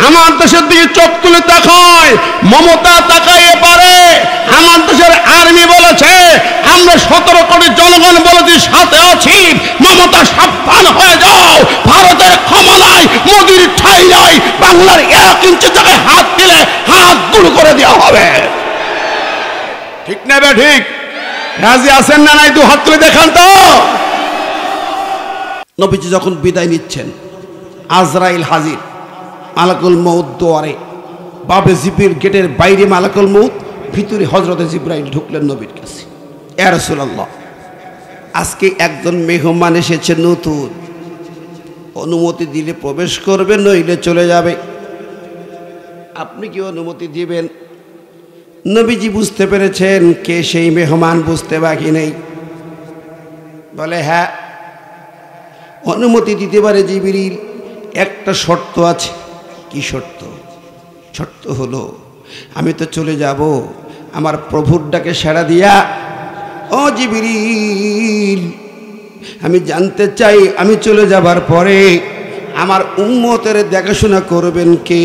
আমার দেশের দিকে চোখ তুলে তাকায়, মমতা তাকাইয়ে পারে। আমার দেশের আর্মি বলেছে আমরা 17 কোটি জনগণ বলেছি সাথে আছি, মমতা সাবধান হয়ে যাও, ভারতের ক্ষমতায় মোদির ঠাঁই নাই, বাংলার 1 ইঞ্চি জায়গায় হাত দিলে হাত দূর করে দেওয়া হবে। ঠিক না বে ঠিক? রাজি আছেন না নাই? 2 হাত তুলে দেখান তো। নবীজি যখন বিদায় নিচ্ছেন, আজরাইল হাজির, মালাকুল মউত দুয়ারে, বাবে জিবরিল গেটের বাইরে মালাকুল মউত, ভিতরে হযরতে জিবরাইল ঢুকলেন নবীর কাছে। ইয়া রাসূলুল্লাহ, আজকে একজন মেহমান এসেছে নতুন, অনুমতি দিলে প্রবেশ করবে, নইলে চলে যাবে। আপনি কি অনুমতি দিবেন? নবীজি বুঝতে পেরেছেন কে সেই মেহমান, বুঝতে বাকি নেই। বলে হ্যাঁ, অনুমতি দিতে পারে জিবরিল। একটা শর্ত আছে। কি শর্ত? শর্ত হলো আমি তো চলে যাব, আমার প্রভুর ডাকে সাড়া দিয়া, ও জিবরিল, আমি জানতে চাই আমি চলে যাবার পরে আমার উম্মতের দেখাশোনা করবেন কে?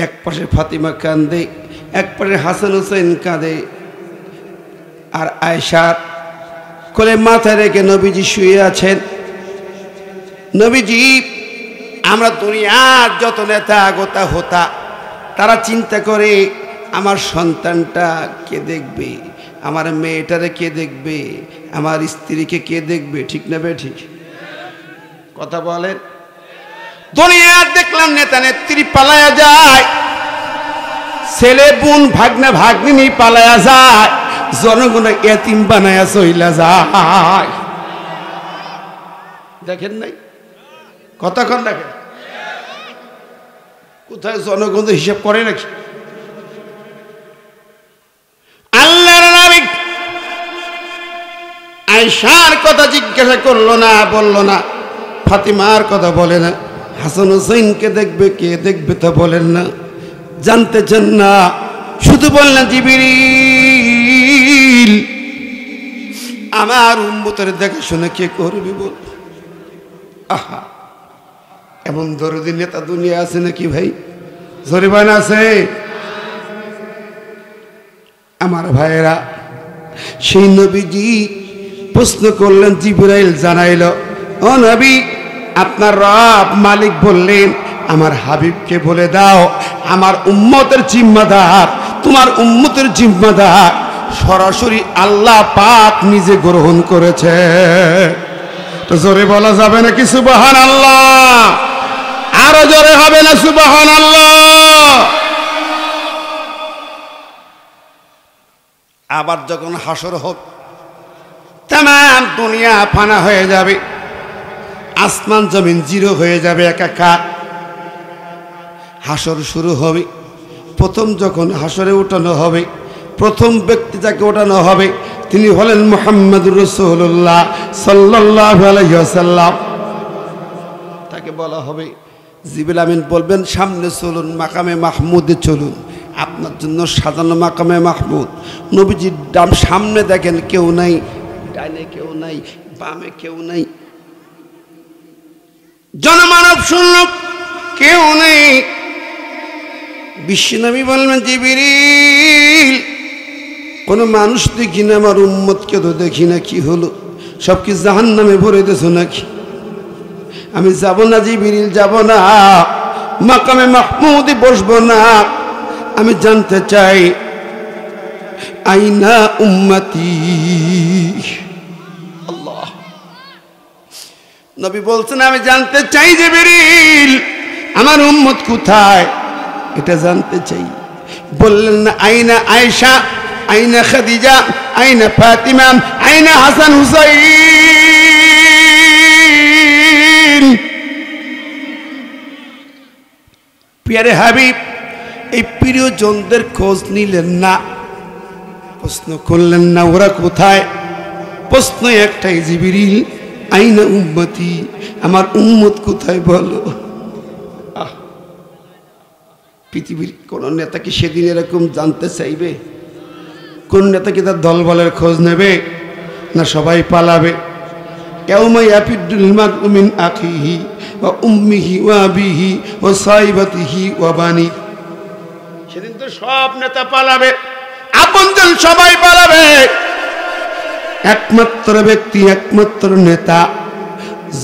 এক পাশে ফাতিমা কাঁদে, এক পাশে হাসান হোসেন কাঁদে, আর আয়েশার কোলে মাথা রেখে নবীজি শুয়ে আছেন। নবীজি, আমরা দুনিয়ার যত নেতা গোতা হোতা, তারা চিন্তা করে আমার সন্তানটা কে দেখবে, আমার মেয়েটারে কে দেখবে, আমার স্ত্রীকে কে দেখবে। ঠিক না বে ঠিক? কথা বলেন। দুনিয়ার দেখলাম নেতা নেত্রী পালায়া যায়, ছেলে বোন ভাগ্না ভাগ্নি পালায়া যায়, জনগণ এতিম বানায়া চইলা যায়। দেখেন নাই? কতক্ষণ দেখেন? কোথায় জনগণ হিসাব করে নাকি? আল্লাহর নবী আয়েশার কথা জিজ্ঞাসা করলো না, বললো না। ফাতিমার কথা বলে না। হাসান হোসেনকে দেখবে, কে দেখবে তা বলেন না, জানতে চান না। শুধু বললেন জিবরিল, আমার উম্মতের দেখাশোনা কে করবে বল? আহা, এমন দরদি নেতা দুনিয়া আছে নাকি ভাই? জরিবান আছে? আমার ভাইয়েরা, সেই নবীজি প্রশ্ন করলেন, জিবরাইল জানাইল, ও নবী, আপনার রব মালিক বললেন আমার হাবিবকে বলে দাও আমার উম্মতের জিম্মাদার, তোমার উম্মতের জিম্মাদার সরাসরি আল্লাহ পাক নিজে গ্রহণ করেছে। তো জোরে বলা যাবে নাকি সুবহানাল্লাহ? আরো জোরে হবে না সুবহানাল্লাহ? আবার যখন হাসর হবে, তামাম দুনিয়া ফানা হয়ে যাবে, আসমান জমিন জিরো হয়ে যাবে, একাকার। হাসর শুরু হবে। প্রথম যখন হাসরে উঠানো হবে, প্রথম ব্যক্তি যাকে ওঠানো হবে তিনি হলেন মুহাম্মদুর রাসূলুল্লাহ সাল্লাল্লাহু আলাইহি ওয়াসাল্লাম। তাকে বলা হবে, জিবরিল আমিন বলবেন, সামনে চলুন, মাকামে মাহমুদে চলুন, আপনার জন্য সাজানো মাকামে মাহমুদ। নবীজির ডাম সামনে দেখেন কেউ নাই, ডাইনে কেউ নাই, বামে কেউ নাই, জনমানব শূন্য, কেউ নেই। বিশ্বনবী বললেন, জিবরিল, কোনো মানুষ দেখি না, আমার উম্মতকে তো দেখি না, কি হলো? সব কি জাহান্নামে ভরে দিয়েছ নাকি? আমি যাব না জিবরিল, যাব না, মাকামে মাহমুদে বসবো না। আমি জানতে চাই আইনা উম্মতি। আল্লাহ, নবী বলছেন আমি জানতে চাই জিবরিল আমার উম্মত কোথায়, এটা জানতে চাই। বললেন না, আইনা আয়েশা, আইনা খাদিজা, আইনা ফাতিমা, আইনা হাসান হুসাইন। প্রিয় হাবিব, এই প্রিয়জনদের খোঁজ নিলেন না, প্রশ্ন করলেন না ওরা কোথায়। প্রশ্ন একটাই, জিবরিল আইনা উম্মতি, আমার উম্মত কোথায় বলো। পৃথিবীর কোন নেতা কি সেদিন এরকম জানতে চাইবে? কোন নেতা কি তার দলবলের খোঁজ নেবে? না সবাই পালাবে? ইয়াউমা ইয়াফিদ্দুল মারউ মিন আখিহি ওয়া উম্মিহি ওয়া আবিহি ওয়া সাহিবাতিহি ওয়া বানি। সেদিন তো সব নেতা পালাবে, আপনজন সবাই পালাবে, একমাত্র ব্যক্তি, একমাত্র নেতা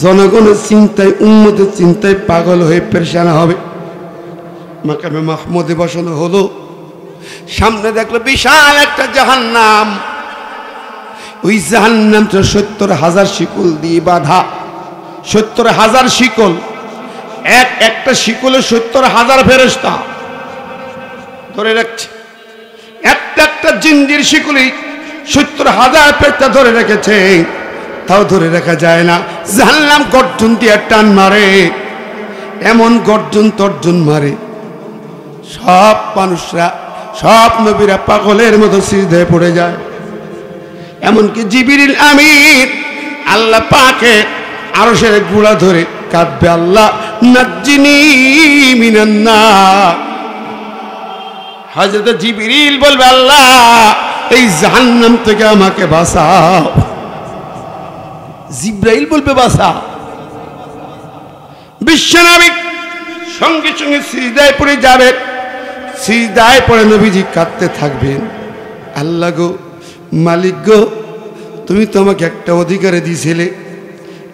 জনগণের চিন্তায়, উম্মতের চিন্তায় পাগল হয়ে পেরেশান হবে। মাকামে মাহমুদে বসানো হলো, সামনে দেখলো বিশাল একটা জাহান্নাম। ওই জাহান্নামটা 70,000 শিকল দিয়ে বাঁধা। 70,000 শিকল, একটা শিকলে 70,000 ফেরেশতা ধরে রাখছে। একটা জিঞ্জির শিকলি 70,000 ফেরেশতা ধরে রেখেছে, তাও ধরে রাখা যায় না। জাহান্নাম গর্জন দিয়ে টান মারে, এমন গর্জন তর্জন মারে, সব মানুষরা, সব নবীরা পাগলের মতো সিজদায় পড়ে যায়। এমনকি জিবরিল আমিন আল্লাহ পাকে আরশের গুড়া ধরে কাঁদবে, আল্লাহ নাজ্জিনি মিনান নার। হযরত জিবরিল বলবে, আল্লাহ এই জাহান্নাম থেকে আমাকে বাঁচাও। জিবরাইল বলবে বাঁচাও। বিশ্বনবী সঙ্গে সঙ্গে সিজদায় পড়ে যাবে। সিজদায় পড়ে নবীজি কাঁদতে থাকবেন, আল্লাহ গো, মালিক গো, তুমি তো আমাকে একটা অধিকারে দিয়েছিলে,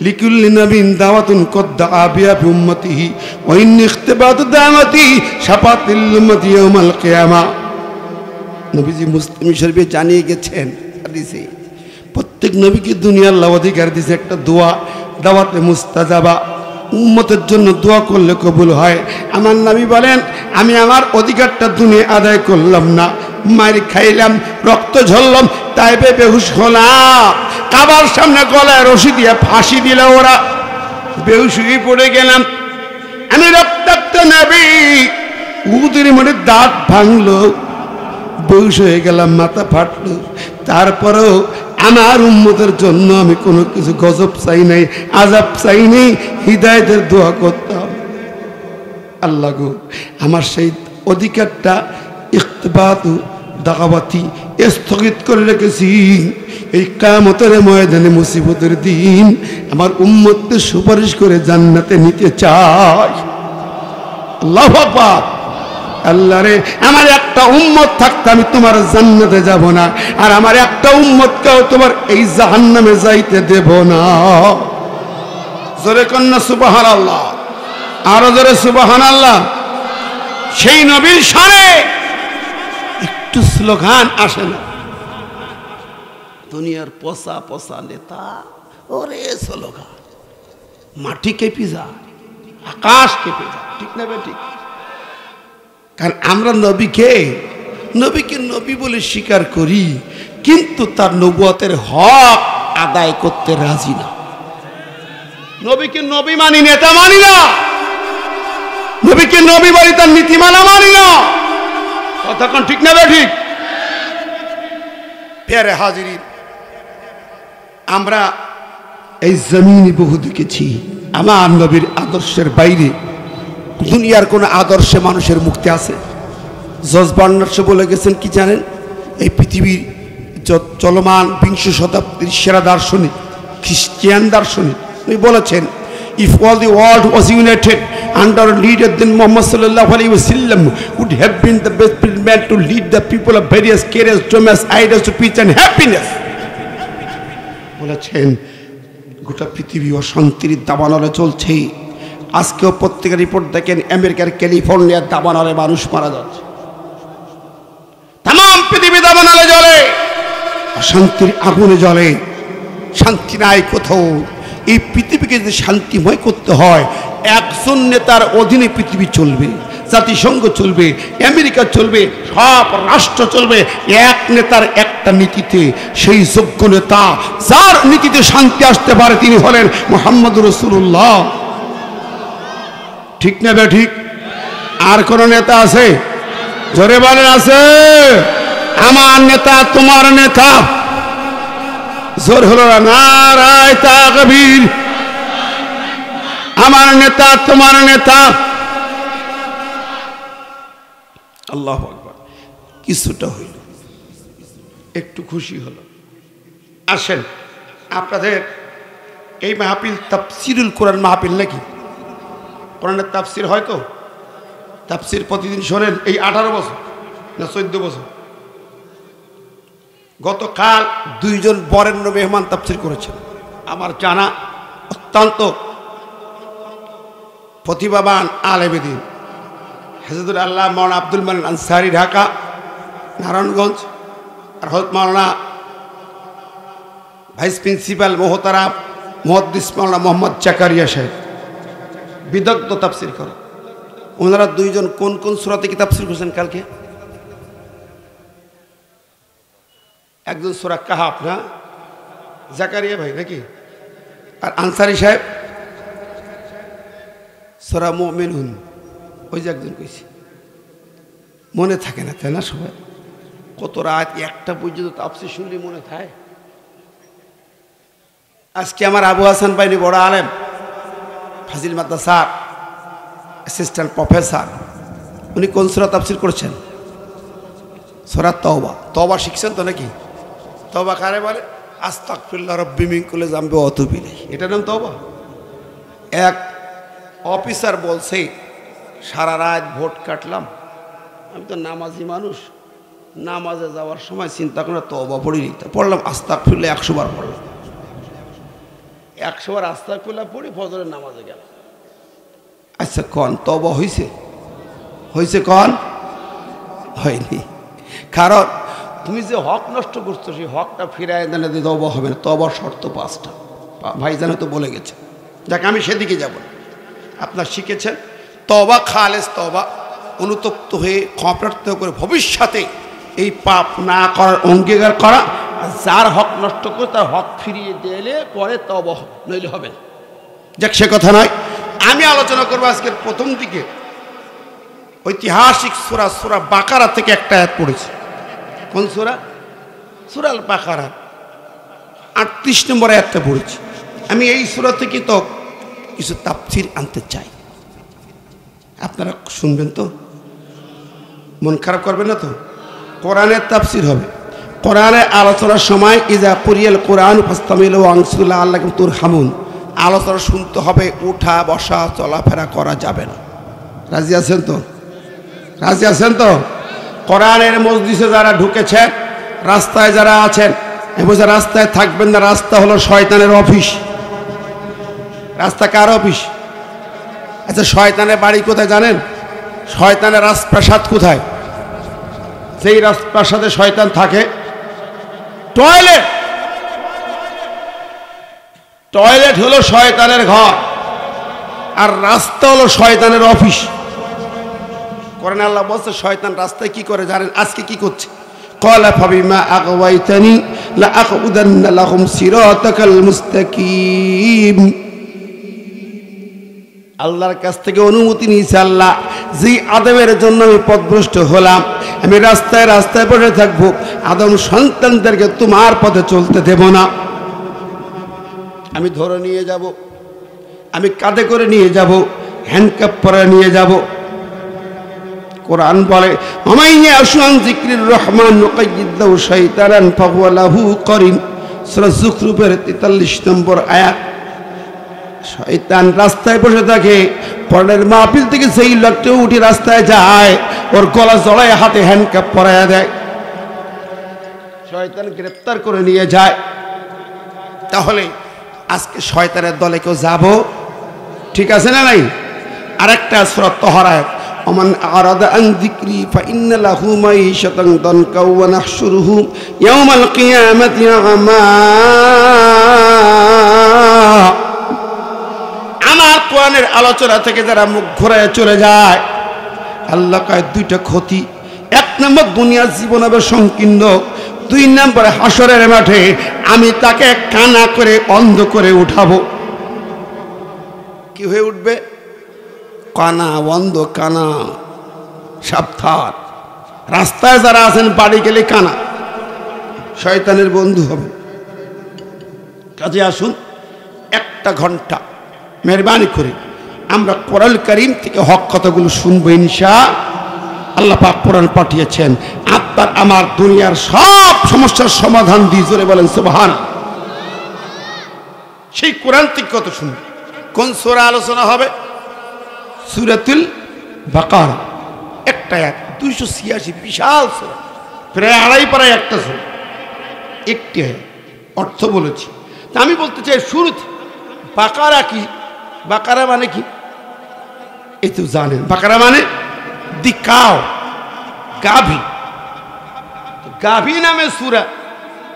লিকুল্লি নবীন দাওয়াতুন কদ দাআ বিহা ফি উম্মতিহি ওয়া ইন্নী ইখতিবাতু দাওয়াতি শাফাতিল উম্মতি ইয়াউমাল কিয়ামা। নবীজি মুসলিম শরীফে জানিয়ে গেছেন হাদিসে, প্রত্যেক নবীকে দুনিয়ার আল্লাহ অধিকার দিয়েছে একটা দোয়া, দাওয়াতে মুস্তাজাবা, উম্মতের জন্য দোয়া করলে কবুল হয়। আমার নবী বলেন, আমি আমার অধিকারটা দুনিয়া আদায় করলাম না, মার খাইলাম, রক্ত ঝরলাম, তাই বেহুশ হলাম, কাবার সামনে গলায় রশি দিয়ে ফাঁসি দিল ওরা, বেহুশ হয়ে পড়ে গেলাম। আমি রক্তাক্ত নবী, উহুদের মনে দাঁত ভাঙলো, বেহুশ হয়ে গেলাম, মাথা ফাটলো। তারপরেও আমার উম্মতের জন্য আমি কোনো কিছু গজব চাই নাই, আযাব চাই নাই, হিদায়াতের দোয়া করতাম। আল্লাহ গো, আমার সেই অধিকারটা ইখতিবাতু দাওয়াতি স্থগিত করে রেখেছি। এই কিয়ামতের ময়দানে মুসিবতের দিন আমার উম্মতকে সুপারিশ করে জান্নাতে নিতে চাই। আল্লাহু আকবার। আল্লাহ রে, আমার একটা উম্মত থাকতে আমি তোমার জান্নাতে যাব না, আর আমার একটা উম্মতকেও তোমার এই জাহান্নামে যাইতে দেব না। জোরে কন্না সুবহানাল্লাহ, আরো জোরে সুবহানাল্লাহ। সেই নবীর শানে একটু স্লোগান আসে না? দুনিয়ার পচা পচা নেতা, ওরে স্লোগান, মাটি কেঁপে যায়, আকাশ কেঁপে যায়, ঠিক না ঠিক? কারণ আমরা নবীকে নবী বলে স্বীকার করি, কিন্তু তার নবুয়তের হক আদায় করতে রাজি না। নবীকে নবী মানি, নেতা মানি না। নবীকে নবী বলি, তার নীতিমালা মানি না। কতক্ষণ ঠিক না ঠিক? প্যারে হাজিরিন, আমরা এই জমিনে বহু দেখেছি, আমার নবীর আদর্শের বাইরে দুনিয়ার কোন আদর্শে মানুষের মুক্তি আছে? জর্জ বার্নার্ড বলে গেছেন কি জানেন? এই পৃথিবীর চলমান 20 শতাব্দীর সেরা দার্শনিক, খ্রিস্টিয়ান দার্শনিক, উনি বলেছেন, if all the world was united under a leader, then Muhammad sallallahu alaihi wasallam would have been the best man to lead the people of various careers, domains, ideas to peace and happiness. বলেছেন, গোটা পৃথিবী অশান্তির দাবানলে চলছে। আজকেও প্রত্যেকের report দেখেন, আমেরিকার ক্যালিফোর্নিয়ার দাবানলে মানুষ মারা যাচ্ছে। তাম পৃথিবী দাবানলে জ্বলে, অশান্তির আগুনে জ্বলে, শান্তি নাই কোথাও। এই পৃথিবীকে যদি শান্তিময় করতে হয়, একজন নেতার অধীনে পৃথিবী চলবে, জাতিসংঘ চলবে, আমেরিকা চলবে, সব রাষ্ট্র চলবে এক নেতার একটা নীতিতে। সেই যোগ্য নেতা, যার নীতিতে শান্তি আসতে পারে, তিনি হলেন মুহাম্মদুর রাসূলুল্লাহ। ঠিক না বে ঠিক? আর কোন নেতা আছে? জোরে বলেন, আছে? আমার নেতা, তোমার নেতা। জোর হলো না, নারায়ে তাকবীর। আমার নেতা, তোমার নেতা। আল্লাহু আকবার। কিছুটা হইল, একটু খুশি হলো। আসেন, আপনাদের এই মাহফিল তাফসিরুল কোরআন মাহফিল নাকি? কোরআনের তাফসির হয় তো? তাফসির প্রতিদিন শোনেন? এই 18 বছর না 14 বছর? গতকাল 2 জন বরেণ্য মেহমান তাফসির করেছেন, আমার জানা অত্যন্ত প্রতিভাবান আলেম দিন, হাজরতুল আল্লাহ মাওলানা আব্দুল মান্নান আনসারী ঢাকা নারায়ণগঞ্জ, আর হযরত মাওলানা ভাইস প্রিন্সিপাল মোহতারাম মুহাদ্দিস মাওলানা মোহাম্মদ জাকারিয়া সাহেব বিদগ্ধ তাফসির করে। ওনারা 2 জন কোন কোন সূরা থেকে তাফসির করেছেন কালকে? একজন সূরা কাহাফ, না জাকারিয়া ভাই নাকি? আর আনসারী সাহেব সূরা মুমিনুন, ওই যে একজন কইছে। মনে থাকে না, তাই না? সবাই কত রাত 1টা পর্যন্ত তাফসির শুনলে মনে থাকে। আজকে আমার আবু হাসান বাইনি বড় আলেম, ফাজিল মাদ্রাসার অ্যাসিস্ট্যান্ট প্রফেসর, উনি কোন সূরা তাফসির করেছেন? সূরা তওবা। তওবা শিখছেন তো নাকি? তওবা কারে বলে? আস্তাগফিরুল্লাহ রাব্বি মিন কুল্লি যামবি ওয়া আতুবু ইলাইহি, এটার নাম তওবা। এক অফিসার বলছে, সারা রাত ভোট কাটলাম, আমি তো নামাজি মানুষ, নামাজে যাওয়ার সময় চিন্তা করে তওবা পড়ি নিতে পড়লাম, আস্তাগফিরুল্লাহ 100 বার পড়লাম। 100 বার আস্তাগফিরুল্লাহ পড়ি ফজরের নামাজে গেলাম। আচ্ছা কন তওবা হয়েছে? হয়েছে কন? হয়নি। কারণ তুমি যে হক নষ্ট করছো, সেই হকটা ফিরায় দেনে দিয়ে তওবা হবে না। তওবার শর্ত 5টা, ভাইজান তো বলে গেছে। যাক আমি সেদিকে যাব না। আপনার শিখেছেন তওবা, খালেস তওবা, অনুতপ্ত হয়ে ক্ষমা প্রার্থনা করে ভবিষ্যতে এই পাপ না করার অঙ্গীকার করা, যার হক নষ্ট করে তার হক ফিরিয়ে দিলে পরে তওবা, নইলে হবে না। যাক সে কথা নয়, আমি আলোচনা করবো আজকের প্রথম দিকে ঐতিহাসিক সূরা সূরা বাকারা থেকে একটা আয়াত পড়েছি। কোন সূরা? সূরা আল বাকারা 38 নম্বর আয়াতটা পড়েছি। আমি এই সূরা থেকে তো কিছু তাফসীর আনতে চাই, আপনারা শুনবেন তো? মন খারাপ করবেন না তো? কোরআনের তাফসীর হবে। কোরআনের আলোচনার সময় ইজা কুরিয়াল কোরআন ফাসতামিলু ওয়ানসিতু লাআল্লাকুম তুরহামুন, আলোচনা শুনতে হবে, উঠা বসা চলাফেরা করা যাবে না। রাজি আছেন তো? রাজি আছেন তো? কোরআনের মজলিসে যারা ঢুকেছেন, রাস্তায় যারা আছেন, এবং রাস্তায় থাকবেন না। রাস্তা হলো শয়তানের অফিস। রাস্তা কার অফিস? আচ্ছা শয়তানের বাড়ি কোথায় জানেন? শয়তানের রাজপ্রাসাদ কোথায়? যেই রাজপ্রাসাদে শয়তান থাকে, টয়লেট। টয়লেট হলো শয়তানের ঘর, আর রাস্তা হলো শয়তানের অফিস। কোরআনে আল্লাহ বলছে শয়তান রাস্তায় কি করে জানেন? আজকে কি করছে? ক্বালা ফাবিমা আগওয়াইতানি লাআকউদান্না লাহুম সিরাতাকাল মুস্তাকিম। আল্লাহর কাছ থেকে অনুমতি নিয়েছে আল্লাহ, যে আদমের জন্য আমি পথভ্রষ্ট হলাম, আমি রাস্তায় রাস্তায় বসে থাকবো, আদম সন্তানদেরকে তোমার পথে চলতে দেব না। আমি ধরে নিয়ে যাব, আমি কাঁধে করে নিয়ে যাব, হ্যান্ডকাপ পরে নিয়ে যাব। কোরআন বলে আমাইয়া আশুআন যিকরির রহমান নুকাইয়িদ লাহু শাইতানান ফাহুয়া লাহু করিন, সূরা যুখরুফের 43 নম্বর আয়াত। শয়তান রাস্তায় বসে থাকে, পরের মাহফিল থেকে সেই লোকটা উঠে রাস্তায় যায়, ওর গলা জড়ায় হাতে হ্যান্ডকাপ পরাইয়া দেয়, শয়তান গ্রেফতার করে নিয়ে যায়। তাহলে আজকে শয়তানের দলে কেউ যাব? ঠিক আছে না নাই? আরেকটা সূরা তাহর আয়াত, ওমান আরাদা আন যিকরি ফাইন্না লাহু মাঈশাতান দানকা ওয়া নাহশুরুহু ইয়াওমাল কিয়ামাতি আমা। আমার কোরআনের আলোচনা থেকে যারা মুখ ঘুরায় চলে যায়, আল্লাহ কয় 2টা ক্ষতি। 1 নম্বর দুনিয়ার জীবন হবে সংকীর্ণ, 2 নম্বরে হাসরের মাঠে আমি তাকে কানা করে অন্ধ করে উঠাবো। কি হয়ে উঠবে? কানা, অন্ধ, কানা। সাবধান, রাস্তায় যারা আছেন বাড়ি গেলে কানা, শয়তানের বন্ধু হবে। কাজে আসুন 1টা ঘন্টা মেহরবানি করে আমরা কোরআন কারীম থেকে হক কথাগুলো শুনবো ইনশাআল্লাহ। আল্লাহ পাক কোরআন পাঠিয়েছেন, আপনার আমার দুনিয়ার সব সমস্যার সমাধান দিয়ে। জোরে বলেন সুবহান। সেই কোরআন থেকে কত শুনবে। কোন সূরা আলোচনা হবে? সূরাতুল বাকারা, একটা 286 বিশাল সূরা, প্রায় আড়াই পাড়ায় একটা সূরা, একটি অর্থ বলেছি। তা আমি বলতে চাই শুরুতে বাকারা কি? বাকারা মানে কি এই তো জানেন। বাকারা মানে দি কাউ, গাভী। গাভী নামে সূরা।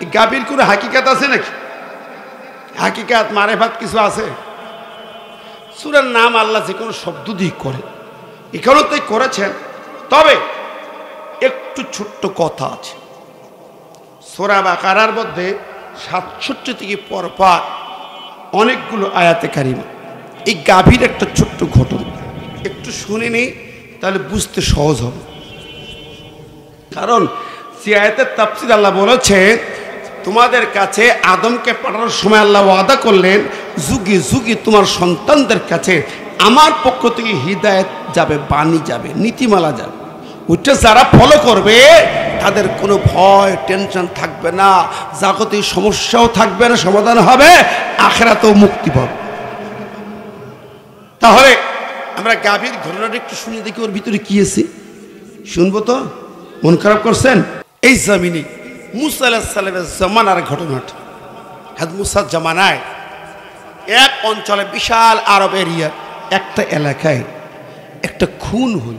এই গাভীর কোনো হাকিকাত আছে নাকি? হাকিকাত মারেফাত কিছু আছে? সূরার নাম আল্লাহ যে কোনো শব্দ দিয়ে করে, এখানেও তাই করেছেন। তবে একটু ছোট্ট কথা আছে। সূরা বাকারার মধ্যে 67 থেকে পরপর অনেকগুলো আয়াতে কারিমা। এই গাভীর একটা ছোট্ট ঘটনা একটু শুনে নেই, তাহলে বুঝতে সহজ হবে। কারণ সে আয়াতের তাফসীর আল্লাহ বলেছে, তোমাদের কাছে আদমকে পাঠানোর সময় আল্লাহ ওয়াদা করলেন, যুগে যুগে তোমার সন্তানদের কাছে আমার পক্ষ থেকে হিদায়াত যাবে, বাণী যাবে, নীতিমালা যাবে। ওইটা যারা ফলো করবে তাদের কোনো ভয় টেনশন থাকবে না, জাগতিক সমস্যাও থাকবে না, সমাধান হবে, আখিরাতেও মুক্তি পাবে। তাহলে আমরা গাভীর ঘটনাটা একটু শুনে দেখি ওর ভিতরে কি আছে। শুনবো তো? মন খারাপ করছেন? এই জমিনে মুসা আলাইহিস সালামের জামানার ঘটনাটা। হযরত মুসার জামানায় এক অঞ্চলে, বিশাল আরব এরিয়ার একটা এলাকায় একটা খুন হল।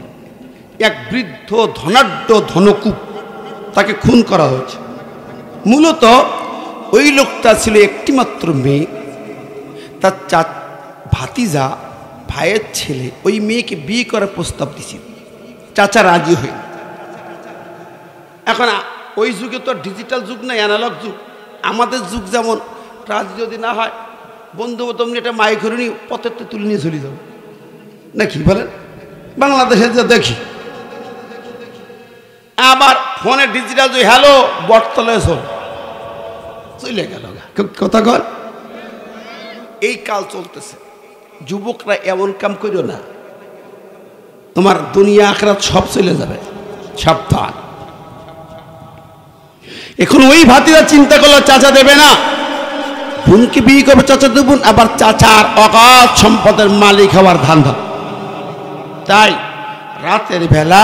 এক বৃদ্ধ ধনাঢ্য ধনকুব, তাকে খুন করা হয়েছে। মূলত ওই লোকটা ছিল একটিমাত্র মেয়ে। তার ভাতিজা, ভাইয়ের ছেলে, ওই মেয়েকে বিয়ে করার প্রস্তাব দিছিল। চাচা রাজি হয়ে। এখন ওই যুগে তো ডিজিটাল যুগ না, অ্যানালগ যুগ। আমাদের যুগ যেমন, রাজি যদি না হয় বন্ধু তুমি এটা মাই করে নি পথের তো তুলে নিয়ে চলে যাবো নাকি বলেন? বাংলাদেশে যে দেখি, আবার ফোনে ডিজিটাল যুগ, হ্যালো বটতলে চলে গেল কথা কর। এই কাল চলতেছে। যুবকরা এমন কাম করিও না, তোমার দুনিয়া আখিরাত সব চলে যাবে, সাবধান। এখন ওই ভাতিরা চিন্তা করলো চাচা দেবে না, বোনকে বিয়ে করবে চাচা দেবুন, আবার চাচার অগাধ সম্পদের মালিক হওয়ার ধান্দা। তাই রাতের বেলা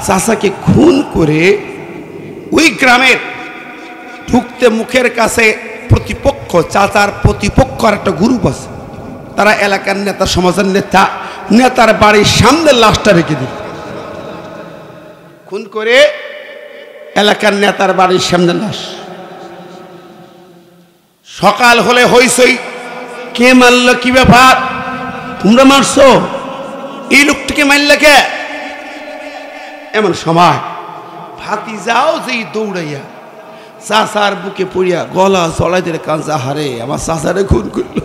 চাচাকে খুন করে ওই গ্রামের ঢুকতে মুখের কাছে প্রতিপক্ষ, চাচার প্রতিপক্ষ আর একটা গ্রুপ আছে, তারা এলাকার নেতা, সমাজের নেতা, নেতার বাড়ির সামনে লাশটা রেখে দিল। খুন করে এলাকার নেতার বাড়ির সামনে লাশ। সকাল হলে হইসই, কে মারলো, কি ব্যাপার, তোমরা মারছো, এই লোকটাকে মারলে কে? এমন সময় ভাতিজাও যেই দৌড়াইয়া চাচার বুকে পড়িয়া গলা জড়াই দিলে, কাঁচা হারে আমার চাচারে খুন করলো,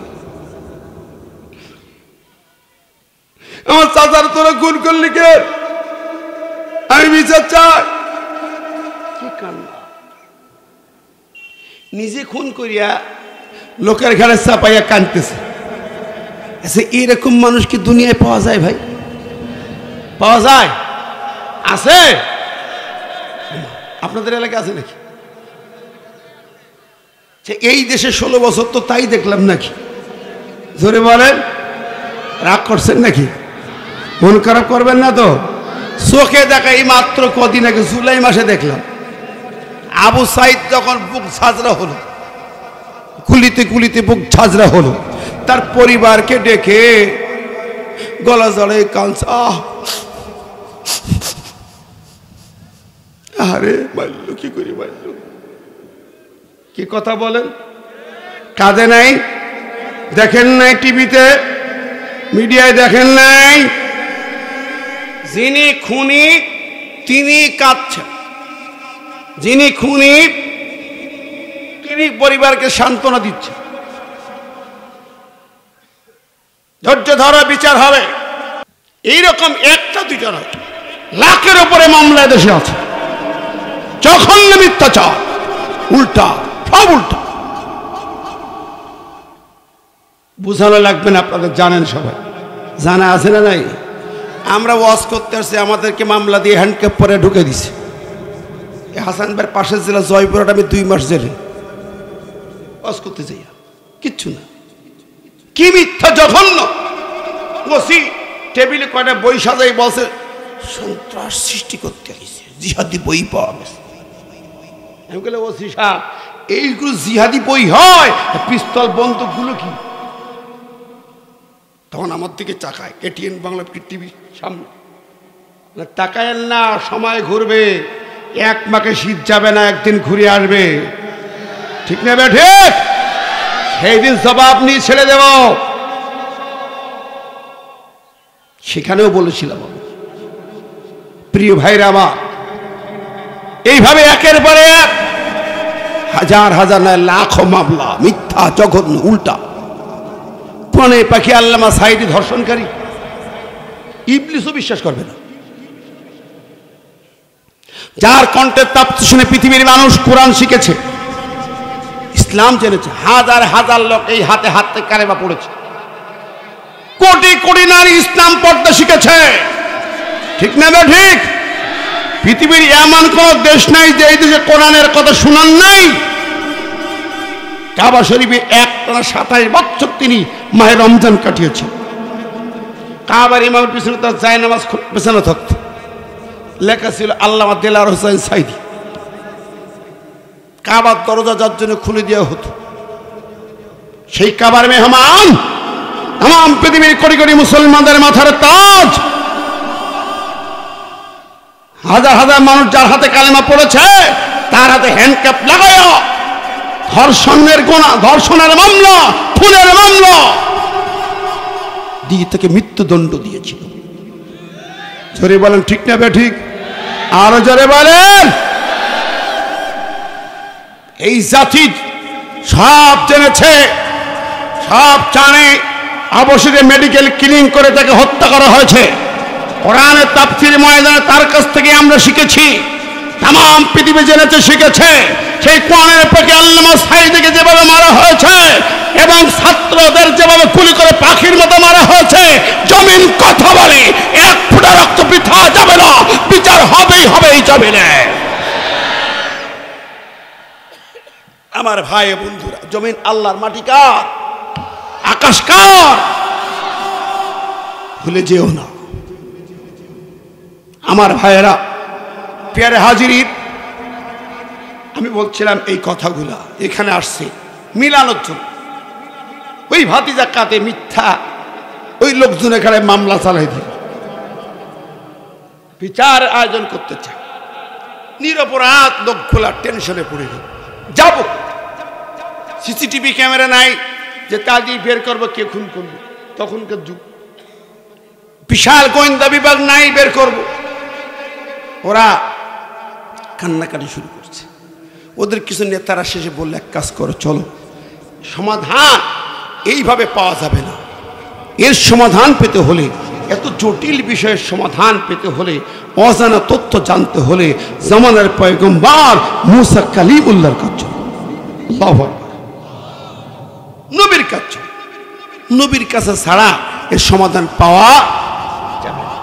আমার চাচার তোরা খুন করলি কে, আমি বিচার চাই। কি কান্না! নিজে খুন করিয়া লোকের ঘাড়ে চাপাইয়া কাঁদতেছে। এরকম মানুষ কি দুনিয়ায় পাওয়া যায় ভাই? পাওয়া যায়? আছে? আপনাদের এলাকায় আছে নাকি? এই দেশে 16 বছর তো তাই দেখলাম নাকি? জোরে বলেন। রাগ করছেন নাকি? মন খারাপ করবেন না তো? চোখে দেখা এই মাত্র কদিন আগে জুলাই মাসে দেখলাম আবু সাইদ যখন বুক ঝাঁঝরা হলো, কুলিতে কুলিতে বুক ঝাঁঝরা হলো, তার পরিবারকে ডেকে গলা জড়ে কাঁদছে, আরে মারল, কি করি মারল, কি কথা বলেন? কাঁদে নাই? দেখেন নাই টিভিতে, মিডিয়ায় দেখেন নাই? যিনি খুনি তিনি কাঁদছেন, যিনি খুনি তিনি পরিবারকে সান্ত্বনা দিচ্ছেন। ধৈর্য ধরা, বিচার হবে। এইরকম একটা দুইটা নয়, লাখের উপরে মামলা দেশে আছে। জঘন্য মিথ্যাচার, উল্টা, সব উল্টা। বুঝানো লাগবে না, আপনাদের জানেন, সবাই জানা আছে না নাই? আমরা ওয়াজ করতে আসছি, আমাদেরকে মামলা দিয়ে হ্যান্ডক্যাপ পরে ঢুকে দিছে। হাসান ভাইয়ের পাশের জেলা জয়পুরহাট, আমি 2 মাস জেলে ওয়াজ করতে যাই, কিচ্ছু না। কি মিথ্যা জঘন্য। ওসি টেবিলে কয়টা বই সাজাই বলছে সন্ত্রাস সৃষ্টি করতে আসছে, জিহাদি বই পাওয়া গেছে। আমি বলে ওসি সাহেব এইগুলো জিহাদি বই হয়, পিস্তল বন্দুকগুলো কি? তখন আমার দিকে তাকায়, এটিএন বাংলা টিভি সামনে, তাকায়েন না, সময় ঘুরবে, এক মাকে শীত যাবে না, একদিন ঘুরে আসবে, ঠিক না বেঠে? সেই দিন জবাব নিয়ে ছেড়ে দেব। সেখানেও বলেছিলাম প্রিয় ভাইরা আমার, এইভাবে একের পরে এক হাজার হাজার নয় লাখো মামলা, মিথ্যা জঘন্য উল্টা। কোরআনে পাখি আল্লামা সাঈদী ধর্ষণকারী, ইবলিসও বিশ্বাস করবে না। যার কণ্ঠের তাফসীর শুনে পৃথিবীর মানুষ কোরআন শিখেছে, ইসলাম জেনেছে, হাজার হাজার লোক এই হাতে হাতে কালেমা পড়েছে, কোটি কোটি নারী ইসলাম পড়তে শিখেছে, ঠিক না? ঠিক। পৃথিবীর এমন কোন দেশ নাই যে এই দেশে কোরআনের কথা শুনান নাই। কাবা শরীফে একটানা 27 বছর তিনি মাহে রমজান কাটিয়েছেন। কাবার ইমামের পিছনে তার জায়নামাজ পেছানো থাকত, লেখা ছিল আল্লামা দেলাওয়ার হোসেন সাঈদী। কাবার দরজা যার জন্য খুলে দেওয়া হতো। সেই কাবার মেহমান তাম পৃথিবীর কোটি কোটি মুসলমানদের মাথার তাজ। হাজার হাজার মানুষ যার হাতে কালেমা পড়েছে, তার হাতে হ্যান্ডক্যাপ লাগাইয়া ধর্ষণের গোনা, ধর্ষণের মামলা, খুনের মামলা দিয়ে তাকে মৃত্যুদণ্ড দিয়েছিল। জোরে বলেন ঠিক না বে ঠিক? আরো জোরে বলেন। এই জাতি সব জেনেছে, সব জানে। অবশেষে মেডিকেল ক্লিনিং করে তাকে হত্যা করা হয়েছে। কোরআনের তাফসীর ময়দানে তার কাছ থেকে আমরা শিখেছি, তাম পৃথিবী জেনেছে, শিখেছে। সেই কোরআনের পাখি আল্লামা সাঈদীকে যেভাবে মারা হয়েছে এবং ছাত্রদের যেভাবে গুলি করে পাখির মতো মারা হয়েছে, জমিন কথা বলে, এক ফোঁটা রক্ত বৃথা যাবে না, বিচার হবেই হবে এই জমিনে। আমার ভাই বন্ধুরা, জমিন আল্লাহর, মাটি কার, আকাশ কার, ভুলে যেও না। আমার ভাইয়েরা, পেয়ারে হাজিরিন, আমি বলছিলাম এই কথাগুলা এখানে আসছে মিলানোর জন্য। ওই ভাতিজা কাতে মিথ্যা ওই লোকজন এখানে মামলা চালাই দিল, বিচার আয়োজন করতে চায়, নিরপরাধ লোকগুলা টেনশনে পড়ে গেল। যাব, সিসিটিভি ক্যামেরা নাই যে তা দিয়ে বের করবো কে খুন করবো, তখনকার যুগ। বিশাল গোয়েন্দা বিভাগ নাই বের করব। ওরা কান্নাকাটি শুরু করছে। ওদের কিছু নেতারা শেষে বললে, এক কাজ করো, চলো, সমাধান এইভাবে পাওয়া যাবে না। এর সমাধান পেতে হলে, এত জটিল বিষয়ের সমাধান পেতে হলে, অজানা তথ্য জানতে হলে জামানার পয়গম্বর মুসা কালিমুল্লাহর কাছে, নবীর কাছে, নবীর কাছে ছাড়া এর সমাধান পাওয়া যাবে না।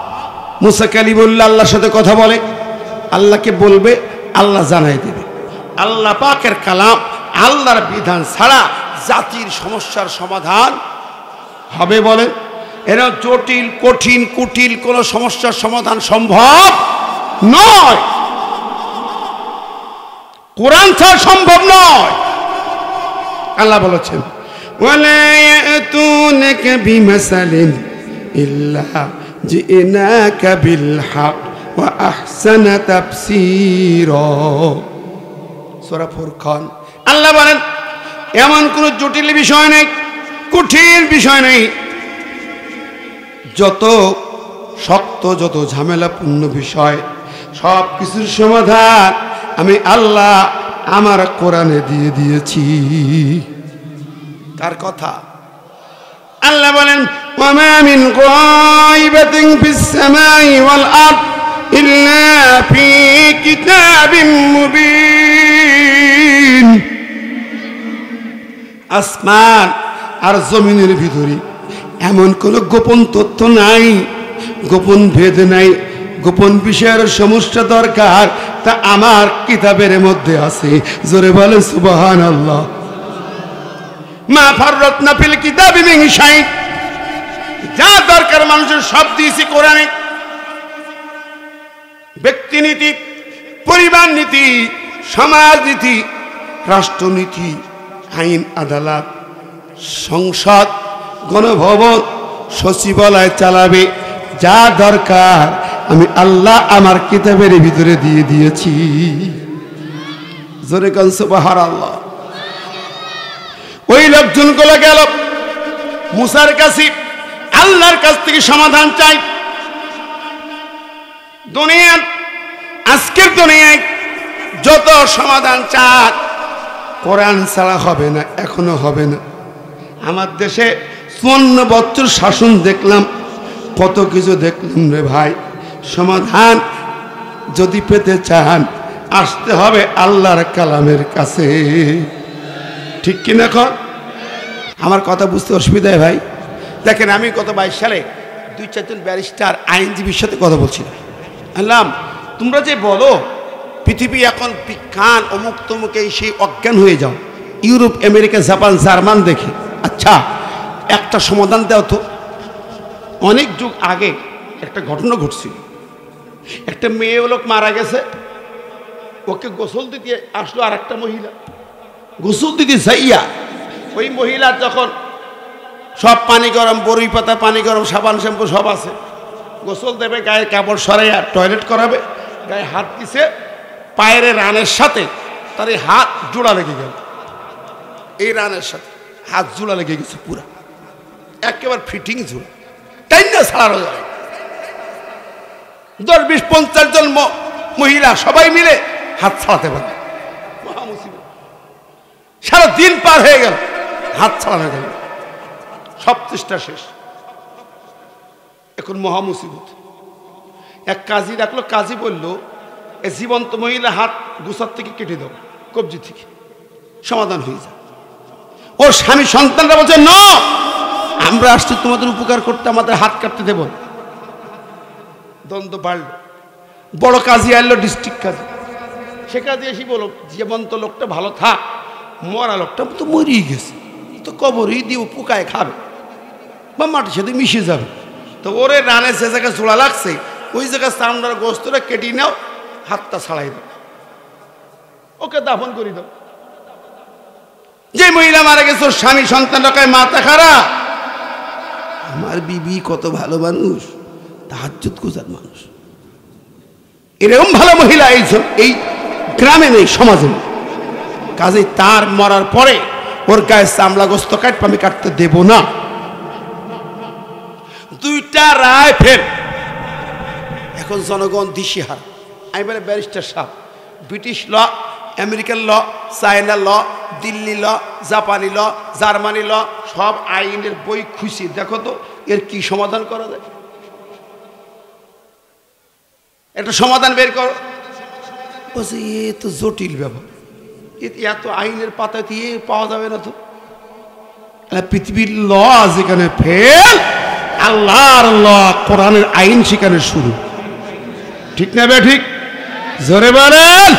মুসা কালিমুল্লাহ আল্লাহর সাথে কথা বলে, আল্লাহকে বলবে, আল্লাহ জানাই দেবে। আল্লাহ পাকের কালাম, আল্লাহর বিধান ছাড়া জাতির সমস্যার সমাধান হবে বলেন? এরা জটিল, কঠিন, কুটিল কোন সমস্যার সমাধান সম্ভব নয়। কোরআন ছাড়া সম্ভব নয়। আল্লাহ বলেছেন, ওয়ালা ইয়াতুনাকা বিমাসালিন ইল্লা জিনাকা বিল হক ওয়া আহসানা তাফসীরা। সূরা ফুরকান। আল্লাহ বলেন, এমন কোন জটিল বিষয় নেই, কঠিন বিষয় নেই, যত শক্ত, যত ঝামেলাপূর্ণ বিষয়, সব কিছুর সমাধান আমি আল্লাহ আমার কোরআনে দিয়ে দিয়েছি। কার কথা? আল্লাহ বলেন, ওয়ামা মিন গায়বাতিন ফিস সামাই ওয়াল আরদ ইল্লা ফি কিতাবিম মুবিন। আসমান আর জমিনের ভিতরে এমন কোন গোপন তথ্য নাই, গোপন ভেদ নাই। গোপন বিষয়ের সমস্যা দরকার, তা আমার কিতাবের মধ্যে আছে। জোরে বলেন সুবহানাল্লাহ। মা ফাররাতনা ফিল কিতাবি মিন শাই, যা দরকার মানুষের সব দিয়েছি কোরআনে। ব্যক্তিনীতি, পরিবার নীতি, সমাজ নীতি, রাষ্ট্রনীতি, আইন আদালত, সংসদ, গণভবন, সচিবালয় চালাবে, যা দরকার আমি আল্লাহ আমার কিতাবের ভিতরে দিয়ে দিয়েছি। জোরে কান সুবহানাল্লাহ। ওই লোকজনগুলো গেল মুসার কাছে, আল্লাহর কাছ থেকে সমাধান চাই। দুনিয়ার আজকের দুনিয়ায় যত সমাধান চান কোরআন ছাড়া হবে না, এখনো হবে না। আমার দেশে 54 বছর শাসন দেখলাম, কত কিছু দেখলাম রে ভাই। সমাধান যদি পেতে চান আসতে হবে আল্লাহর কালামের কাছে, ঠিক কিনা? এখন আমার কথা বুঝতে অসুবিধা হয় ভাই। দেখেন, আমি গত 22 সালে 2-4 জন ব্যারিস্টার আইনজীবীর সাথে কথা বলছিলাম। আল্লাহ, তোমরা যে বলো পৃথিবী এখন বিজ্ঞান অমুক তমুকে সেই অজ্ঞান হয়ে যাও, ইউরোপ, আমেরিকা, জাপান, জার্মান দেখে। আচ্ছা, একটা সমাধান দাও তো। অনেক যুগ আগে একটা ঘটনা ঘটছিল। একটা মেয়ে লোক মারা গেছে, ওকে গোসল দিতে আসলো আর একটা মহিলা। গোসল দিতে যাইয়া ওই মহিলা যখন সব পানি গরম, বড়ি পাতা, পানি গরম, সাবান, শ্যাম্পু সব আছে, গোসল দেবে, গায়ে কাপড় সরাইয়া টয়লেট করাবে, গায়ে হাত দিছে, পায়ের রানের সাথে তার এই হাত জোড়া লেগে গেল। এই রানের সাথে হাত জোড়া লেগে গেছে, পুরা একেবারে ফিটিং জোড়া, তাই না? ছাড়ানো যায় 10, 20, 50 জন মহিলা সবাই মিলে হাত ছাড়াতে পারে। মহামুসিবত। সারা দিন পার হয়ে গেল, হাত ছাড়ানো গেল, সব চেষ্টা শেষ। এখন মহামুসিবত। এক কাজী ডাকলো, কাজী বলল এ জীবন্ত মহিলা হাত গোছার থেকে কেটে দাও, কবজি থেকে, সমাধান হয়ে যায়। ওর স্বামী সন্তানরা বলছে ন, আমরা আসছি তোমাদের উপকার করতে, আমাদের হাত কাটতে দেব। দ্বন্দ্ব বাড়ল। বড় কাজী আনলো, ডিস্ট্রিক্ট কাজী। সে কাজী এসে বলো, জীবন্ত লোকটা ভালো থাক, মরা লোকটা তো মরিয়ে গেছে, তো কবরই দিয়ে পোকায় খাবে বা মাটির সাথে মিশে যাবে। তো ওরে রানে যে জায়গায় জোড়া লাগছে ওই জায়গায় চামড়ার গোস্তটা কেটে নাও, হাতটা ছাড়াই দাও, ওকে দাফন করে দাও। যে মহিলা মারা গেছে ওর স্বামী সন্তানরা কয় মাথা খারাপ, আমার বিবি কত ভালো মানুষ, তাহাজ্জুদ গুজার মানুষ, এরকম ভালো মহিলা এই গ্রামে নেই, সমাজে নেই। কাজেই তার মরার পরে ওর গায়ে চামড়া গোস্ত কাটবে, আমি কাটতে দেব না। দুইটা রায় ফের। এখন জনগণ দিশেহার। আমি বলে ব্যারিস্টার সাহেব, ব্রিটিশ ল, আমেরিকান ল, চায়না ল, দিল্লি ল, জাপানি ল, জার্মানি ল, সব আইনের বই খুশি, দেখো তো এর কি সমাধান করা যায়, একটা সমাধান বের করো। বলছে এ তো জটিল ব্যাপার, এত আইনের পাতা দিয়ে পাওয়া যাবে না তো। পৃথিবীর ল যেখানে ফেল, আল্লাহর ল, কোরআনের আইন সেখানে শুরু, ঠিক না বে ঠিক? জোরে বলেন।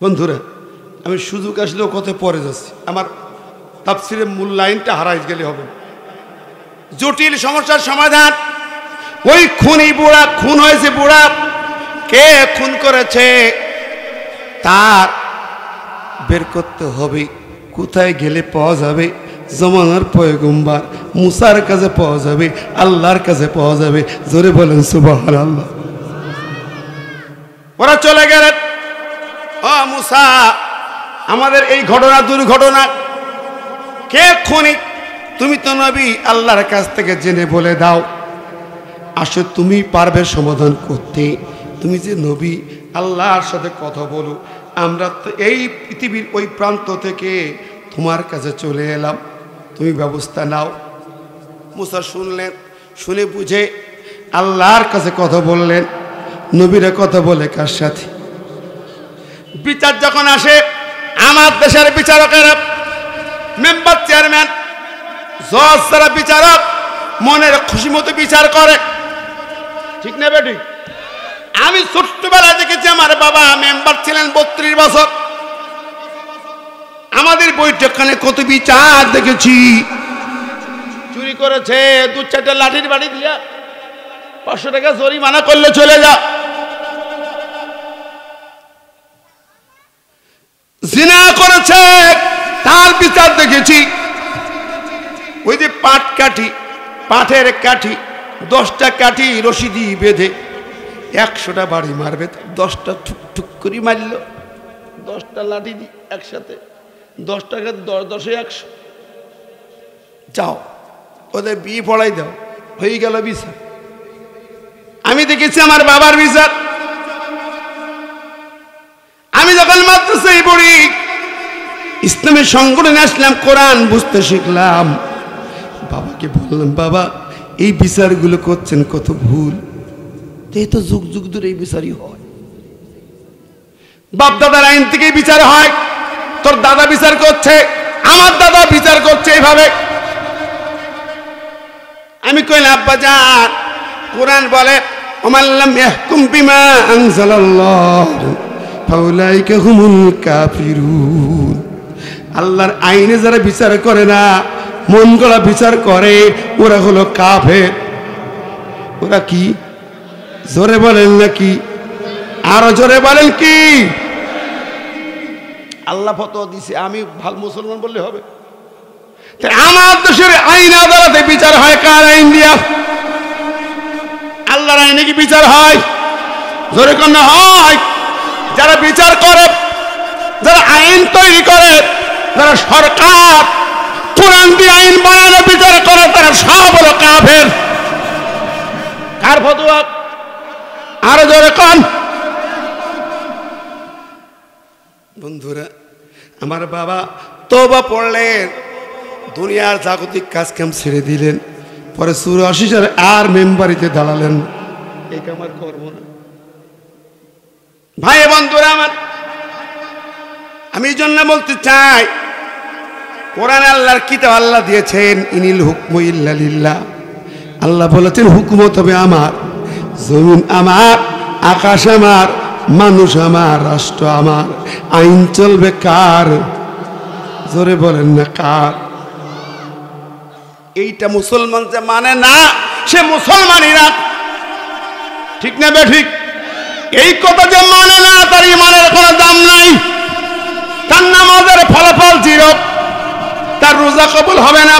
বন্ধুরা, আমি সুযোগ আসলেও কত পরে যাচ্ছি, আমার তাফসীরের মূল লাইনটা হারাই গেলে হবে। জটিল সমস্যার সমাধান। ওই খুনি বুড়া, খুন হয়েছে বুড়া, কে খুন করেছে তার বের করতে হবে। কোথায় গেলে পাওয়া যাবে? জমানার পয়গম্বর মুসার কাছে পাওয়া যাবে, আল্লাহর কাছে পাওয়া যাবে। জোরে বলেন সুবহানাল্লাহ। ওরা চলে গেলেন। ও মুসা, আমাদের এই ঘটনা দুর্ঘটনা, কে খুনি? তুমি তো নবী, আল্লাহর কাছ থেকে জেনে বলে দাও। আসো, তুমি পারবে সমাধান করতে, তুমি যে নবী, আল্লাহর সাথে কথা বলো। আমরা তো এই পৃথিবীর ওই প্রান্ত থেকে তোমার কাছে চলে এলাম, তুমি ব্যবস্থা নাও। মুসা শুনলেন, শুনে বুঝে আল্লাহর কাছে কথা বললেন। নবীরা কথা বলে কার সাথে? বিচার যখন আসে, আমার দেশের বিচারকেরা, মেম্বার, চেয়ারম্যান, জজ, যারা বিচারক মনের খুশি মতো বিচার করে, ঠিক না বেটি? আমি ছোট্টবেলায় দেখেছি, আমার বাবা মেম্বার ছিলেন 32 বছর, আমাদের বৈঠকখানে কত বিচার দেখেছি। চুরি করেছে 2-4টা লাঠির বাড়ি দিয়া 500 টাকা জরিমানা করলে চলে যা। জিনা করেছে তার বিচার দেখেছি। ওই যে পাঠের কাঠি 10টা কাঠি রশি দিয়ে বেঁধে 100টা বাড়ি মারবে, 10টা ঠুক করে মারল, 10টা লাঠি দি একসাথে 10 টাকা 10 100 যাও ওদের বিয়ে পড়াই দাও, হয়ে গেল বিচার। আমি দেখেছি আমার বাবার বিচার। আমি যখন মাদ্রাসায় পড়ি, ইসলামের সংগঠনে আসলাম, কোরআন বুঝতে শিখলাম, বাবাকে বললাম, বাবা এই বিচারগুলো করছেন কত ভুল, এই তো যুগ যুগ ধরে এই বিচারই হয়, বাপ দাদার আইন থেকেই বিচার হয়, তোর দাদা বিচার করছে, আমার দাদা বিচার করছে এইভাবে। আমি কইলাম, আব্বা জান, কোরআন বলে ওমাল্লাম ইয়াহকুম বিমা আনজালাল্লাহ ফাউলাইকা হুমুল কাফিরুন। আল্লাহর আইনে যারা বিচার করে না, মন গড়া বিচার করে, ওরা হলো কাফের। ওরা কি? জোরে বলেন নাকি? আরো জোরে বলেন কি? আল্লাহ ফতোয়া দিছে, আমি ভালো মুসলমান বললে হবে? আমার দেশের আইন আদালতে বিচার হয় কার আইন দিয়া? আল্লাহর আইনে কি বিচার হয়? জোরে কোন হয়? যারা বিচার করে, যারা আইন তৈরি করে, যারা সরকার কোরআন দিয়ে আইন বানানো বিচার করে, তারা সব হলো কাফের। কার ফতোয়া? আরো জোরে কোন? বন্ধুরা, আমার বাবা তওবা পড়লেন, দুনিয়ার জাগতিক কাজ কাম ছেড়ে দিলেন, পরে 84 সালে আর মেম্বারিতে দাঁড়ালেন। এই আমার করব না ভাই বন্ধুরা আমার। আমি এই জন্য বলতে চাই, কোরআন আল্লাহর কিতাব, আল্লাহ দিয়েছেন ইনিল হুকমু ইল্লা লিল্লাহ। আল্লাহ বলেছেন হুকুমত হবে আমার, জমিন আমার, আকাশ আমার, মানুষ আমার, রাষ্ট্র আমার, আইন চলবে কার? জোরে বলেন না কার? এইটা মুসলমান যে মানে না, সে মুসলমানই না। ঠিক না বে ঠিক? এই কথা যে মানে না, তার ইমানের কোনো দাম নাই, তার নামাজের ফলাফল 0, তার রোজা কবুল হবে না,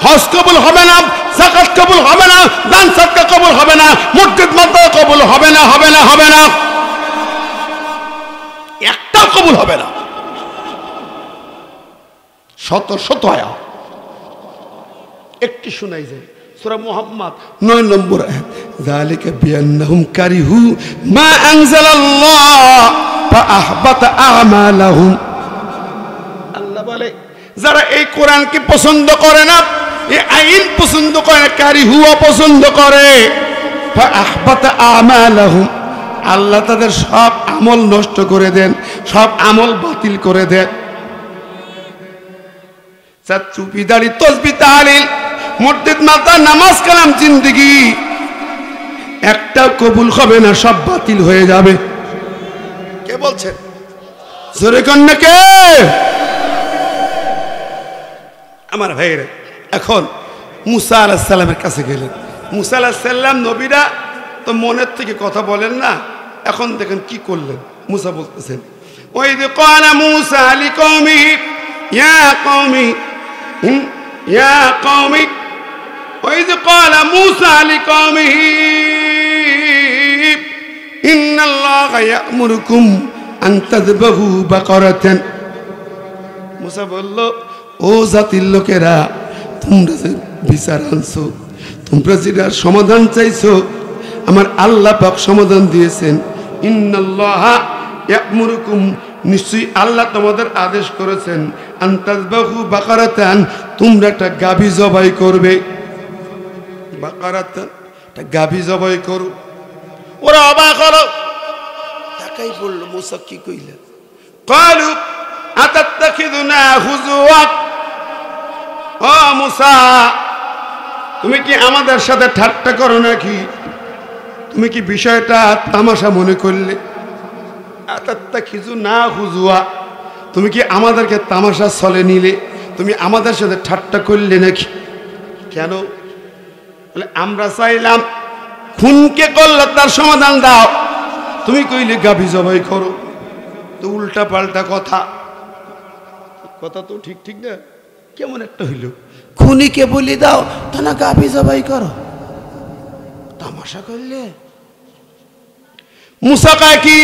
হজ কবুল হবে না, যাকাত কবুল হবে না, দান সদকা কবুল হবে না, মসজিদ মাদ্রাসা কবুল হবে না, হবে না, হবে না, একটাও কবুল হবে না। শত শত আয়াত একটি শোনাই যায়, সূরা মুহাম্মদ 9 নম্বর আয়াত, যালিকা বিআন্নাহুম কারিহু মা আনজালাল্লাহ ফাআহবাতা আমালাহুম। আল্লাহ বলে, যারা এই কোরআনকে পছন্দ করে না, এই আইন পছন্দ করে না, কারিহু অপছন্দ করে, ফাআহবাতা আমালাহুম, আল্লাহ তাদের সব আমল নষ্ট করে দেন, সব আমল বাতিল করে দেন। চুপি দাড়ি তসবিহ তাহলিল মসজিদ মাতা নামাজ কালাম জিন্দেগি একটাও কবুল হবে না, সব বাতিল হয়ে যাবে। কে বলছেন? জোরে কন্যা কে? আমার ভাইরা, এখন মুসা আলাইহিস সালামের কাছে গেলেন। মুসা আলাইহিস সালাম নবীরা তো মনের থেকে কথা বলেন না, এখন দেখেন কি করলেন। মুসা বলতেছেন, ওয়াইদ ক্বালা মুসা লিকওমিহি ইয়া কওমি ইয়া কওমি, ওয়াইদ ক্বালা মুসা লিকওমিহি ইন্নাল্লাহা ইয়া'মুরুকুম আন তাযবাহু বাকারাতান। মুসা বলল, ও জাতির লোকেরা, তোমরা যে বিচার আনছো, তোমরা যেটার সমাধান চাইছো, আমার আল্লাহ পাক সমাধান দিয়েছেন। ইন্নাল্লাহা ইয়া'মুরুকুম, নিশ্চয়ই আল্লাহ তোমাদের আদেশ করেছেন, আন তাযবাহু বাকারাতান, তোমরা একটা গাভী জবাই করবে। বাকারাতান, একটা গাভী জবাই করো। ওরা অবাক হলো, তাকাই বলল, মুসা কি কইলেন? ক্বালু আতাত্তাখিযুনা হুজুওয়া, ও মুসা, তুমি কি আমাদের সাথে ঠাট্টা করো নাকি? তুমি কি বিষয়টা তামাশা মনে করলে? আতাত্তাখিযুনা হুজুওয়া, তুমি কি আমাদেরকে তামাশা চলে নিলে? তুমি আমাদের সাথে ঠাট্টা করলে নাকি? কেন? বলে আমরা চাইলাম খুনকে করলে তার সমাধান দাও, তুমি কইলে গাভী জবাই করো। তো উল্টা পাল্টা কথা, কথা তো ঠিক ঠিক না, কেমন একটা হইল। খুনিকে বলি দাও তা না গাভী জবাই করো, তামাশা করলে। মুসা কয় কি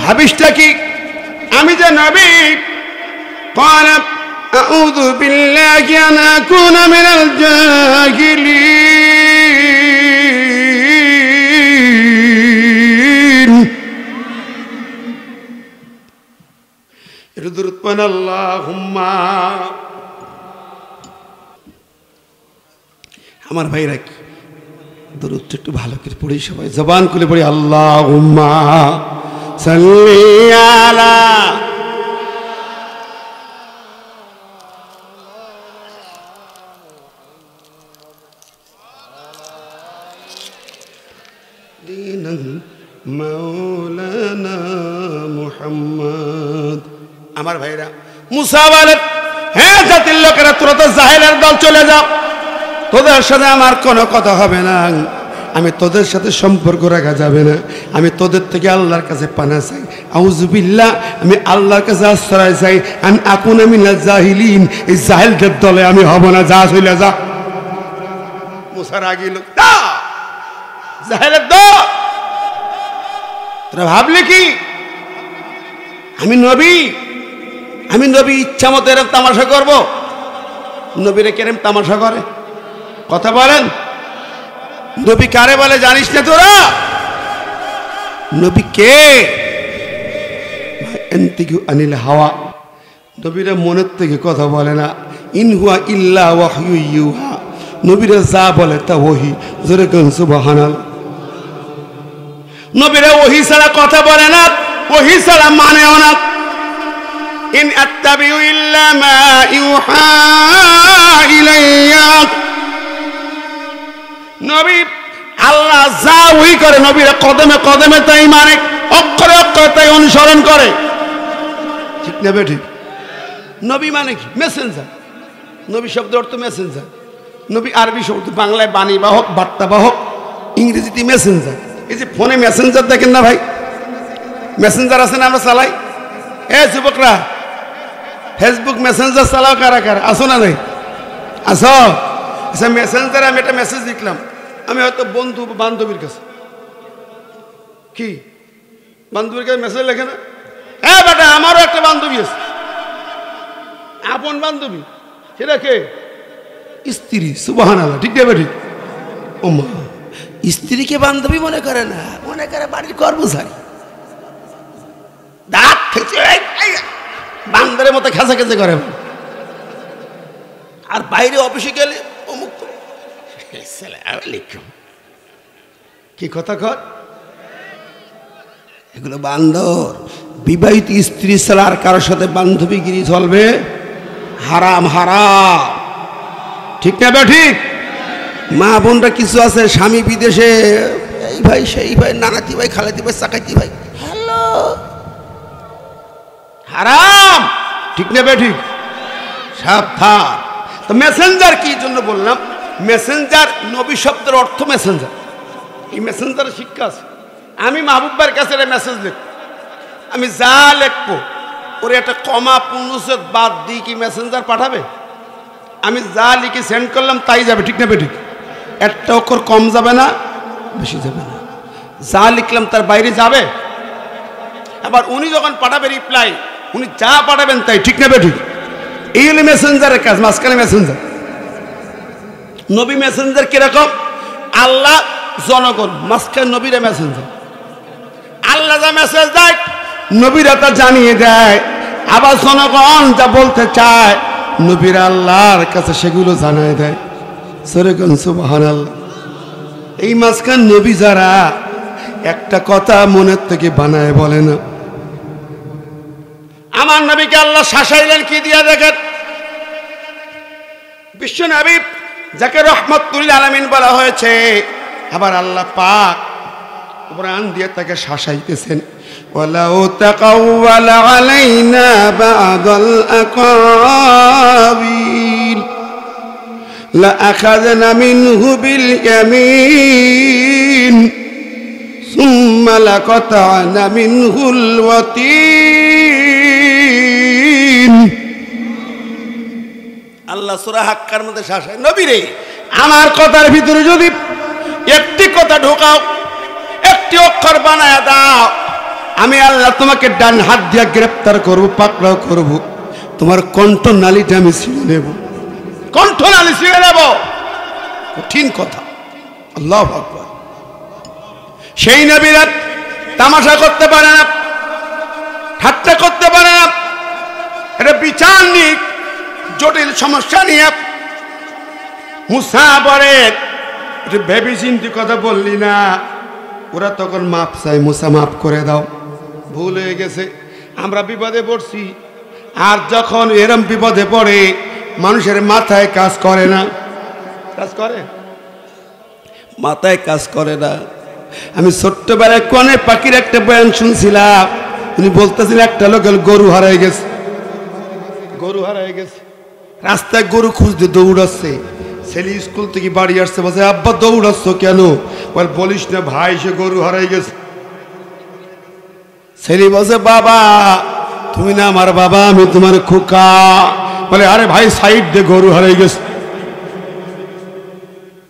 ভাবিসটা কি আমি যে নবী? قال أعوذ بالله أن أكون من الجاهلين ردرتنا اللهم। আমার ভাইরা কি দরুদ একটু ভালো করে পড়ি, সবাই জবান খুলে পড়ি আল্লাহুম্মা সাল্লি আলা মাওলানা মুহাম্মদ। আমার ভাইরা মুসা বলেন, হ্যাঁ জাতির লোকেরা তোরা তো জাহেলের দল, চলে যাও, তোদের সাথে আমার কোনো কথা হবে না, আমি তোদের সাথে সম্পর্ক রাখা যাবে না, আমি তোদের থেকে আল্লাহর কাছে পানা চাই, আউযু বিল্লাহ, আমি আল্লাহর কাছে আশ্রয় চাই, আমি আকুনা মিনাল জাহিলিন, এই জাহেলদের দলে আমি হব না, যা চলে যা। মুসার আগে লোক জাহেলের দল, তোরা ভাবলি কি আমি নবী? আমি নবী ইচ্ছা মতো এরকম তামাশা করব? নবীরে কেরম তামাশা করে? কথা বলেন, নবী কারে বলে জানিস না তোরা? নবী কে? এনতিকু আনিল হাওয়া, নবীরা মনের থেকে কথা বলে না, ইন হুয়া ইল্লা ওয়াহয়ু ইউহা, নবীরা যা বলে তা ওহী। জোরে কোন সুবহানাল্লাহ। নবীরা ওহী ছাড়া কথা বলে না, ওহী ছাড়া মানেও না। ইন আত্তাবিউ ইল্লা মা ইউহা ইলাইয়া, নবী আল্লাহ যা ওই করে, নবীরা কদমে কদমে তাই মানে, অক্ষরে অক্ষরে তাই অনুসরণ করে, ঠিক না বেঠিক? নবী মানে কি? মেসেঞ্জার। নবী শব্দের অর্থ মেসেঞ্জার। নবী আরবি শব্দ, বাংলায় বাণী বাহক, বার্তা বাহক, ইংরেজিতে মেসেঞ্জার। এই যে ফোনে মেসেঞ্জার দেখেন না ভাই, মেসেঞ্জার আছে না আমরা চালাই? এ যুবকরা, ফেসবুক মেসেঞ্জার চালাও কারা কারা? আসো না নাই? আসো। আচ্ছা, মেসেঞ্জারে আমি একটা মেসেজ লিখলাম, আমি হয়তো বন্ধু বান্ধবীর কাছে, কি বান্ধবীর কাছে মেসেজ লেখে না? হ্যাঁ বেটা, আমারও একটা বান্ধবী আছে, আপন বান্ধবী, সেটা কে? স্ত্রী। সুবহানাল্লাহ, ঠিক না বেঠিক? ও মা, স্ত্রীকে বান্ধবী মনে করে না, মনে করে বাড়ির কর্মচারী। দাঁত খেঁচে বান্দরের মতো খেঁচা খেঁচে করে। আর বাইরে অফিসে গেলে অমুক কি কথা কর, এগুলো বান্দর। বিবাহিত স্ত্রী ছাড়া আর কারোর সাথে বান্ধবীগিরি চলবে? হারাম, হারাম, ঠিক না ঠিক? মা বোনরা কিছু আছে, স্বামী বিদেশে, এই ভাই সেই ভাই, নানাতি ভাই, খালাতি ভাই, চাকাতি ভাই, হ্যালো, হারাম, ঠিক না ঠিক? সাবধান। তো মেসেঞ্জার কি জন্য বললাম? মেসেঞ্জার, নবী শব্দের অর্থ মেসেঞ্জার। এই মেসেঞ্জারের শিক্ষা আছে। আমি মাহবুবের কাছে মেসেজ লিখব, আমি যা লিখবো ওরে একটা কমা পূর্ণচ্ছেদ বাদ দিই কি মেসেঞ্জার পাঠাবে? আমি যা লিখে সেন্ড করলাম তাই যাবে, ঠিক না ঠিক? একটা অক্ষর কম যাবে না, বেশি যাবে না। যা লিখলাম তার বাইরে যাবে? আবার উনি যখন পাঠাবে রিপ্লাই, উনি যা পাঠাবেন তাই, ঠিক না ঠিক? এই হলো মেসেঞ্জারের কাজ, মাঝখানে মেসেঞ্জার। নবী মেসেঞ্জার কিরকম? আল্লাহ জনগণ, মাঝখানে নবীরা মেসেঞ্জার। আল্লাহ যা মেসেজ দেয় নবীরা তা জানিয়ে দেয়, আবার জনগণ যা বলতে চায় নবীরা আল্লাহর কাছে সেগুলো জানায় দেয়। সরেগন সুবহানাল্লাহ। এই মাঝখান নবী যারা একটা কথা মনের থেকে বানায় বলে না। আমার নবীকে আল্লাহ শাসাইলেন কি দিয়া দেখেন? বিশ্ব নবী যাকে রহমতুল আলামিন বলা হয়েছে, আবার আল্লাহ পাক কোরআন দিয়ে তাকে শাসাইতেছেন। ওয়ালাউ তাকাওয়ালা আলাইনা বা'দাল আকাবিল লাআখাযনা মিনহু বিল ইয়ামিন সুম্মা লাকাতা'না মিনহুল ওয়াতিন। আল্লাহ সূরা হাক্কার মধ্যে শাসায়, নবী রে আমার কথার ভিতরে যদি একটি কথা ঢোকাও, একটি অক্ষর বানায়া দাও, আমি আল্লাহ তোমাকে ডান হাত দিয়ে গ্রেফতার করব, পাকড়াও করব, তোমার কণ্ঠ নালীটা আমি ছিঁড়ে নেব, কণ্ঠ নালী ছিঁড়ে নেব। কঠিন কথা। আল্লাহু আকবার। সেই নবীরা তামাশা করতে পারে না, ঠাট্টা করতে পারে না। এটা বিচার নিক জটিল সমস্যা নিয়ে মুসা বলে, ভেবে চিন্তি কথা বললি না। ওরা তখন মাপ চাই, মুসা মাফ করে দাও, ভুল হয়ে গেছে, আমরা বিপদে পড়ছি। আর যখন এরম বিপদে পড়ে মানুষের মাথায় কাজ করে না, কাজ করে মাথায় কাজ করে না। আমি ছোট্টবেলায় কোনে পাখির একটা বয়ান শুনছিলাম, উনি বলতেছিলেন একটা লোকের গরু হারাই গেছে, গরু হারাই গেছে, রাস্তায় গরু খুঁজতে দৌড়াচ্ছে। ছেলে স্কুল থেকে বাড়ি আসছে, বলছে আব্বা দৌড়াচ্ছ কেন? বলিস না ভাই, সে গরু হারাই গেছে। ছেলে বলছে বাবা তুমি না আমার বাবা, আমি তোমার খোকা। বলে আরে ভাই সাইড দে, গরু হারাই গেছে।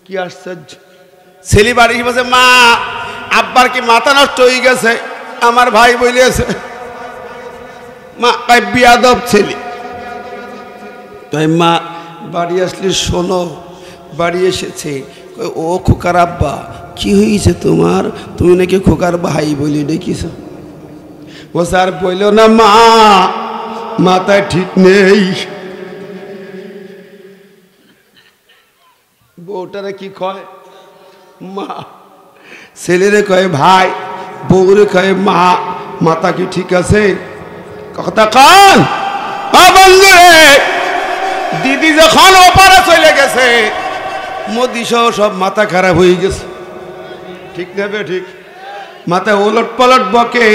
কি আশ্চর্য। ছেলে বাড়ি বলছে মা আব্বার কি মাথা নষ্ট হয়ে গেছে? আমার ভাই বলিয়েছে। মা বিয়াদব ছেলে। তাই মা বাড়ি আসলে শোনো, বাড়ি এসেছে, ও খোকার আব্বা কি হয়েছে তোমার? তুমি নাকি খোকার ভাই বলি ডেকেছ। ও স্যার বলল না মা, মাথায় ঠিক নেই। বউটারে কি কয় মা, ছেলেরে কয় ভাই, বউরে কয় মা। মাথা কি ঠিক আছে? কথা কন বন্ধুরে। দিদি যখন ওপারে চলে গেছে, মোদি সহ সব মাথা খারাপ হয়ে গেছে। ঠিক নেবে ঠিক, মাথায় ওলট পালট বকে,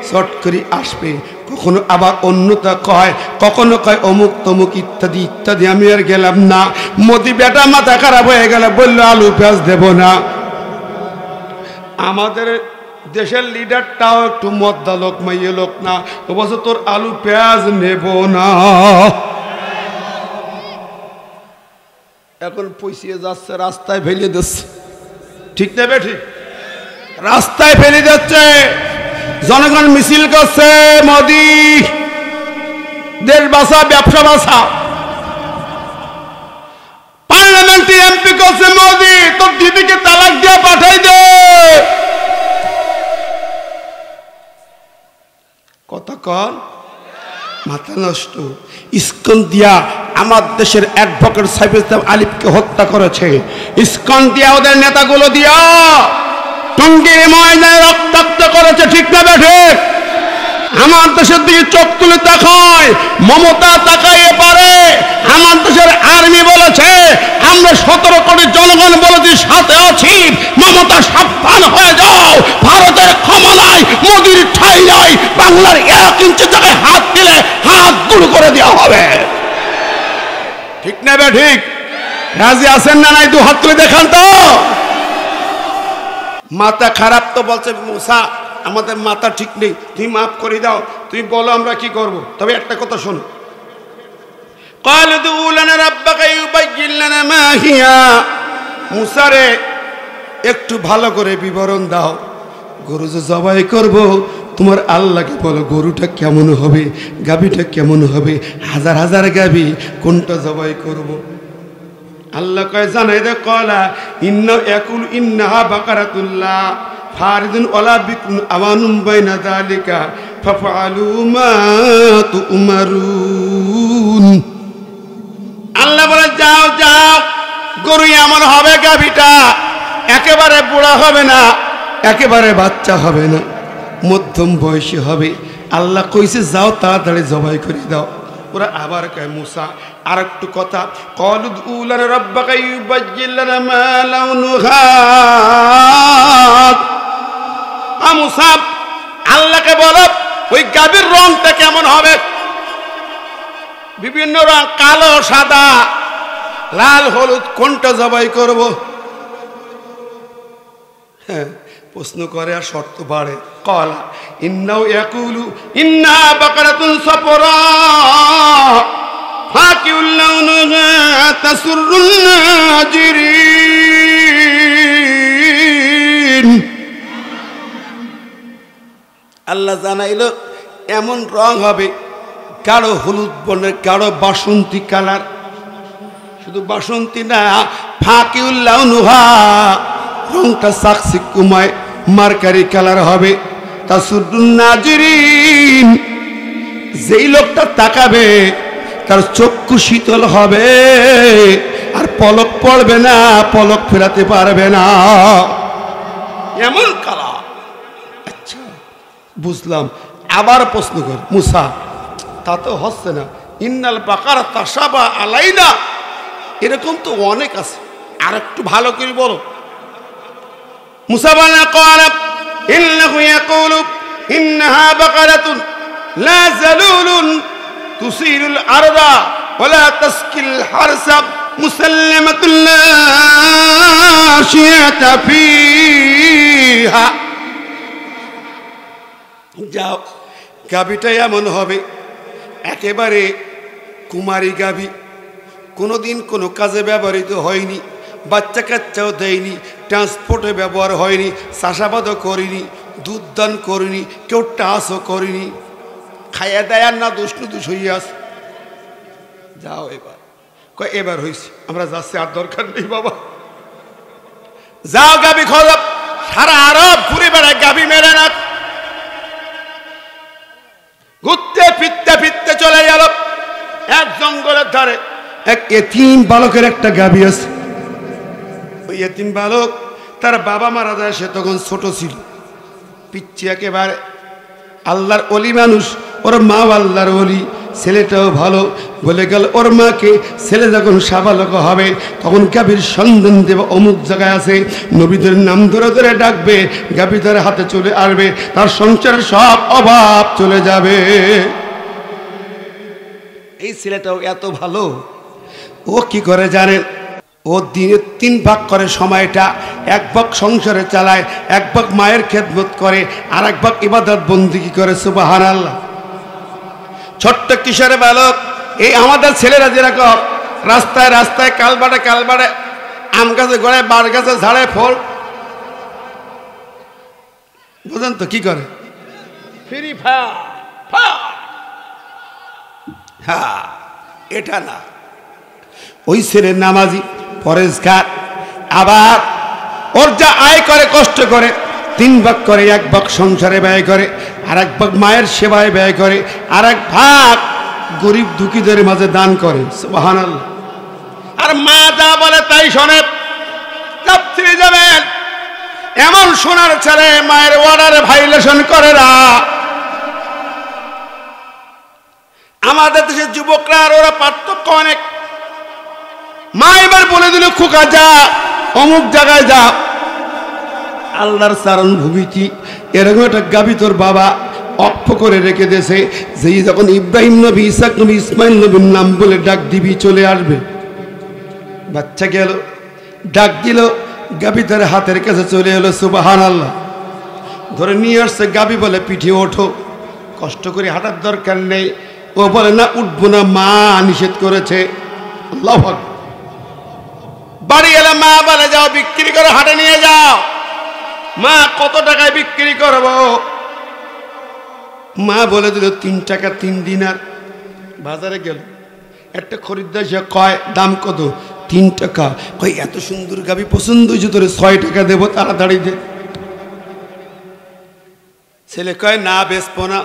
চট করে আসবে, কখনো আবার অন্যতা কয়, কখনো কয় অমুক তমুক ইত্যাদি ইত্যাদি। আমি আর গেলাম না। মোদি বেটা মাথা খারাপ হয়ে গেল, বলল আলু পেঁয়াজ দেব না। আমাদের দেশের লিডারটাও একটু মদ্দা লোক, মাইয়ে লোক না, তো বলছে তোর আলু পেঁয়াজ নেব না। এখন পয়সিয়ে যাচ্ছে, রাস্তায় ফেলে দিচ্ছে। ঠিক নেবে ঠিক, রাস্তায় ফেলে যাচ্ছে। জনগণ মিছিল করছে, মোদি দেশ বাঁচা, ব্যবসা বাঁচা। পার্লামেন্টে এমপি করছে মোদি তোর দিদিকে তালাক দিয়ে পাঠাই দে। কথা কন, মাথা নষ্ট। ইস্কন দিয়া আমার দেশের অ্যাডভোকেট সাইফুল ইসলাম আলিফকে হত্যা করেছে। ইস্কন দিয়া ওদের নেতাগুলো দিয়া টঙ্গীর ময়দানে রক্তাক্ত করেছে। ঠিক না বেঠে? আমার দেশের দিকে চোখ তুলে তাকায়, মমতা তাকাইয়ে পারে। আমার দেশের আর্মি বলেছে আমরা 17 কোটি জনগণ বলেছি সাথে আছি, মমতা সাবধান হয়ে যাও, ভারতের ক্ষমতায় মোদির ঠাঁই নাই, বাংলার 1 ইঞ্চি জায়গায় হাত দিলে হাত দূর করে দেওয়া হবে। ঠিক না বে ঠিক? রাজি আছেন না নাই? 2 হাত তুলে দেখান তো। মাথা খারাপ তো বলছে মুসা আমাদের মাথা ঠিক নেই, তুমি মাফ করে দাও, তুমি বলো আমরা কি করব। তবে একটা কথা শোনো, ক্বালু দুউ লানা রাব্বাকা ইউবায়্যিন লানা মা হিয়া। মুসা রে একটু ভালো করে বিবরণ দাও, গরু যে জবাই করব তোমার আল্লাহকে বলো গরুটা কেমন হবে, গাভীটা কেমন হবে, হাজার হাজার গাভী, কোনটা জবাই করব। আল্লাহ কয় জানাই দে, ক্বালা ইন্না ইয়াকুল ইন্নাহা বাকারাতুল্লাহ ফারিদুন ওয়ালা বিকুন আওয়ানুম বাইনা যালিকা ফাফআলু মা তুমারুন। আল্লাহ বলে যাও যাও, গরু এমন হবে, গাভীটা একেবারে বুড়া হবে না, একেবারে বাচ্চা হবে না, মধ্যম বয়সী হবে। আল্লাহ কইছে যাও তাড়াতাড়ি জবাই করে দাও। ওরা আবার কয় মুসা আর একটু কথা, ক্বালু দুউ লানা রাব্বাকা ইউবায়্যিন লানা মা লাউনুহা। মুসা আল্লাহকে বলো ওই গাভীর রংটা কেমন হবে? বিভিন্ন রং, কালো, সাদা, লাল, হলুদ, কোনটা জবাই করব? হ্যাঁ, প্রশ্ন করে আর শর্ত বাড়ে। ক্বালা ইন্নাহু ইয়াকুলু ইন্না বাকারাতুন সাফরা ফাকিউল লাউনুহা তাসুরুন নাজিরিন। আল্লাহ জানাইল এমন রং হবে, গাঢ় হলুদ বর্ণের, গাঢ় বাসন্তী কালার। শুধু বাসন্তী না, ফাকিউল লাউনুহা, রংটা সাকসিকুমায় মার্কারি কালার হবে। তাসুরুন নাজিরিন, যেই লোকটা তাকাবে তার চক্ষু শীতল হবে, আর পলক পড়বে না, পলক ফেরাতে পারবে না, এমন কালার। আচ্ছা বুঝলাম। আবার প্রশ্ন কর, মুসা তা তো হচ্ছে না, ইন্নাল বাকারা তাশাবা আলাইনা, এরকম তো অনেক আছে, আর একটু ভালো করে বলো। মুসা বলেন ক্বালা ইন্নাহু ইয়াকুলু ইন্নাহা বাকারাতুন লা যালুলুন তুসিরুল আরদা ওয়ালা তাসকিল হারসা মুসাল্লামাতুল লা শিয়াতা ফিহা। যাও, গাভীটা এমন হবে একেবারে কুমারী গাভী, কোনোদিন কোনো কাজে ব্যবহৃত হয়নি, বাচ্চা কাচ্চাও দেয়নি, ট্রান্সপোর্টে ব্যবহার হয়নি, চাষাবাদও করিনি, দুধ দান করিনি, কেউ টাচও করিনি, খাইয়া দেয়ার না দুষ্ণু দুষ হইয়াস। যাও এবার, কয় এবার হয়েছে, আমরা যাচ্ছি, আর দরকার নেই বাবা। যাও গাভী খোঁজো, সারা আরব ঘুরে বেড়ায়, গাভী মেরে না। ঘুরতে ফিরতে ফিরতে চলে গেল এক জঙ্গলের ধারে। এক এতিম বালকের একটা গাভী আছে। ওই এতিম বালক, তার বাবা মারা যায়, সে তখন ছোট ছিল, পিচ্ছি একেবারে। আল্লাহর অলি মানুষ, ওর মা আল্লাহর অলি, ছেলেটাও ভালো। বলে গেল ওর মাকে, ছেলে যখন সাবালক হবে তখন গাভীর সন্ধান দেবে, অমুক জায়গায় আছে, নবীদের নাম ধরে ধরে ডাকবে, গাভী তার হাতে চলে আসবে, তার সংসারের সব অভাব চলে যাবে। এই ছেলেটাও এত ভালো, ও কি করে জানেন? ও দিনে 3 ভাগ করে সময়টা, 1 ভাগ সংসারে চালায়, 1 ভাগ মায়ের খেদমত করে, আর 1 ভাগ ইবাদত বন্দেগী করে। সুবহানাল্লাহ। ছোট্ট কিশোর বালক, এই আমাদের ছেলেরা যেরকম রাস্তায় রাস্তায় কালবাটে কালবাটে, আম গাছে গড়ায়, বাঁশ গাছে ঝাড়ে ফল, বুঝেন তো কি করে? Free fire. হ্যাঁ, এটা না, ওই ছেলের নামাজি, পরেশগার, আবার ওর যা আয় করে কষ্ট করে 3 ভাগ করে, 1 ভাগ সংসারে ব্যয় করে, আর 1 ভাগ মায়ের সেবায় ব্যয় করে, আর 1 ভাগ গরিব দুঃখীদের মাঝে দান করে। সুবহানাল্লাহ। আর মা যা বলে তাই শোনে। যাত্রী যাবেন, এমন সোনার ছেলে মায়ের অর্ডারে ভাইলেশন করে না। আমাদের দেশের যুবকরা আর ওরা পার্থক্য অনেক। মা এবার বলে দিল, খোকা যা, অমুক জায়গায় যা, আল্লাহর চারণ ভূমিটি, এরকম একটা গাভী তোর বাবা অক্ষ করে রেখে দিয়েছে, যেই যখন ইব্রাহিম নবী, ইসাক নবী, ইসমাইল নবীর নাম বলে ডাক দিবি, চলে আসবে। বাচ্চা গেল, ডাক দিল, গাভী তার হাতের কাছে চলে এলো। সুবহানাল্লাহ। ধরে নিয়ে আসছে, গাভী বলে পিঠে ওঠো, কষ্ট করে হাঁটার দরকার নেই। ও বলে না, উঠবো না, মা নিষেধ করেছে। আল্লাহু আকবার। বাড়ি এলে মা বলে যাও বিক্রি করে হাটে নিয়ে যাও। মা কত টাকায় বিক্রি করবো? মা বলে দিল 3 টাকা 3 দিনার। বাজারে গেল, একটা খরিদ্দার সে কয় দাম কত? 3 টাকা। কয় এত সুন্দর গাভী পছন্দ হয়েছে তোরে, 6 টাকা দেবো, তাড়াতাড়ি দে। ছেলে কয় না, বেচবো না।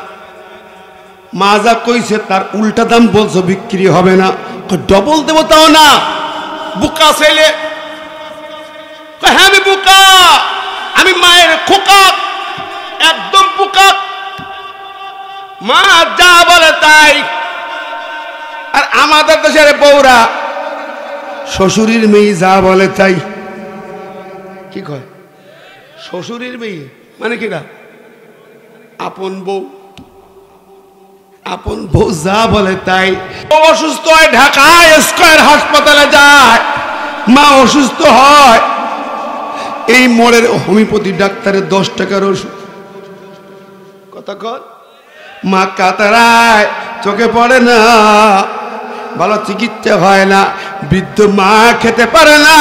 মা যা কইছে তার উল্টা দাম বলছো, বিক্রি হবে না। ডবল দেবো, তাও না। বুকা ছেলে, হ্যাঁ আমি বুকা, আমি মায়ের খোকা, একদম বুকা। মা যা বলে তাই। আর আমাদের দেশের বউরা শ্বশুরের মেয়ে যা বলে তাই। কি কয়? শ্বশুরের মেয়ে মানে কিনা? আপন বউ যা বলে তাই। অসুস্থ হয় ঢাকায় স্কয়ার হাসপাতালে যায়, মা অসুস্থ হয়, এই মোড়ের হোমিওপ্যাথি ডাক্তারের 10 টাকার ওষুধ। কথা কর, মা কাতারায়, চোখে পড়ে না, ভালো চিকিৎসা হয় না, বৃদ্ধ মা খেতে পারে না,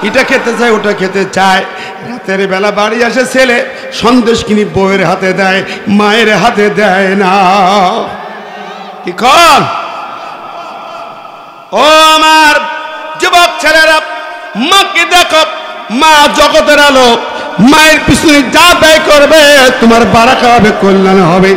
এটা খেতে চায় ওটা খেতে চায়। রাতের বেলা বাড়ি আসে ছেলে, সন্দেশ কিনি বউয়ের হাতে দেয়, মায়ের হাতে দেয় না। কি কর ও আমার যুবক ছেলেরা, মাকে দেখো, মা জগতের আলো, মায়ের পিছনে যা ব্যয় করবে তোমার বারাকা হবে, কল্যাণ হবে।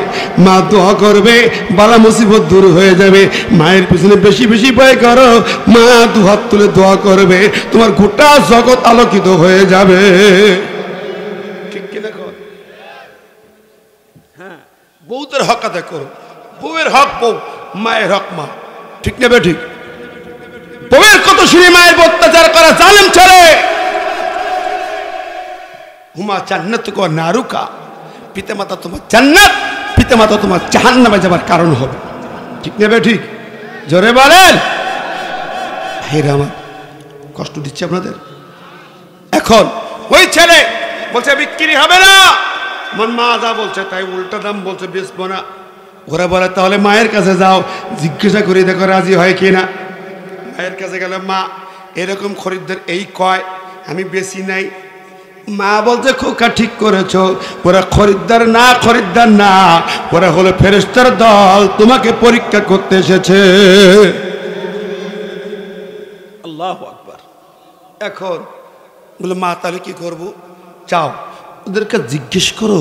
মা দোয়া করবে, বালা মুসিবত দূর হয়ে যাবে। মায়ের পিছনে বেশি বেশি ব্যয় করো, মা দুহাত তুলে দোয়া করবে, তোমার গোটা জগৎ আলোকিত হয়ে যাবে। ঠিক কিনা কর? হ্যাঁ, বউদের হক আদায় করো, বউয়ের হক বউ, মায়ের হক মা। ঠিক নেবে ঠিক? বউয়ের কত শুনে মায়ের অত্যাচার করা জালেম ছেলে, হুমা জান্নাত কো নারুকা, পিতামাতা তোমার জান্নাত, পিতামাতা তোমার জাহান্নামে যাবার কারণ হবে। ঠিক নেবে ঠিক? জোরে বলেন। হেরে আমার কষ্ট দিচ্ছে আপনাদের। এখন ওই ছেলে বলছে বিক্রি হবে না, আমার মা যা বলছে তাই, উল্টা দাম বলছে, বেচবো না। ওরা বলে তাহলে মায়ের কাছে যাও, জিজ্ঞাসা করে দেখো রাজি হয় কিনা। মায়ের কাছে গেলে, মা এরকম খরিদ্দার এই কয়, আমি বেশি নাই। মা বলছে খোকা ঠিক করেছো, ওরা খরিদ্দার না, ওরা হলো ফেরেশতার দল, তোমাকে পরীক্ষা করতে এসেছে। আল্লাহু আকবার। এখন বলে মা তাহলে কি করবো? চাও ওদেরকে জিজ্ঞেস করো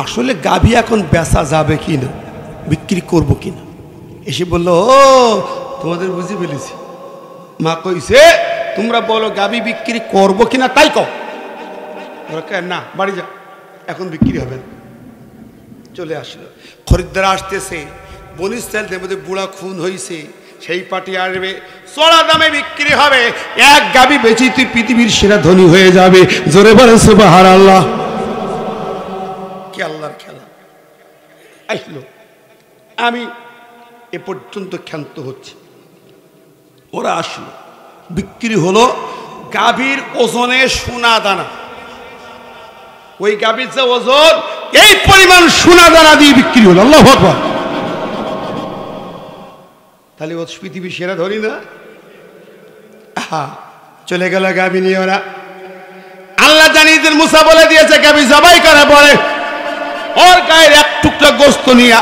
আসলে গাভী এখন বেচা যাবে কিনা, বিক্রি করবো কিনা। এসে বললো, ও তোমাদের বুঝে ফেলেছি। মা কইছে তোমরা বলো গাভী বিক্রি করবো কিনা তাই কও। না, বাড়ি যা, এখন বিক্রি হবে না। চলে আসলো, খরিদ্দার আসতেছে, বনিস চাইলের মধ্যে বুড়া খুন হয়েছে, সেই পার্টি আসবে, চড়া দামে বিক্রি হবে। এক গাভী বেচি তুই পৃথিবীর সেরা ধনী হয়ে যাবে। জোরে বলেন সুবহানাল্লাহ। কি আল্লাহর খেলা। আসলো, আমি এ পর্যন্ত ক্ষান্ত হচ্ছি। ওরা আসলো, বিক্রি হলো গাভীর ওজনে সোনা দানা। ওই গাভীর যে ওজন, এই পরিমাণ সোনা দানা দিয়ে বিক্রি হলো। আল্লাহু আকবার। তাহলে ও পৃথিবীর সেরা ধরি না? চলে গেল গাভী নিয়ে। ওরা আল্লাহ জানিয়ে মুসা বলে দিয়েছে গাভী জবাই করা পরে ওর গায়ের এক টুকরা গোস্ত নিয়ে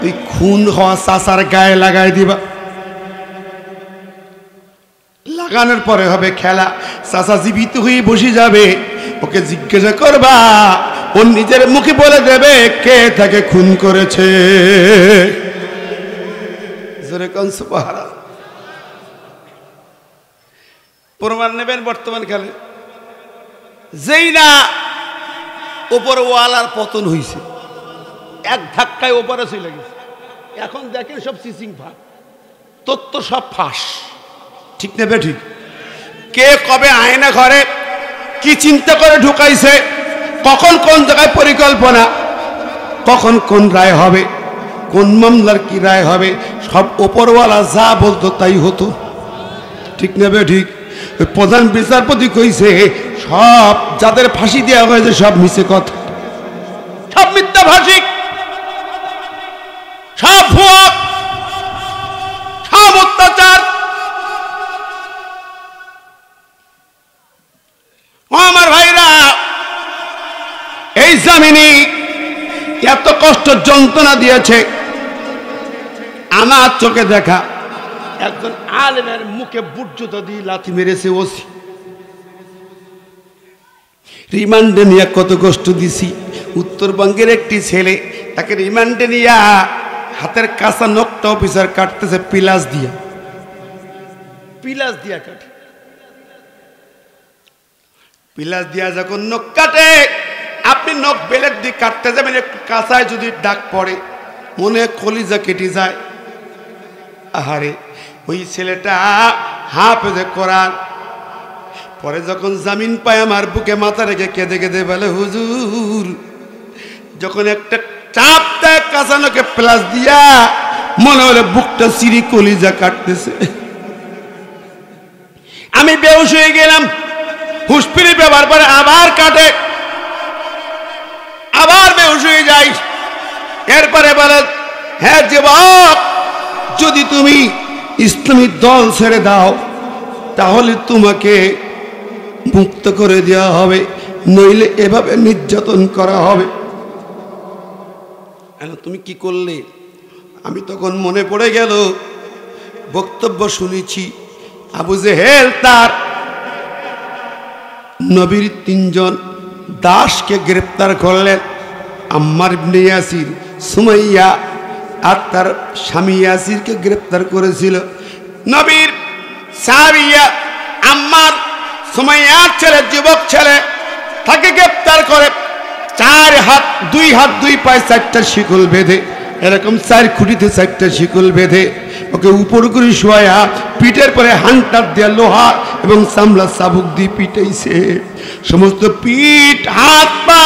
ওই খুন হওয়া চাচার গায়ে লাগাই দিবা। লাগানোর পরে হবে খেলা, চাচা জীবিত হয়ে বসে যাবে, ওকে জিজ্ঞাসা করবা, ওর নিজের মুখে বলে দেবে কে তাকে খুন করেছে। জোরে কোন সুবহানাল্লাহ। প্রমাণ নেবেন বর্তমান কালে, যেই না ওপর ওয়ালার পতন হয়েছে, এক ধাক্কায় ওপরে চলে গেছে। এখন দেখেন সব সিসিং ফাঁস, তথ্য সব ফাঁস। ঠিক নেবে ঠিক? কে কবে আয়না ঘরে কি চিন্তা করে ঢুকাইছে, কখন কোন জায়গায় পরিকল্পনা, কখন কোন রায় হবে, কোন মামলার কি রায় হবে, সব ওপরওয়ালা যা বলতো তাই হতো। ঠিক নেবে ঠিক? ওই প্রধান বিচারপতি কইছে সব যাদের ফাঁসি দেওয়া হয়েছে সব মিছে কথা, সব মিথ্যা ভাষিক, সব ভুয়া, সব অত্যাচার। আমার ভাইরা, এই জামিনী এত কষ্ট যন্ত্রণা দিয়েছে, আমার চোখে দেখা একজন আলেমের মুখে বুট জুতো দিয়ে লাথি মেরেছে ওসি। রিমান্ডে নিয়ে কত কষ্ট দিছি। উত্তরবঙ্গের একটি ছেলে, তাকে রিমান্ডে নিয়ে হাতের কাঁচা নখটা অফিসার কাটতেছে পিলাস দিয়া, পিলাস দিয়া কাটে। পিলাস দিয়া যখন নখ কাটে, আপনি নখ বেলেট দিয়ে কাটতে যাবেন, একটু কাঁচায় যদি দাগ পড়ে মনে কলিজা কেটে যায়। আহারে, ওই ছেলেটা হাফেজে কোরআন, পরে যখন জামিন পায় আমার বুকে মাথা রেখে কেঁদে কেঁদে বলে, হুজুর যখন একটা চাপ দেয় কাঁচানোকে প্লাস দিয়া, মনে হলে বুকটা চিরি কলিজা কাটতেছে। আমি বেহুশ হয়ে গেলাম। হুঁশ ফিরে ব্যবহার করে আবার কাটে, আবার বেহুশ হয়ে যাই। এরপরে বলে, হ্যাঁ যুবক, যদি তুমি ইসলামী দল ছেড়ে দাও তাহলে তোমাকে মুক্ত করে দেওয়া হবে, নইলে এভাবে নির্যাতন করা হবে। তুমি কি করলে? আমি তখন মনে পড়ে গেল বক্তব্য শুনেছি, আবু জেহেল তার নবীর 3 জন দাসকে গ্রেপ্তার করলেন। আম্মার ইবনে ইয়াসির, সুমাইয়া আর তার স্বামী ইয়াসিরকে গ্রেপ্তার করেছিল। নবীর সাহাবিয়া আম্মার, সুমাইয়ার ছেলে, যুবক ছেলে, তাকে গ্রেপ্তার করে 4 হাত 2 হাত 2 পায়ে 4টা শিকল বেঁধে, এরকম 4 খুঁটিতে 4টা শিকল বেঁধে ওকে উপর করে শোয়া পিঠের পরে হান্টার দিয়ে লোহা এবং চামড়া চাবুক দিয়ে পিটাইছে। সমস্ত পিঠ হাত পা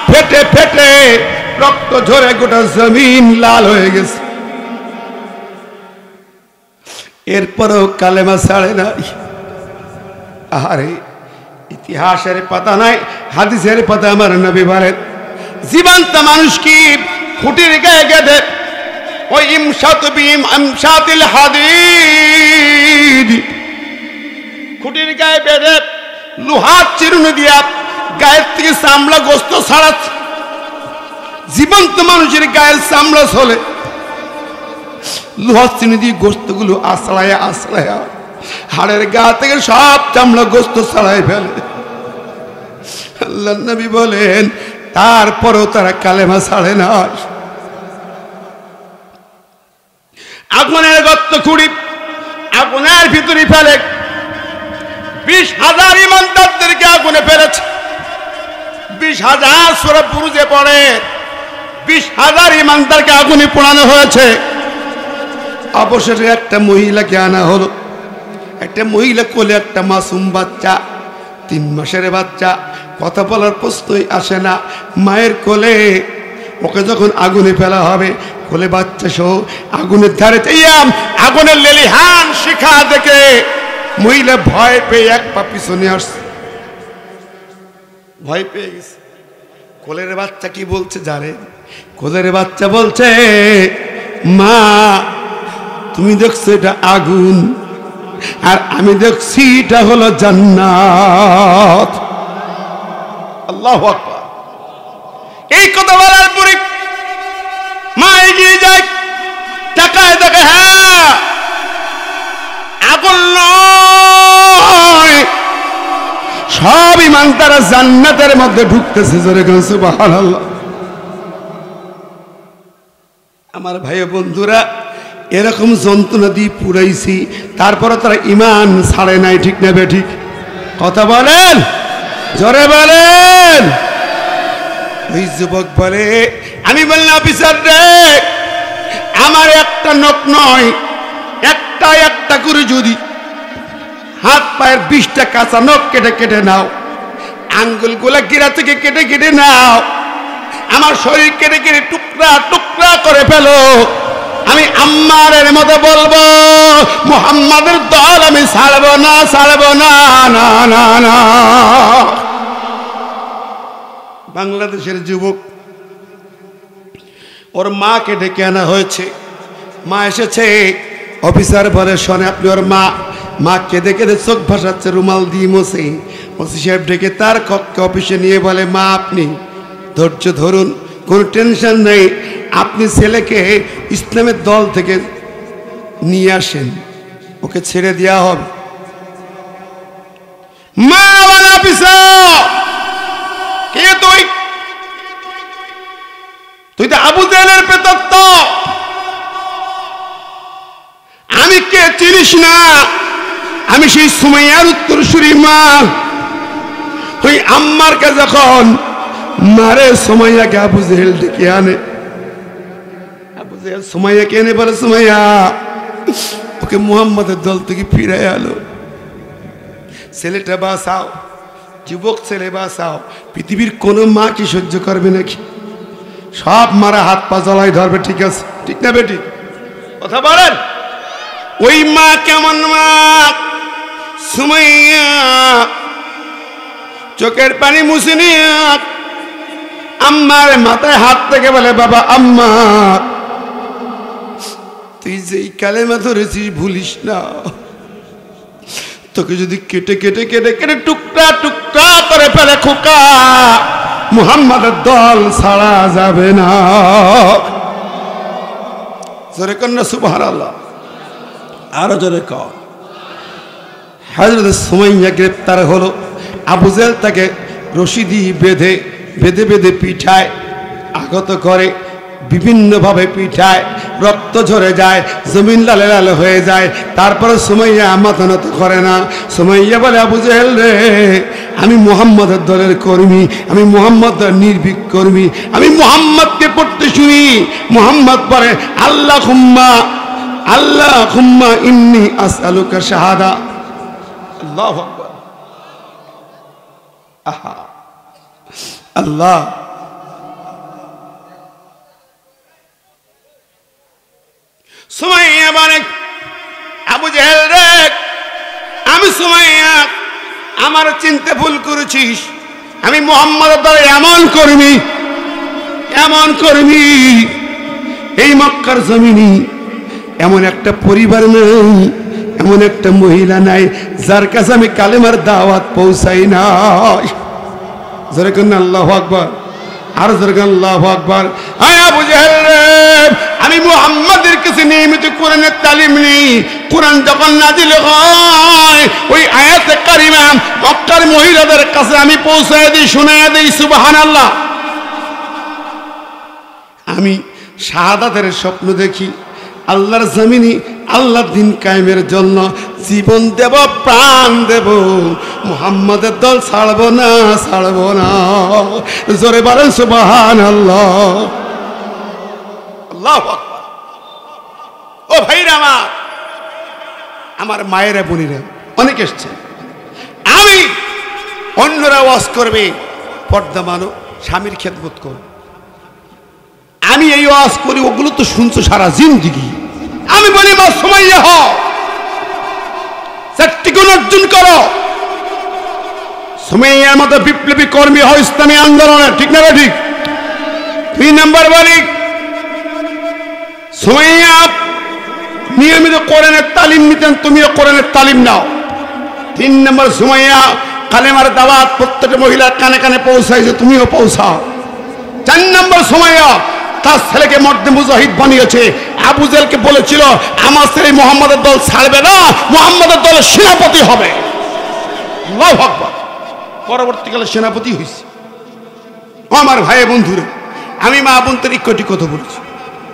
ফেটে ফেটে রক্ত ঝরে গোটা জমিন লাল হয়ে গেছে। এরপরেও কালেমা ছাড়ে নাই। আরে ইতিহাসের পাতা নাই, হাদিসের পাতা আমার নবী বলেন, জীবন্ত মানুষ কি খুঁটির গায়ে গেঁথে ওই ইমসাত বিম আমসাতিল হাদিদ, খুঁটির গায়ে বেঁধে লোহার চিরুনি দিয়া গায়ের থেকে চামড়া গোস্ত ছাড়াচ্ছে। জীবন্ত মানুষের গায়ের চামড়া চলে, লোহার চিরুনি দিয়ে গোস্তগুলো আশ্রয়া আশ্রয়া হাড়ের গা থেকে সব চামড়া গোস্ত ছাড়াই ফেলে। আল্লাহর নবী বলেন, তারপরেও তারা কালেমা ছাড়ে না। আগুনের গর্ত খুঁড়ি আগুনের ভিতরে ফেলে 20,000 ইমানদারদেরকে আগুনে ফেলেছে। 20,000 সূরা বুরুজে পড়ে 20,000 ইমানদারকে আগুনে পোড়ানো হয়েছে। অবশেষে একটা মহিলাকে আনা হলো। একটা মহিলা কোলে একটা মাসুম বাচ্চা, 3 মাসের বাচ্চা, কথা বলার প্রশ্নই আসে না। মায়ের কোলে ওকে যখন আগুনে ফেলা হবে, কোলে বাচ্চা সহ আগুনের ধারে আগুনের লেলিহান শিখা দেখে মহিলা ভয় পেয়ে এক পা পিছনে আসছে, ভয় পেয়ে গেছে। কোলের বাচ্চা কি বলছে জানে? কোলের বাচ্চা বলছে, মা তুমি দেখছো এটা আগুন, আর আমি দেখছি এটা হলো জান্নাত। আল্লাহু আকবার। এই কথা বলার পরে মা এগিয়ে যায়, তাকায় দেখে, হ্যাঁ আগুন নয়, সব ইমানদাররা জান্নাতের মধ্যে ঢুকতেছে। জোরে বলেন সুবহানাল্লাহ। আমার ভাই বন্ধুরা, এরকম যন্ত্রণা দিয়ে পুরাইছি, তারপরে তারা ইমান ছাড়ে নাই। ঠিক না বেঠিক? কথা বলেন, জোরে বলেন। ওই যুবক বলে, আমি বললাম অফিসার রে, আমার একটা নখ নয়, একটা একটা করে যদি হাত পায়ের 20টা কাঁচা নখ কেটে কেটে নাও, আঙ্গুলগুলা গিরা থেকে কেটে কেটে নাও, আমার শরীর কেটে কেটে টুকরা টুকরা করে ফেলো, আমি আম্মারের মতো বলবো, মুহাম্মাদের দল আমি ছাড়বো না, ছাড়বো না, না না না। বাংলাদেশের যুবক, ওর মাকে ডেকে আনা হয়েছে। মা এসেছে, অফিসার বলে, শোনে আপনি ওর মা কেঁদে কেঁদে চোখ ভাসাচ্ছে, রুমাল দিয়ে মোছে। ওসি সাহেব ডেকে তার কক্ষে অফিসে নিয়ে বলে, মা আপনি ধৈর্য ধরুন, কোনো টেনশন নেই, আপনি ছেলেকে ইসলামের দল থেকে নিয়ে আসেন, ওকে ছেড়ে দেওয়া হবে। মা বলে, অফিসার কে তুই? তুই তো আবু জেহেলের পেতর তো, আমি কে চিনিস না? আমি সেই সুমাইয়ার উত্তরসূরি মা। ওই আম্মারকে যখন মারে, সুমাইয়াকে আবু জেহেল ডেকে আনে। আবু জেহেল সুমাইয়াকে এনে বলে, সুমাইয়া ওকে মুহাম্মাদের দল থেকে ফিরে আলো, ছেলেটা বাঁচাও, যুবক ছেলে বাঁচাও। পৃথিবীর কোনো মা কি সহ্য করবে নাকি? সব মারা হাত পা জলাই ধরবে, ঠিক আছে, ঠিক না বেটি? কথা বলেন। ওই মা কেমন মা? সুমাইয়া চোখের পানি মুছে নিয়ে আম্মার মাথায় হাত থেকে বলে, বাবা আম্মা, তুই যেই কালেমা ধরেছিস ভুলিস না। তোকে যদি কেটে কেটে কেটে কেটে টুকরা টুকরা করে ফেলে খোকা, মুহাম্মাদের দল ছাড়া যাবে না। জোরে কন্যা সুবহানাল্লাহ, আরো জোরে কর। হযরত সুমাইয়া গ্রেফতার হলো। আবু জেহেল তাকে রশি দিয়ে বেঁধে বেঁধে বেঁধে পিঠায় আঘাত করে, বিভিন্নভাবে পিঠায়, রক্ত ঝরে যায়, জমিন লালে লালে হয়ে যায়। তারপরে সুমাইয়া মাথা নত করে না। সুমাইয়া বলে, আবু জেহেল রে, আমি মুহাম্মাদের দলের কর্মী, আমি মুহাম্মাদের নির্ভীক কর্মী, আমি মুহাম্মাদকে পড়তে শুনি। মুহাম্মদ পড়ে, আল্লাহুম্মা ইন্নী আসআলুকা শাহাদা। আল্লাহু আকবার। আহা আল্লাহ, সুমাইয়া বলে, আবু জেহেল রে, আমি সুমাইয়া, আমার চিনতে ভুল করেছিস। আমি মুহাম্মাদের দলের এমন কর্মী, এমন কর্মী, এই মক্কার জমিনে এমন একটা পরিবার নেই, এমন একটা মহিলা নাই যার কাছে আমি কালেমার দাওয়াত পৌঁছাই নাই। জোরে কন্যা আল্লাহু আকবার, আর জোরে কন্যা আল্লাহু আকবার। আবু জেহেল রে, আমি মুহাম্মাদের কাছে নিয়মিত কোরআনের তালিম নেই। কোরআন যখন নাজিল হয়, ওই আয়াতে কারিমা মক্কার মহিলাদের কাছে আমি পৌঁছায় দিই, শোনায় দিই। সুবহানাল্লাহ। আমি শাহাদাতের স্বপ্ন দেখি, আল্লাহর জমিনে আল্লাহর দিন কায়েমের জন্য জীবন দেব, প্রাণ দেব, মুহাম্মাদের দল ছাড়বো না, ছাড়বো না। জোরে বলেন সুবহানাল্লাহ। আল্লাহু আকবার। ও ভাইরা আমার মায়েরা বোনেরা অনেক এসছে। আমি অন্যরা ওয়াজ করবে, পর্দা মানো, স্বামীর খেদমত করো। আমি এই ওয়াজ করি, ওগুলো তো শুনছো সারা জিন্দেগি। আমি বলি, মা সুমাইয়া হও, চারটি গুণ অর্জন করো, সুমাইয়ার মতো বিপ্লবী কর্মী হও ইসলামী আন্দোলনে, ঠিক না? ঠিক। 2 নম্বর বলি, সুমাইয়া নিয়মিত কোরআনের তালিম নিতেন, তুমিও কোরআনের তালিম নাও। 3 নম্বর, সুমাইয়া কালেমার দাওয়াত প্রত্যেকটা মহিলার কানে কানে পৌঁছাইছে, তুমিও পৌঁছাও। 4 নম্বর, সুমাইয়া তার ছেলেকে মর্দে মুজাহিদ বানিয়েছে। আবু জেহেলকে বলেছিল, আমার ছেলে মুহাম্মাদের দল ছাড়বে না, মুহাম্মাদের দলের সেনাপতি হবে। আল্লাহু আকবার। পরবর্তীকালে সেনাপতি হয়েছে। আমার ভাই বন্ধুরা, আমি মা বোনদের ইকটি কথা বলেছি।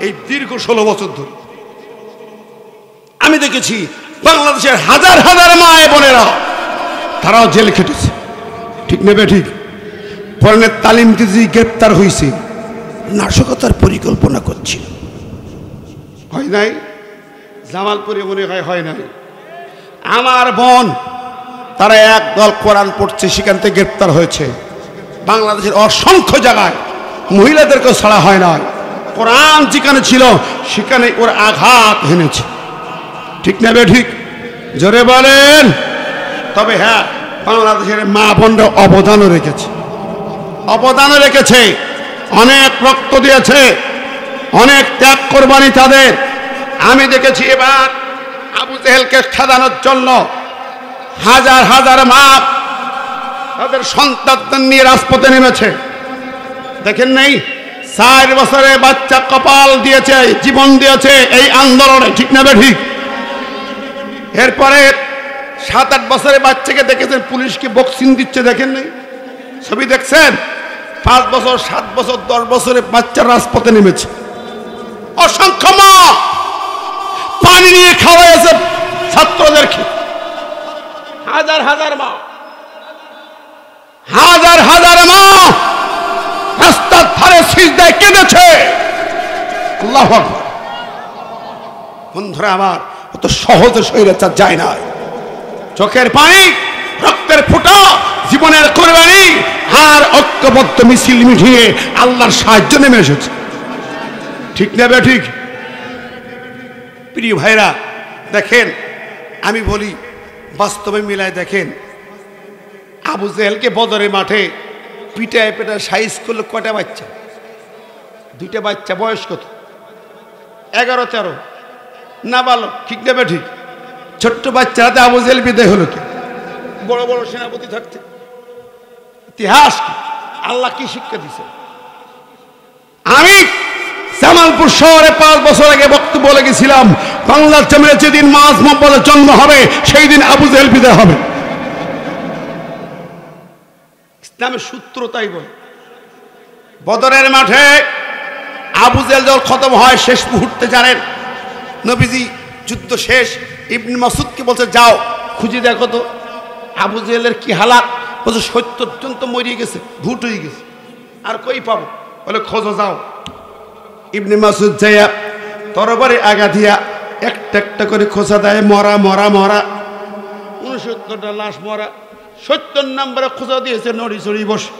এই দীর্ঘ 16 বছর ধরে আমি দেখেছি বাংলাদেশের হাজার হাজার মা বোনেরা তারাও জেল খেটেছে, ঠিক নেবে ঠিক। কোরআনের তালিম দিতে গ্রেপ্তার হয়েছে, নাশকতার পরিকল্পনা করছিল, হয় নাই? জামালপুরে মনে হয় নাই? আমার বোন তারা একদল কোরআন পড়ছে, সেখান থেকে গ্রেপ্তার হয়েছে। বাংলাদেশের অসংখ্য জায়গায় মহিলাদেরকেও ছাড়া হয় না। কোরআন যেখানে ছিল সেখানে ওর আঘাত হেনেছে, ঠিক না বে ঠিক? জোরে বলেন। তবে হ্যাঁ, বাংলাদেশের মা বোনরা অবদানও রেখেছে, অনেক রক্ত দিয়েছে, অনেক ত্যাগ কোরবানি তাদের। আমি দেখেছি এবার আবু জেহেলকে সাজানোর জন্য হাজার হাজার মা তাদের সন্তানদের নিয়ে রাজপথে নেমেছে। দেখেন নাই? 4 বছরে বাচ্চা কপাল দিয়েছে, জীবন দিয়েছে এই আন্দোলনে, ঠিক না ঠিক? এরপরে 7-8 বছরের বাচ্চাকে দেখেছেন পুলিশকে বক্সিং দিচ্ছে, দেখেন নাই? ছবি দেখছেন? 5 বছর, 7 বছর, 10 বছরের বাচ্চা রাজপথে নেমেছে। অসংখ্য মা পানি নিয়ে খাওয়াইছে ছাত্রদেরকে। হাজার হাজার মা রাস্তার ধারে সিজদায় কেঁদেছে। আল্লাহু আকবার। বন্ধুরা আমার, অত সহজে স্বৈরাচার যায় না। চোখের পানি, রক্তের ফোঁটা, জীবনের কোরবানি আর ঐক্য ঐক্যবদ্ধ মিছিল মিটিয়ে আল্লাহর সাহায্য নেমে এসেছে। ঠিক না বে ঠিক? প্রিয় ভাইরা দেখেন, আমি বলি বাস্তবে মিলায় দেখেন, আবু জেহেলকে বদরের মাঠে পিটায় পেটায় সাইজ করলো কটা বাচ্চা? দুইটা বাচ্চা। বয়স কত? 11-13 না বালক। ঠিক না বে ঠিক? ছোট্ট বাচ্চারাতে আবু জেহেল বিদায় হলো কি? বড় বড় সেনাপতি থাকতে। ইতিহাস কি? আল্লাহ কি শিক্ষা দিছে? আমি জামালপুর শহরে 5 বছর আগে বক্তব্য বলে গেছিলাম, বাংলার জমিনে যেদিন মাঝ মোহাম্মদের জন্ম হবে সেই দিন আবু জেহেল বিদায় হবে। ইসলামের সূত্র তাই বলে। বদরের মাঠে আবু জেহেল যখন খতম হয় শেষ মুহূর্তে, জানেন নবীজি যুদ্ধ শেষ, ইবনে মাসউদকে বলছে যাও খুঁজে দেখো তো আবু জেহেলের কি হালাত। বলছে 70 জন তো মরিয়ে গেছে, ভুট হয়ে গেছে, আর কই পাবো? বলে খোঁজো যাও। ইবনে মাসউদ যাইয়া তরবারি আগা দিয়া একটা একটা করে খোঁজা দেয়, মরা মরা মরা 69টা লাশ মরা। 70 নম্বরে খোঁজা দিয়েছে, নড়ি চড়ি বসে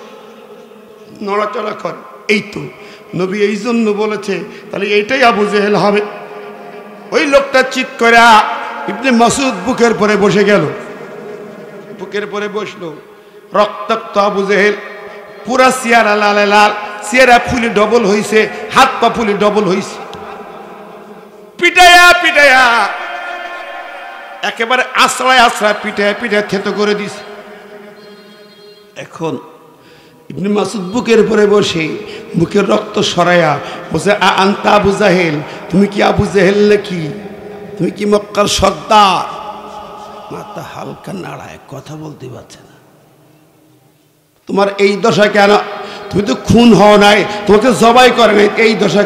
নড়াচড়া করে। এই তো নবী এই জন্য বলেছে, তাহলে এইটাই আবু জেহেল হবে। ওই লোকটা চিৎ করে ইবনে মাসউদ বুকের পরে বসে গেল, বুকের পরে বসলো। রক্তাক্ত আবু জেহেল, পুরা চেহারা লালে লাল, চেহারা ফুলে ডবল হইছে, হাত পা ফুলে ডবল হইছে। পিটায়া পিটায়া একেবারে আশ্রয় আশ্রয় পিটায়া পিটায়া থেতো করে দিছে। এখন ইবনে মাসউদ বুকের পরে বসে বুকের রক্ত সরাইয়া বসে, আনতা আবু জাহেল, তুমি কি আবু জেহেল নাকি? তুমি কি মক্কার সর্দার? মাথা হালকা নাড়ায়, কথা বলতে পারছে না। তোমার এই দশা কেন? তুমি তো খুন হও নাই, তোমাকে জবাই করে নাই, এই দশা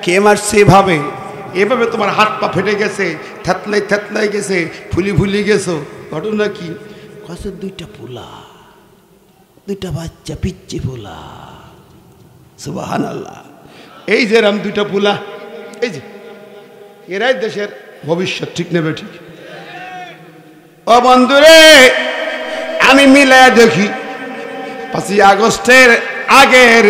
কে মারছে? এভাবে এভাবে তোমার হাত পা ফেটে গেছে, থেতলাই থেতলাই গেছে, ফুলি ফুলি গেছো। ঘটনা কি? কত? দুইটা পোলা, দুইটা বাচ্চা, পিচ্চি পোলা। সুবহানাল্লাহ। এই যে রাম দুইটা পোলা, এই যে এরাই দেশের ভবিষ্যৎ। ঠিক নেবে ঠিক? ও বন্ধুরে, আমি মিলায় দেখি 5ই আগস্টের আগের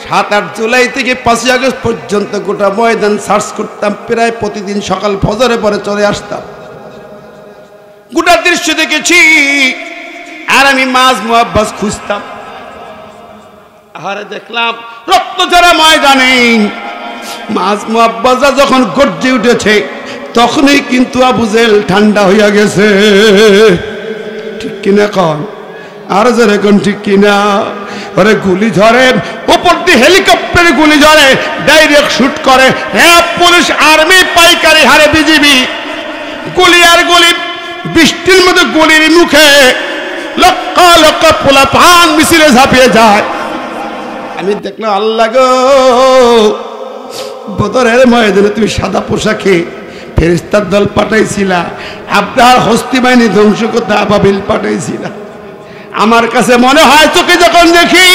7-8 জুলাই থেকে 5ই আগস্ট পর্যন্ত গোটা ময়দান সার্চ করতাম। প্রায় প্রতিদিন সকাল ফজরে পরে চলে আসতাম, গোটা দৃশ্য দেখেছি। আর আমি মাঝ মুআব্বাস খুঁজতাম। আহারে দেখলাম রক্ত ঝরা ময়দানে মাঝ মুআব্বাসা যখন গর্জে উঠেছে, তখনই কিন্তু আবু জেহেল ঠান্ডা হইয়া গেছে। ঠিক কিনা কন? আর যেরকম ঠিক কিনা? ওরে গুলি ঝরে, উপর দিয়ে হেলিকপ্টারে গুলি ঝরে, ডাইরেক্ট শুট করে র্যাব, পুলিশ, আর্মি, পাইকারি হারে বিজিবি। গুলি আর গুলি, বৃষ্টির মধ্যে গুলির মুখে লক্ষ লক্ষ পোলা পান মিছিলে ঝাঁপিয়ে যায়। আমি দেখলাম, আল্লাহ গো, বদরের ময়দানে তুমি সাদা পোশাকে ফেরেশতার দল পাঠাইছিলা, আপনার হস্তি বাহিনী ধ্বংস করতে আবাবিল পাঠাইছিলা। আমার কাছে মনে হয় চোখে যখন দেখি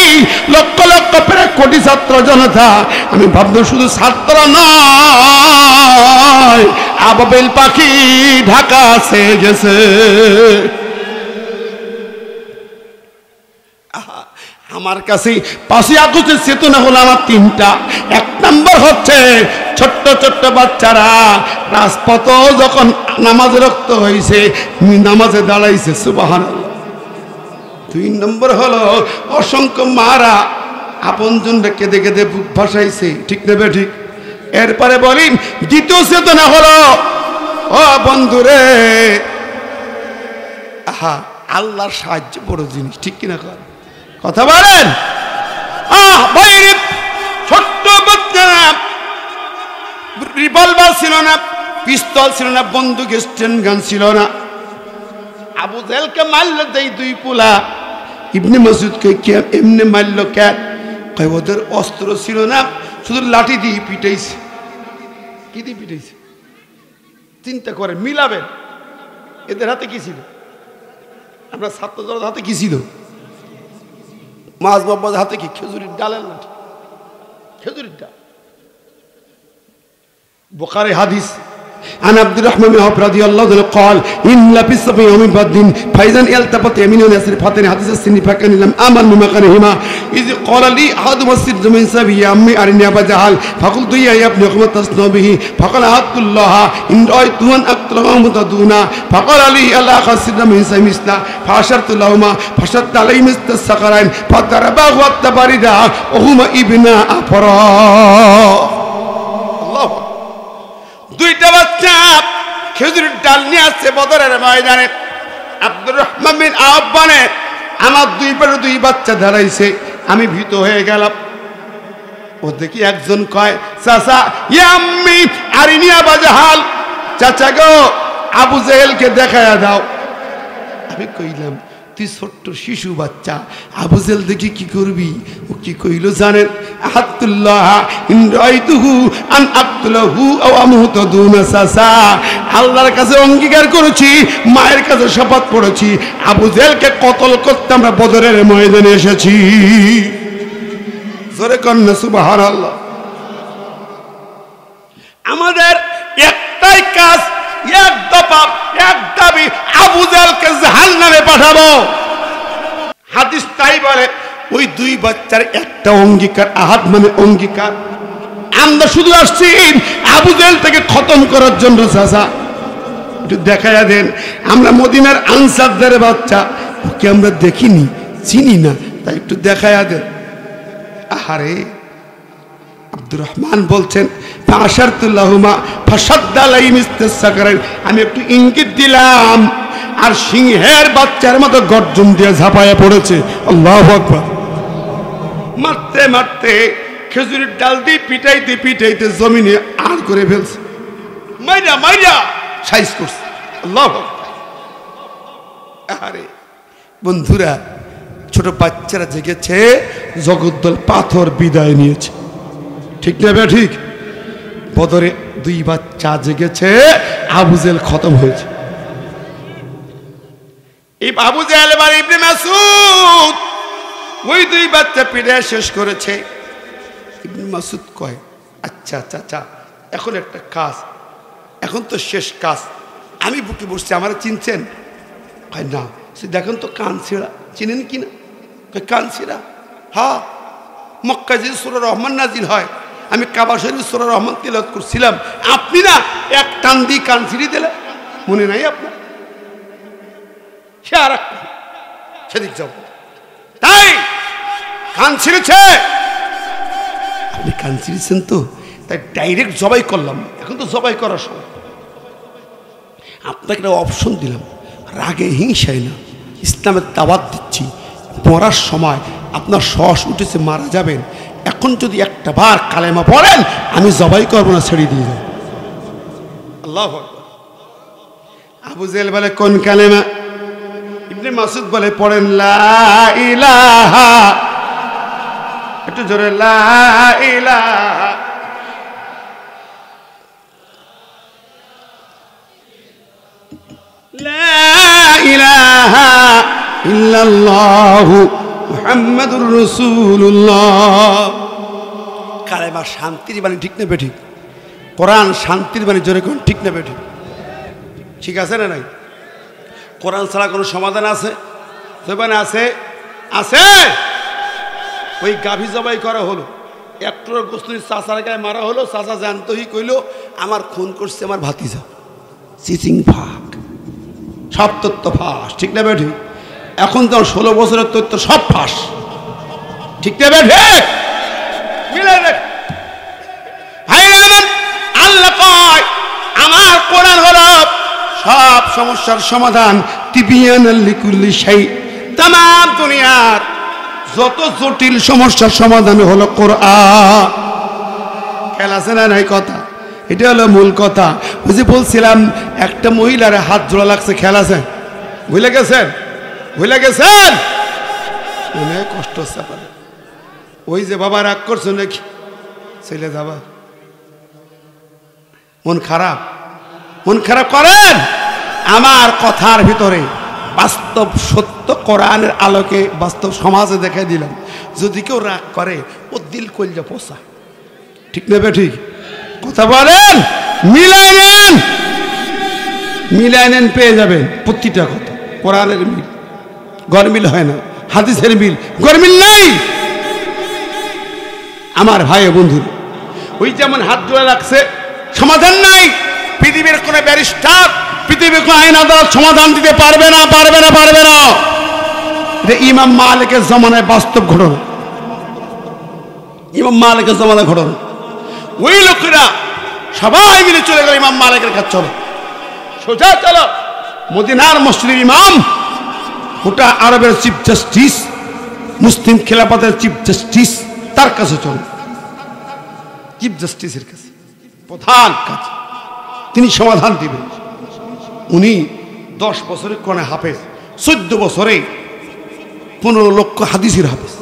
লক্ষ লক্ষ প্রায় কোটি ছাত্র জনতা, আমি ভাবলাম শুধু ছাত্র নয়, আবাবিল পাখি ঢাকা সে গেছে। আমার কাছে 5ই আগস্টের চেতনা হলো আমার 3টা। 1 নম্বর হচ্ছে ছোট্ট ছোট্ট বাচ্চারা রাজপথ যখন নামাজে রক্ত হয়েছে, নামাজে দাঁড়াইছে, সুবহানাল্লাহ। 2 নম্বর হলো অসংখ্য মারা আপনজনরা কেঁদে কেঁদে বুক ভাসাইছে। ঠিক নেবে ঠিক? এরপরে বলি, দ্বিতীয় চেতনা হলো, ও বন্ধুরে, আহা, আল্লাহর সাহায্য বড় জিনিস। ঠিক কিনা কথা বলেন? বাইরে ছোট্ট বাচ্চারা, রিভলভার ছিল না, পিস্তল ছিল না, বন্দুক স্টেন গান ছিল না। আবু জেহেলকে মারলো দেই 2 পোলা। ইবনে মাসউদকে এমনি মারলো কেন? ওদের অস্ত্র ছিল না, শুধু লাঠি দিয়ে পিটাইছে। কি দিয়ে পিটাইছে? চিন্তা করে মিলাবেন। এদের হাতে কি ছিল? আমরা ছাত্রদের হাতে কি ছিল? মাঝ বাবার হাতে কি? খেজুরির ডালের লাঠি, খেজুরির ডাল। বুখারী হাদিস, عن عبد الرحمن بن عوف رضي الله عنه قال إن لبثت في يوم بدر فإذا التفت يمين ويسار فاتني حديث السن فكان لم آمن بمكانهما إذ قال لي أحدهما السر من سبي يا أمي أرني أبا جهل فقلت يا ابن أخي ما تصنع به فقال عبد الله إن رأيت أن أقتله متدونا فقال لي ألا أخذ السر من سبي مثله فأشرت لهما فشدت عليه مثل الصقرين فضرباه والتبردا وهما ابنا أفرا الله দুইটা বাচ্চা খেজুরের ডাল নিয়ে আসছে বদরের ময়দানে। আব্দুর রহমান বিন আওফ বলে আমার দুই পাশে দুই বাচ্চা দাঁড়াইছে, আমি ভীত হয়ে গেলাম। ও দেখি একজন কয় চাচা ইয়া আম্মি আরিনি আবা জাহাল, চাচা গো আবু জেহেলকে দেখায়া দাও। আমি কইলাম তুই ছোট্ট শিশু বাচ্চা, আবু জেহেল দেখি কি করবি? ও কি কইল জানেন? আহাতুল্লাহ ইন রাইতুহু আন আক্তুলাহু আও আমুতু দুনা সাসা, আল্লাহর কাছে অঙ্গীকার করেছি, মায়ের কাছে শপথ করেছি, আবু জেহেলকে কতল করতে আমরা বদরের ময়দানে এসেছি। জোরে কন্না সুবহানাল্লাহ। আমাদের একটাই কাজ, এক দফা এক দাবি, আবু জেহেলকে জাহান্নামে পাঠাবো। হাদিস তাই বলে। ওই দুই বাচ্চার একটা অঙ্গীকার, আহাদ মানে অঙ্গীকার। আমরা শুধু আসছি আবু জেহেল থেকে খতম করার জন্য। চাচা একটু দেখাইয়া দেন, আমরা মদিনার আনসারদের বাচ্চা, ওকে আমরা দেখিনি, চিনি না, তাই একটু দেখাইয়া দেন। আহারে আব্দুর রহমান বলছেন আমি একটু ইঙ্গিত দিলাম আর সিংহের বাচ্চার মতো গর্জন দিয়ে ঝাঁপায়া পড়েছে। আল্লাহু আকবার। মারতে মারতে খেজুরের ডাল দিয়ে পিটাইতে পিটাইতে জমিনে আর করে ফেলছে, মাইরা মাইরা সাইজ করছে। আল্লাহু আকবার। আরে বন্ধুরা, ছোট বাচ্চারা জেগেছে, জগদ্দল পাথর বিদায় নিয়েছে। ঠিক না বে ঠিক? বদরে দুই বাচ্চা জেগেছে, আবু জেহেল খতম হয়েছে। এই আবু জেহেল আর ইবনে মাসউদ ওই দুই বাচ্চা পিড়ে শেষ করেছে। ইবনে মাসউদ কয় আচ্ছা চাচা এখন একটা কাজ, এখন তো শেষ কাজ, আমি বুকে বসছি, আমার চিনছেন? কয় না। দেখেন তো কান ছিঁড়া, চিনেন কিনা? কান ছিঁড়া, হ্যাঁ। মক্কা যে সূরা রহমান নাজিল হয়, আমি কাবা শরীফ সূরা রহমান তিলাওয়াত করছিলাম, আপনি না এক টান দিয়ে কান ছিঁড়ে দিলেন, মনে নাই আপনার? সে আর সেদিক যাব, তাই কান ছিঁড়েছে। আপনি কান ছিঁড়েছেন তো, তাই ডাইরেক্ট জবাই করলাম। এখন তো জবাই করার সময়, আপনাকে একটা অপশন দিলাম, রাগে হিংসায় না, ইসলামের দাওয়াত দিচ্ছি। মরার সময় আপনার শ্বাস উঠেছে, মারা যাবেন, এখন যদি একটা বার কালেমা পড়েন, আমি জবাই করবো না, ছেড়ে দিয়ে যাবো। আল্লাহু আকবার। আবু জেহেল বলে কোন কালেমা? ইবনে মাসউদ বলে পড়েন লা ইলাহা, একটু জোরে লা ইলাহা লা ইলাহা ইল্লাল্লাহু মুহাম্মাদুর রাসূলুল্লাহ। কালেমা শান্তির বাণী, ঠিক না বেঠিক? কোরআন শান্তির বাণী, জোরে কোন ঠিক না বেঠিক? ঠিক আছে না নাই? কোরআন ছাড়া কোনো সমাধান আছে? মানে আছে, আছে। ওই গাভী জবাই করা হলো, একটু গোস্ত চাচার গায়ে মারা হলো, চাচা জানতোই কইল আমার খুন করছে আমার ভাতিজা, চিচিং ফাঁক, সব তথ্য ফাঁস, ঠিক না বেঠিক? এখন তো 16 বছরের তথ্য সব ফাঁস, ঠিক না বেঠিক? মিলে দেখ। আল্লাহ কয় আমার কোরআন হলো সব সমস্যার সমাধান। তিবিয়ানাল লিকুল্লি শাই, তামাম দুনিয়ার যত জটিল সমস্যার সমাধান হলো কোরআন। খেয়াল আছে না নাই কথা? এটা হলো মূল কথা। ওই যে বলছিলাম একটা মহিলার হাত জোড়া লাগছে, খেয়াল আছে? ভুলে গেছেন? ভুলে গেছেন? মনে হয় কষ্ট হচ্ছে আপনার। ওই যে বাবা রাগ করছো নাকি ছেলে যাবা, মন খারাপ, মন খারাপ করেন। আমার কথার ভিতরে বাস্তব সত্য কোরআনের আলোকে বাস্তব সমাজে দেখে দিলাম। যদি কেউ রাগ করে, ও দিল কলজা পোষা, ঠিক নেবে? ঠিক কথা বলেন, মিলাই নেন। নেন, মিলাই নেন, পেয়ে যাবেন প্রতিটা কথা। কোরআনের মিল গরমিল হয় না, হাদিসের মিল গরমিল নাই। আমার ভাই ও বন্ধু, ওই যেমন হাত জোড়া রাখছে, সমাধান নাই। পৃথিবীর কোন ব্যারিস্টার, পৃথিবীর কোন আইন আদালত সমাধান দিতে পারবে না, পারবে না, পারবে না। এটা ইমাম মালিকের জমানায় বাস্তব ঘটনা, ইমাম মালিকের জমানায় ঘটনা। ওই লোকেরা সবাই মিলে চলে গেল ইমাম মালিকের কাছে, চলো সোজা চলো মদিনার মসজিদের ইমাম, গোটা আরবের চিফ জাস্টিস, মুসলিম খেলাফতের চিফ জাস্টিস, তার কাছে চলো। চিফ জাস্টিসের কাছে, প্রধান কাজ, তিনি সমাধান দিবেন। উনি 10 বছরে কোরআন হাফেজ, 14 বছরে 15 লক্ষ হাদিসের হাফেজ।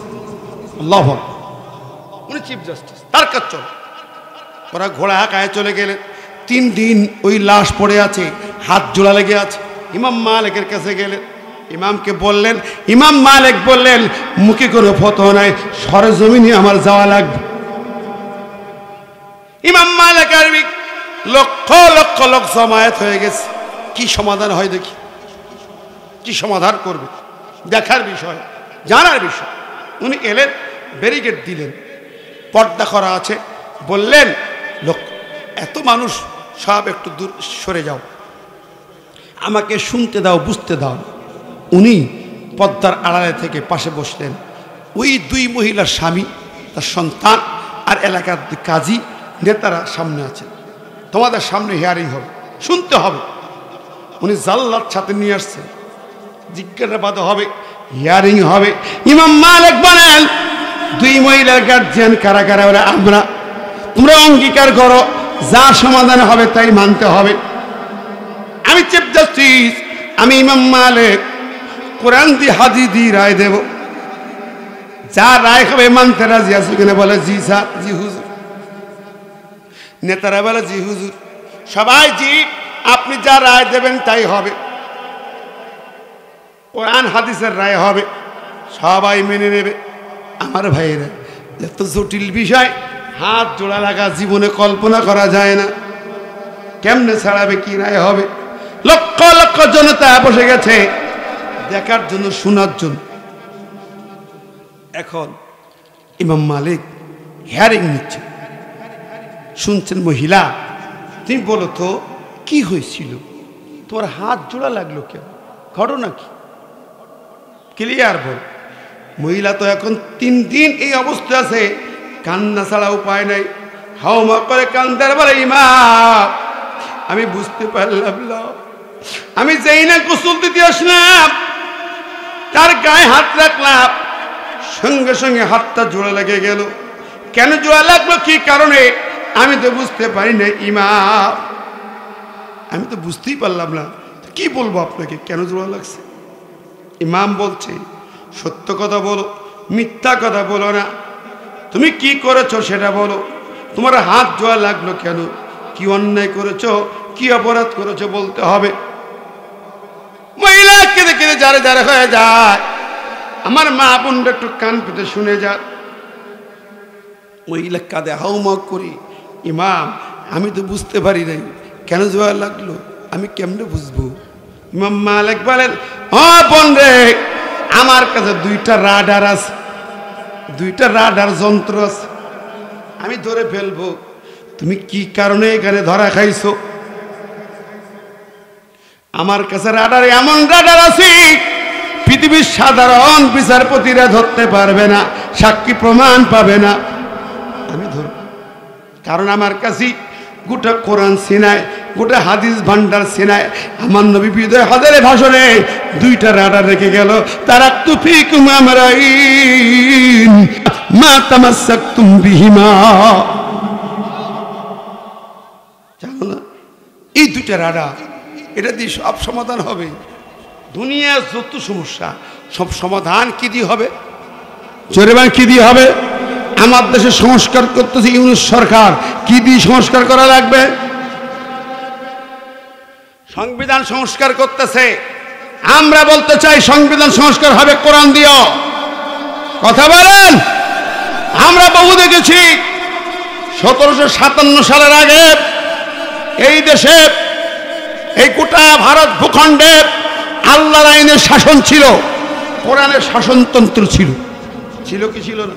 আল্লাহু আকবার। উনি চিফ জাস্টিস, তার কাছে চলো। ওরা ঘোড়া হাঁকায় চলে গেলেন। 3 দিন ওই লাশ পড়ে আছে, হাত জোড়া লেগে আছে। ইমাম মালিকের কাছে গেলেন, ইমামকে বললেন, ইমাম মালিক বললেন, মুখে কোনো ফতোয়া নাই, সরজমিনে আমার যাওয়া লাগবে। ইমাম মালিক আরবি, লক্ষ লক্ষ লোক জমায়েত হয়ে গেছে। কি সমাধান হয় দেখি, কি সমাধান করবে দেখার বিষয়, জানার বিষয়। উনি এলেন, ব্যারিকেড দিলেন, পর্দা করা আছে। বললেন, লোক এত মানুষ, সব একটু দূর সরে যাও, আমাকে শুনতে দাও, বুঝতে দাও। উনি পর্দার আড়ালে থেকে পাশে বসলেন। ওই 2 মহিলার স্বামী, তার সন্তান আর এলাকার কাজী নেতারা সামনে আছেন। তোমাদের সামনে হিয়ারিং হবে, শুনতে হবে। উনি জাল্লাদ সাথে নিয়ে আসছেন, জিজ্ঞাসাবাদ হবে, হিয়ারিং হবে। ইমাম মালিক বলেন, 2 মহিলার গার্জিয়ান কারা কারা? ওরা আমরা। তোমরা অঙ্গীকার করো, যা সমাধান হবে তাই মানতে হবে। আমি চিফ জাস্টিস, আমি ইমাম মালিক, কোরআন দিয়ে হাদিস দিয়ে রায় দেব। যা রায় হবে মানতে রাজি আছো কিনা? বলে জি স্যার, জি হুজুর। নেতারা বলে জি হুজুর। সবাই জি, আপনি যা রায় দেবেন তাই হবে, কোরআন হাদিসের রায় হবে, সবাই মেনে নেবে। আমার ভাইয়েরা, এত জটিল বিষয়, হাত জোড়া লাগা জীবনে কল্পনা করা যায় না। কেমনে ছাড়াবে, কি রায় হবে? লক্ষ লক্ষ জনতা বসে গেছে দেখার জন্য, শোনার জন্য। এখন ইমাম মালিক হিয়ারিং নিচ্ছে, শুনছেন। মহিলা, তুমি বলো তো কি হয়েছিল, তোমার হাত জোড়া লাগলো কেন, ঘটনা কি, ক্লিয়ার বল। মহিলা তো এখন 3 দিন এই অবস্থা আছে, কান্না ছাড়া উপায় নাই। হাওমা করে কান্দার বলে, ইমাম আমি বুঝতে পারলাম না, আমি যেই না গোসল দিতে আসলাম, তার গায়ে হাত রাখলাম, সঙ্গে সঙ্গে হাতটা জোড়া লেগে গেল। কেন জোড়া লাগলো, কি কারণে, আমি তো বুঝতে পারি না ইমাম, আমি তো বুঝতেই পারলাম না। কি বলবো আপনাকে, কেন জোড়া লাগছে? ইমাম বলছে, সত্য কথা বলো, মিথ্যা কথা বলো না। তুমি কি করেছো সেটা বলো। তোমার হাত জোড়া লাগলো কেন, কি অন্যায় করেছো, কি অপরাধ করেছো বলতে হবে। মহিলা কেঁদে কেঁদে যারে যারে হয়ে যায়। আমার মা বোনরা একটু কান পেতে শুনে যাক। মহিলা কাঁদে, হাউমাউ করি, ইমাম আমি তো বুঝতে পারি নাই, কেন জোয়ার লাগলো, আমি কেমনে বুঝবো? ইমাম মালিক বলেন, ও বোন রে, আমার কাছে 2টা রাডার আছে, 2টা রাডার যন্ত্র আছে, আমি ধরে ফেলবো তুমি কি কারণে এখানে ধরা খাইছো। আমার কাছে রাডার, এমন রাডার আছে পৃথিবীর সাধারণ বিচারপতিরা ধরতে পারবে না, সাক্ষী প্রমাণ পাবে না, আমি ধরব। কারণ আমার কাছে গোটা কোরআন সিনায়, গোটা হাদিস ভান্ডার সিনায়। আমার নবী বিদায় হাজারে ভাষণে 2টা রাডার রেখে গেল, তারাকতু ফীকুম আমরাইন মা তামাসসাকতুম বিহিমা। জানো না, এই 2টা রাডার, এটা দিয়ে সব সমাধান হবে। দুনিয়ার যত সমস্যা সব সমাধান কি দিয়ে হবে? জোরেবান কি দিয়ে হবে? আমার দেশে সংস্কার করতেছে ইউনূস সরকার, কি দিয়ে সংস্কার করা লাগবে? সংবিধান সংস্কার করতেছে। আমরা বলতে চাই সংবিধান সংস্কার হবে কোরআন দিও। কথা বলেন। আমরা বহু দেখেছি 1757 সালের আগে এই দেশে এই গোটা ভারত ভূখণ্ডে আল্লাহর আইনের শাসন ছিল, কোরআনের শাসনতন্ত্র ছিল। ছিল কি ছিল না?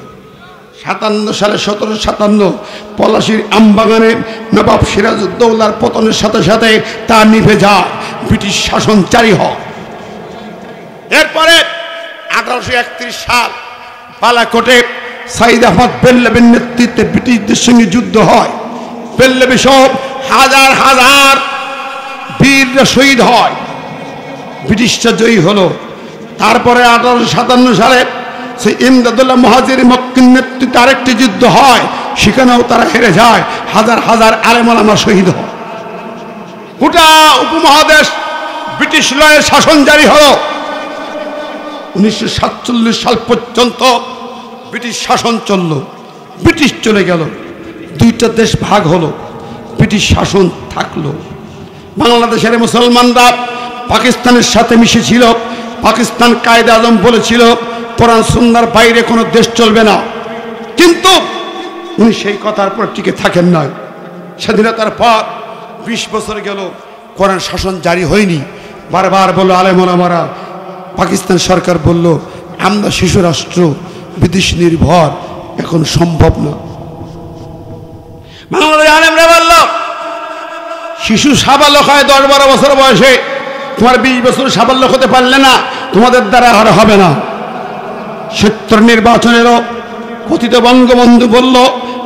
57 সালে 1757 পলাশির আমবাগানে নবাব সিরাজউদ্দৌলার পতনের সাথে সাথে তা নিভে যায়, ব্রিটিশ শাসন জারি হয়। এরপরে 1831 সাল বালাকোটে সাইদ আহমদ বেল্লভীর নেতৃত্বে ব্রিটিশদের সঙ্গে যুদ্ধ হয়। বেল্লভী সব হাজার হাজার বীররা শহীদ হয়, ব্রিটিশরা জয়ী হলো। তারপরে 1857 সালে সেই ইমদাদুল্লাহ মুহাজির মক্কির নেতৃত্বে আরেকটি যুদ্ধ হয়, সেখানেও তারা হেরে যায়, হাজার হাজার আলেম ওলামা শহীদ হয়। গোটা উপমহাদেশ ব্রিটিশ লয়ের শাসন জারি হলো। 1947 সাল পর্যন্ত ব্রিটিশ শাসন চলল। ব্রিটিশ চলে গেল, দুইটা দেশ ভাগ হলো, ব্রিটিশ শাসন থাকলো। বাংলাদেশের মুসলমানরা পাকিস্তানের সাথে মিশেছিল। পাকিস্তান কায়েদে আজম বলেছিল কোরআন সুন্নাহর বাইরে কোনো দেশ চলবে না, কিন্তু উনি সেই কথার পর টিকে থাকেন না। স্বাধীনতার পর 20 বছর গেল, কোরআন শাসন জারি হয়নি। বারবার বলল আলেম ওলামারা, পাকিস্তান সরকার বলল আমরা শিশু রাষ্ট্র, বিদেশ নির্ভর, এখন সম্ভব না। বাংলাদেশ আলেমরা বলল শিশু সাবালক হয় 10-12 বছর বয়সে, তোমার 20 বছর সাবালক হতে পারলে না, তোমাদের দ্বারা আর হবে না। 70 নির্বাচনেরও কথিত বঙ্গবন্ধু বলল,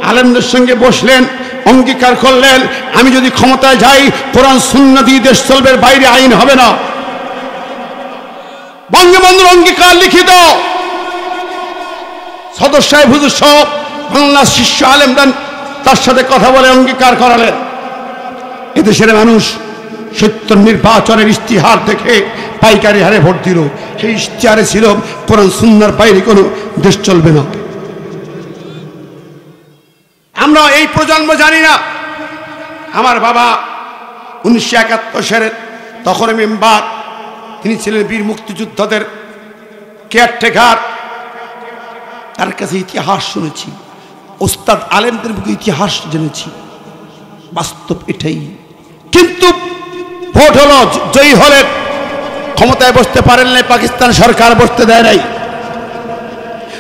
আলেমদের সঙ্গে বসলেন, অঙ্গীকার করলেন আমি যদি ক্ষমতায় যাই কোরআন সুন্নাহ দিয়ে দেশ চলবে, বাইরে আইন হবে না। বঙ্গবন্ধুর অঙ্গীকার লিখিত, সদর সাহেব হুজুর সব বাংলার শিষ্য আলেমরা তার সাথে কথা বলে অঙ্গীকার করালেন। এদেশের মানুষ 70 নির্বাচনের ইশতিহার দেখে পাইকারি হারে ভোট দিল। সেই ইশতিহারে ছিল কোরআন সুন্নাহর বাইরে কোনো দেশ চলবে না। আমরা এই প্রজন্ম জানি না। আমার বাবা 1971 সালে তখন মেম্বার, তিনি ছিলেন বীর মুক্তিযোদ্ধাদের কেয়ারটেকার। তার কাছে ইতিহাস শুনেছি, ওস্তাদ আলেমদের মুখে ইতিহাস জেনেছি, বাস্তব এটাই। কিন্তু ভোট হলো, জয়ী হলে ক্ষমতায় বসতে পারেন নাই, পাকিস্তান সরকার বসতে দেয় নাই,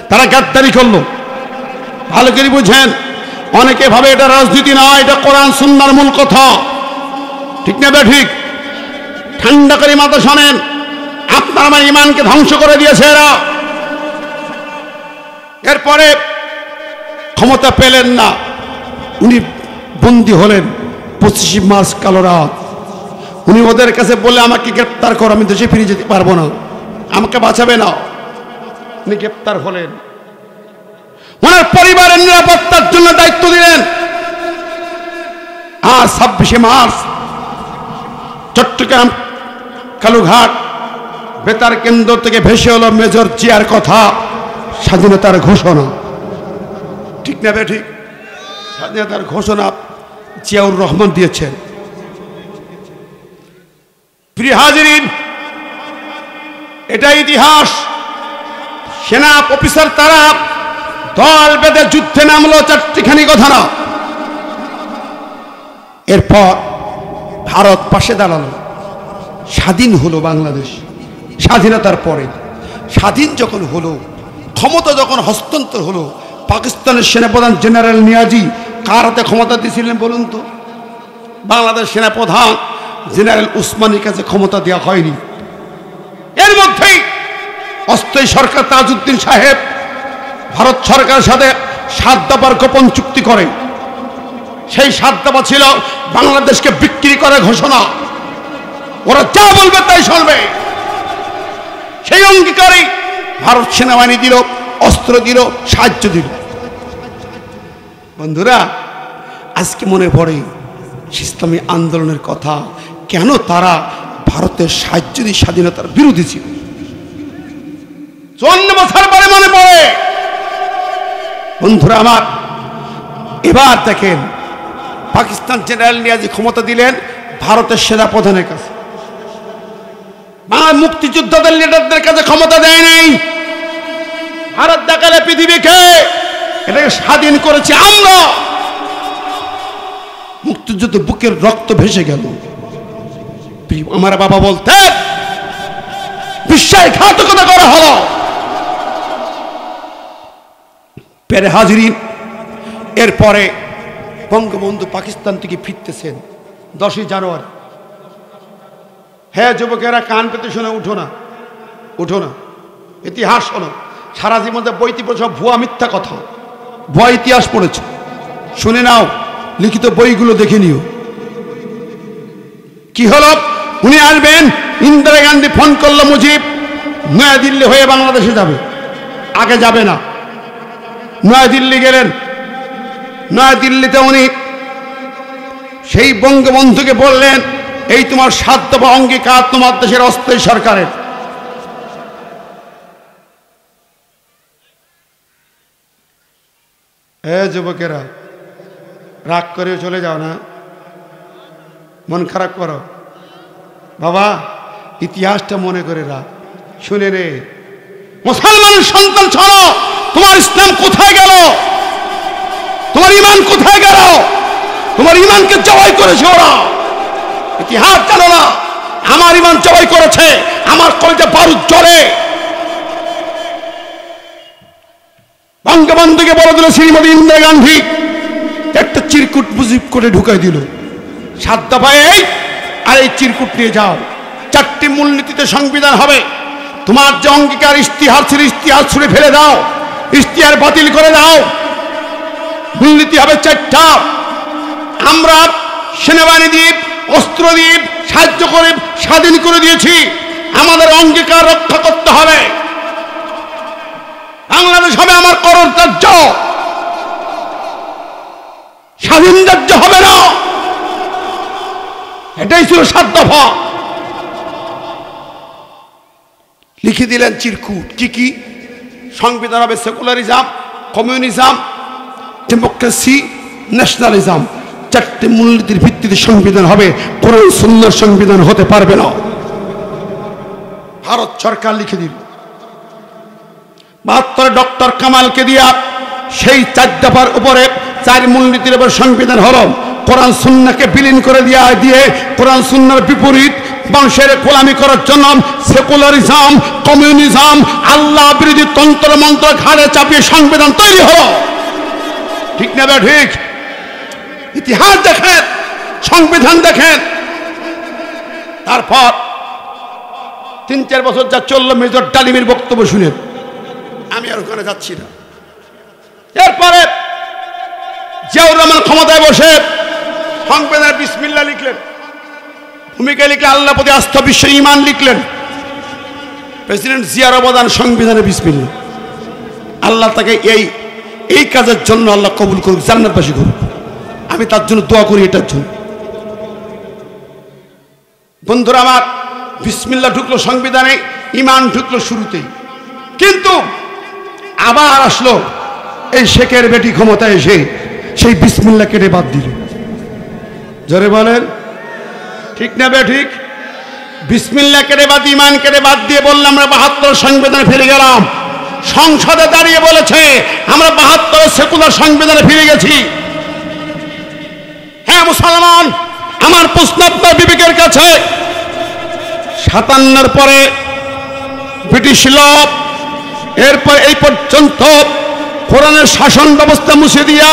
তারা গাদ্দারি করলো। ভালো করে বুঝেন, অনেকে ভাবে এটা রাজনীতি নয়, এটা কোরআন সুন্নাহর মূল কথা, ঠিক না? ঠিক। ঠান্ডা করে মাথা শোনেন, আপনার আমার ইমানকে ধ্বংস করে দিয়েছে এরা। এরপরে ক্ষমতা পেলেন না, উনি বন্দী হলেন 25 মার্চ কালো রাত। উনি ওদের কাছে বলে আমাকে গ্রেপ্তার করো, আমি দেশে ফিরে যেতে পারবো না, আমাকে বাঁচাবে না। উনি গ্রেপ্তার হলেন, ওনার পরিবারের নিরাপত্তার জন্য দায়িত্ব দিলেন। আর 26 মার্চ চট্টগ্রাম কালুঘাট বেতার কেন্দ্র থেকে ভেসে হলো মেজর জিয়ার কথা, স্বাধীনতার ঘোষণা, ঠিক না? ঠিক। স্বাধীনতার ঘোষণা জিয়াউর রহমান দিয়েছেন। প্রিয় হাজিরিন, এটা ইতিহাস। সেনা অফিসার তারা দল বেঁধে যুদ্ধে নামলো, চারটিখানি কথা না। এরপর ভারত পাশে দাঁড়ালো, স্বাধীন হলো বাংলাদেশ। স্বাধীনতার পরে স্বাধীন যখন হলো, ক্ষমতা যখন হস্তান্তর হলো, পাকিস্তানের সেনাপ্রধান জেনারেল নিয়াজি কার হাতে ক্ষমতা দিয়েছিলেন বলুন তো? বাংলাদেশ সেনাপ্রধান জেনারেল উসমানীর কাছে ক্ষমতা দেওয়া হয়নি। এর মধ্যেই অস্থায়ী সরকার তাজউদ্দিন সাহেব ভারত সরকারের সাথে 7 দফার গোপন চুক্তি করে। সেই 7 দফা ছিল বাংলাদেশকে বিক্রি করে ঘোষণা, ওরা যা বলবে তাই শুনবে। সেই অঙ্গীকারে ভারত সেনাবাহিনী দিল, অস্ত্র দিল, সাহায্য দিল। বন্ধুরা, আজকে মনে পড়ে ইসলামী আন্দোলনের কথা, কেন তারা ভারতের সাহায্য দিয়ে স্বাধীনতার বিরোধী ছিল। 54 বছর পরে মনে পড়ে। বন্ধুরা আমার, এবার দেখেন পাকিস্তান জেনারেল নিয়াজি ক্ষমতা দিলেন ভারতের সেনা প্রধানের কাছে, বাংলার মুক্তিযোদ্ধাদের লিডারদের কাছে ক্ষমতা দেয় নাই। ভারত দেখালে পৃথিবীকে এটাকে স্বাধীন করেছি আমরা। মুক্তিযুদ্ধ বুকের রক্ত ভেসে গেল। আমার বাবা বলতেন বিশ্বাসঘাতকতা করা হলো। পেরে হাজিরিন, এরপরে বঙ্গবন্ধু পাকিস্তান থেকে ফিরতেছেন 10ই জানুয়ারি। হ্যাঁ যুবকেরা, কান পেতে শোনা, উঠো না, উঠো না, ইতিহাস শোনো। সারা জীবন বইতে পড়ে সব ভুয়া মিথ্যা কথা, ভুয়া ইতিহাস পড়েছ, শুনে নাও, লিখিত বইগুলো দেখে নিও। কি হলো, উনি আসবেন, ইন্দিরা গান্ধী ফোন করলো, মুজিব নয়াদিল্লি হয়ে বাংলাদেশে যাবে। আগে যাবে না, নয়াদিল্লি গেলেন। নয়াদিল্লিতে উনি সেই বঙ্গবন্ধুকে বললেন, এই তোমার 7 দফা অঙ্গীকার তোমার দেশের অস্থায়ী সরকারের। যুবকেরা, রাগ করে চলে যাও না, মন খারাপ করো বাবা, ইতিহাসটা মনে করে রাখ, শুনে রে। মুসলমানের সন্তান ছাড়ো, তোমার ইসলাম কোথায় গেল? তোমার ইমান কোথায় গেল? তোমার ইমানকে জবাই করেছে ওরা। ইতিহাস জানো না? আমার ইমান জবাই করেছে, আমার কলেজে বারুদ জ্বলে। বঙ্গবন্ধুকে বলে দিল শ্রীমতী ইন্দিরা গান্ধী, একটা চিরকুট মুজিব করে ঢুকাই দিল, 7 দফায় এই, আর এই চিরকুট নিয়ে যাও, 4টি মূলনীতিতে সংবিধান হবে। তোমার যে অঙ্গীকার ইশতিহার ছিল, ইশতিহার ছুড়ে ফেলে দাও, ইশতিহার বাতিল করে দাও। মূলনীতি হবে 4টা। আমরা সেনাবাহিনী দিয়ে, অস্ত্র দিয়ে সাহায্য করে স্বাধীন করে দিয়েছি, আমাদের অঙ্গীকার রক্ষা করতে হবে। বাংলাদেশ হবে আমার করর রাজ্য, স্বাধীন রাজ্য হবে না। এটাই ছিল 7 দফা। লিখে দিলেন চিরকুট। কি কি সংবিধান হবে? Secularism, communism, democracy, nationalism. 4টি মূলনীতির ভিত্তিতে সংবিধান হবে, কোরআন সুন্নাহর সংবিধান হতে পারবে না। ভারত সরকার লিখে দিল। 72 ডক্টর কামালকে দিয়া সেই 4 দফার উপরে, 4 মূলনীতির উপর সংবিধান হলো। কোরআন সুন্নাহকে বিলীন করে দিয়ে কোরআন সুন্নাহর বিপরীত মানুষের গোলামি করার জন্য সেকুলারিজম, কমিউনিজম, আল্লাহ বিরোধী তন্ত্র মন্ত্র ঘাড়ে চাপিয়ে সংবিধান তৈরি হলো। ঠিক না বে ঠিক? ইতিহাস দেখেন, সংবিধান দেখেন। তারপর 3-4 বছর যা চললো, মেজর ডালিমের বক্তব্য শুনেন, আমি আর ওখানে যাচ্ছি না। এরপরে জিয়াউর রহমান ক্ষমতায় বসে সংবিধানে বিসমিল্লাহ লিখলেন, ভূমিকা লিখলেন, আল্লাহ প্রতি আস্থা, বিশ্ব ঈমান লিখলেন। প্রেসিডেন্ট জিয়ার অবদান সংবিধানে বিসমিল্লাহ। আল্লাহ তাকে এই কাজের জন্য আল্লাহ কবুল করুক, জান্নাতবাসী করুক। আমি তার জন্য দোয়া করি, এটার জন্য। বন্ধুরা আমার, বিসমিল্লাহ ঢুকলো সংবিধানে, ঈমান ঢুকলো শুরুতেই। কিন্তু আবার আসলো এই শেখের বেটি ক্ষমতা এসে সেই বিসমিল্লাহ কেটে বাদ দিল। জোরে বলেন, ঠিক না বে ঠিক? বিসমিল্লাহ কেটে বাদ, ঈমান কেটে বাদ দিয়ে বললাম আমরা 72 সংবিধানে ফিরে গেলাম। সংসদে দাঁড়িয়ে বলেছে আমরা 72 সেকুলার সংবিধানে ফিরে গেছি। হ্যাঁ মুসলমান, আমার প্রশ্ন আপনার বিবেকের কাছে, 57 পরে ব্রিটিশ ল, এরপর এই পর্যন্ত কোরআনের শাসন ব্যবস্থা মুছে দিয়া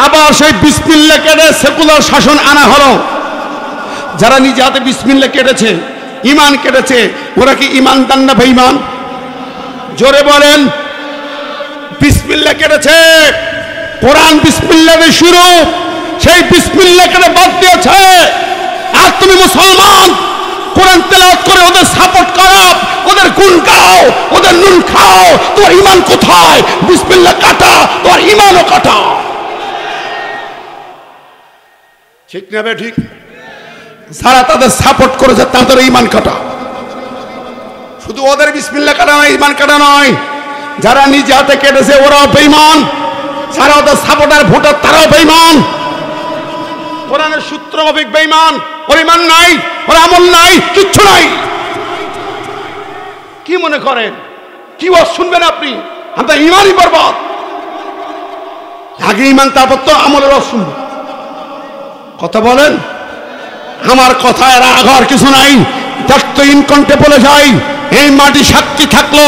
আবার সেই বিসমিল্লাহ কেটে সেকুলার শাসন আনা হলো। যারা নিজে হাতে বিসমিল্লাহ কেটেছে, ঈমান কেটেছে, ওরা কি ঈমানদার না বেঈমান? জোরে বলেন। বিসমিল্লাহ কেটেছে, কোরআন বিসমিল্লাহ দিয়ে শুরু, সেই বিসমিল্লাহ কেটে বাদ দিয়েছে। আর তুমি মুসলমান কোরআন তেলাওয়াত করে ওদের সাপোর্ট করো, ওদের গুণ গাও, ওদের নুন খাও। তোমার ঈমান কোথায়? বিসমিল্লাহ কাটা, তোমার ঈমানও কাটা। ঠিক না বে ঠিক? যারা তাদের সাপোর্ট করেছে তাদের ঈমান কাটা। শুধু ওদের বিসমিল্লাহ কাটা নয়, ঈমান কাটা নয়, যারা নিজে হাতে কেটেছে ওরাও বেঈমান, যারা ওদের সাপোর্টার ভোটার তারাও বেঈমান। কোরআনের সূত্র মাফিক বেঈমান, ওর ঈমান নাই, ওর আমল নাই, কিচ্ছু নাই। কি মনে করেন কি ওয়াজ শুনবেন আপনি? আপনার ঈমানই বরবাদ। আগে ঈমান, তারপর তো আমলের ওয়াজ শুনবেন। কথা বলেন। আমার কথায় রাগ আর কিছু নাই, যত ইনকন্টে বলে যাই, এই মাটি সাক্ষী থাকলো।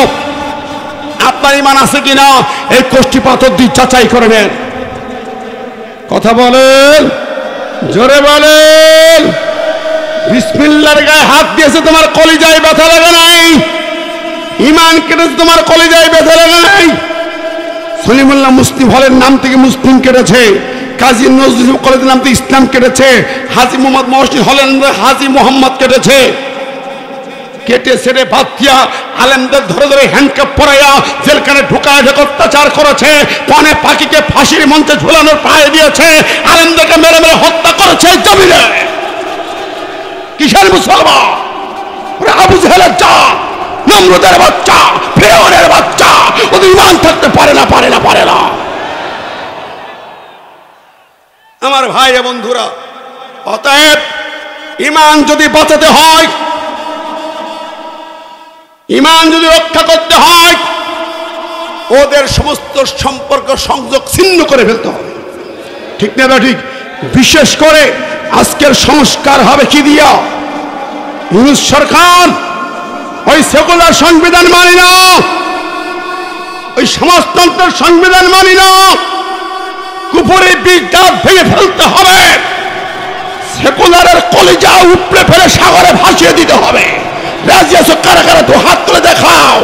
আপনার ইমান আছে কিনা এই কোষ্ঠী পাথর দিয়ে যাচাই করে নেন। কথা বলেন, জোরে বলেন। বিসমিল্লাহর গায়ে হাত দিয়েছে, তোমার কলিজায় ব্যথা লাগে নাই? ইমান কেটেছে, তোমার কলিজায় ব্যথা লাগে নাই? সলিমুল্লাহ মুসলিম হলের নাম থেকে মুসলিম কেটেছে, কাজী নজরুল কলেজের নাম থেকে ইসলাম কেটেছে, হাজী মোহাম্মদ মহসিন হলের হাজী মোহাম্মদ কেটেছে। কেটে ছেড়ে বাদ দিয়া আলেমদের ধরে ধরে হ্যান্ডকাপ পরাইয়া জেলখানে ঢুকায় ঢুকে অত্যাচার করেছে, কনে পাখিকে ফাঁসির মঞ্চে ঝুলানোর পায়ে দিয়েছে, আলেমদেরকে মেরে মেরে হত্যা করেছে জমিনে। কিসের মুসলমান? আবু জেহেলের জাত, নমরুদের বাচ্চা, ফিরআউনের বাচ্চা, ওদের ইমান থাকতে পারে না, পারে না, পারে না। আমার ভাই বন্ধুরা, অতএব ইমান যদি বাঁচাতে হয়, ইমান যদি রক্ষা করতে হয়, ওদের সমস্ত সম্পর্ক সংযোগ ছিন্ন করে ফেলতে হবে। ঠিক না ঠিক? বিশেষ করে আজকের সংস্কার হবে কি দিয়া? ইউনূস সরকার ওই সেকুলার সংবিধান মানি না, ওই সমাজতন্ত্রের সংবিধান মানি না, কুফরের বীজ ভেঙে ফেলতে হবে, সেকুলারের কলিজা উপড়ে ফেলে সাগরে ভাসিয়ে দিতে হবে। রাজি আছো? কারা কারা তো হাত তুলে দেখাও।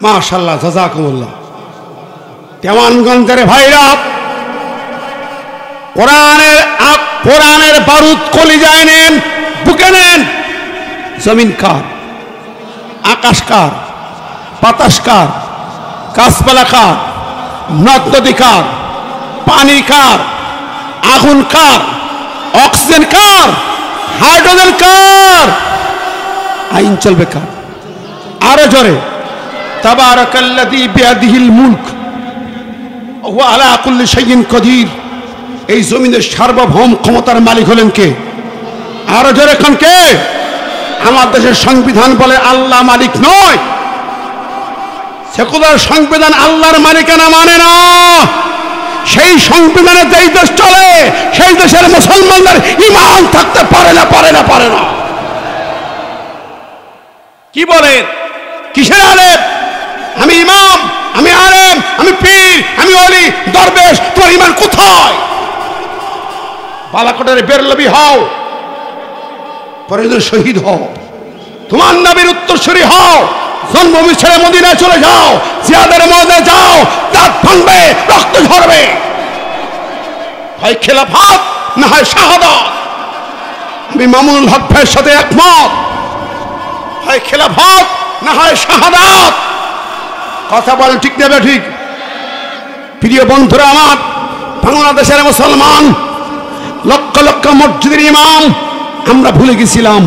মাশাআল্লাহ, জাযাকুমুল্লাহ। দেওয়ানগঞ্জের ভাইরা, কোরআনের বারুদ কলিজায় নেন, বুকে নেন। জমিন কার? আকাশ কার? বাতাস কার? গাছপালা কার? নদ নদী কার? পানি কার? আগুন কার? অক্সিজেন কার? Hydrogen car? আইন চলবে কার? আরো জোরে, তাবারাকাল্লাযী বিয়াদিহিল মুলক ওয়া হুয়া আলা কুল্লি শাইইন কাদির। এই জমিনের সার্বভৌম ক্ষমতার মালিক হলেন কে? আরো জোরে কোন কে? আমার দেশের সংবিধান বলে আল্লাহ মালিক নয়। সেকুলার সংবিধান আল্লাহর মালিকানা মানে না। সেই সংবিধানে যেই দেশ চলে, সেই দেশের মুসলমানদের ঈমান থাকতে পারে না, পারে না, পারে না। কি বলেন? কিসের আলেম? আমি ইমাম, আমি আলেম, আমি পীর, আমি ওলি, দরবেশ। তোমার ঈমান কোথায়? বালাকোটের বেরলবি হও, পরে শহীদ হও, তোমার নবীর উত্তরসূরি হও, জন্মভূমি ছেড়ে মদিনায় চলে যাও, জিয়াদের ময়দানে যাও, দাঁত ভাঙবে, রক্ত ঝরবে। হয় খেলাফত না হয় শাহাদাত। আমি মামুনুল হক ভাইয়ের সাথে একমত, হয় খেলাফত না হয় শাহাদাত। কথা বলেন ঠিক নেবে ঠিক? প্রিয় বন্ধুরা আমার, বাংলাদেশের মুসলমান লক্ষ লক্ষ মসজিদের ইমাম আমরা ভুলে গেছিলাম।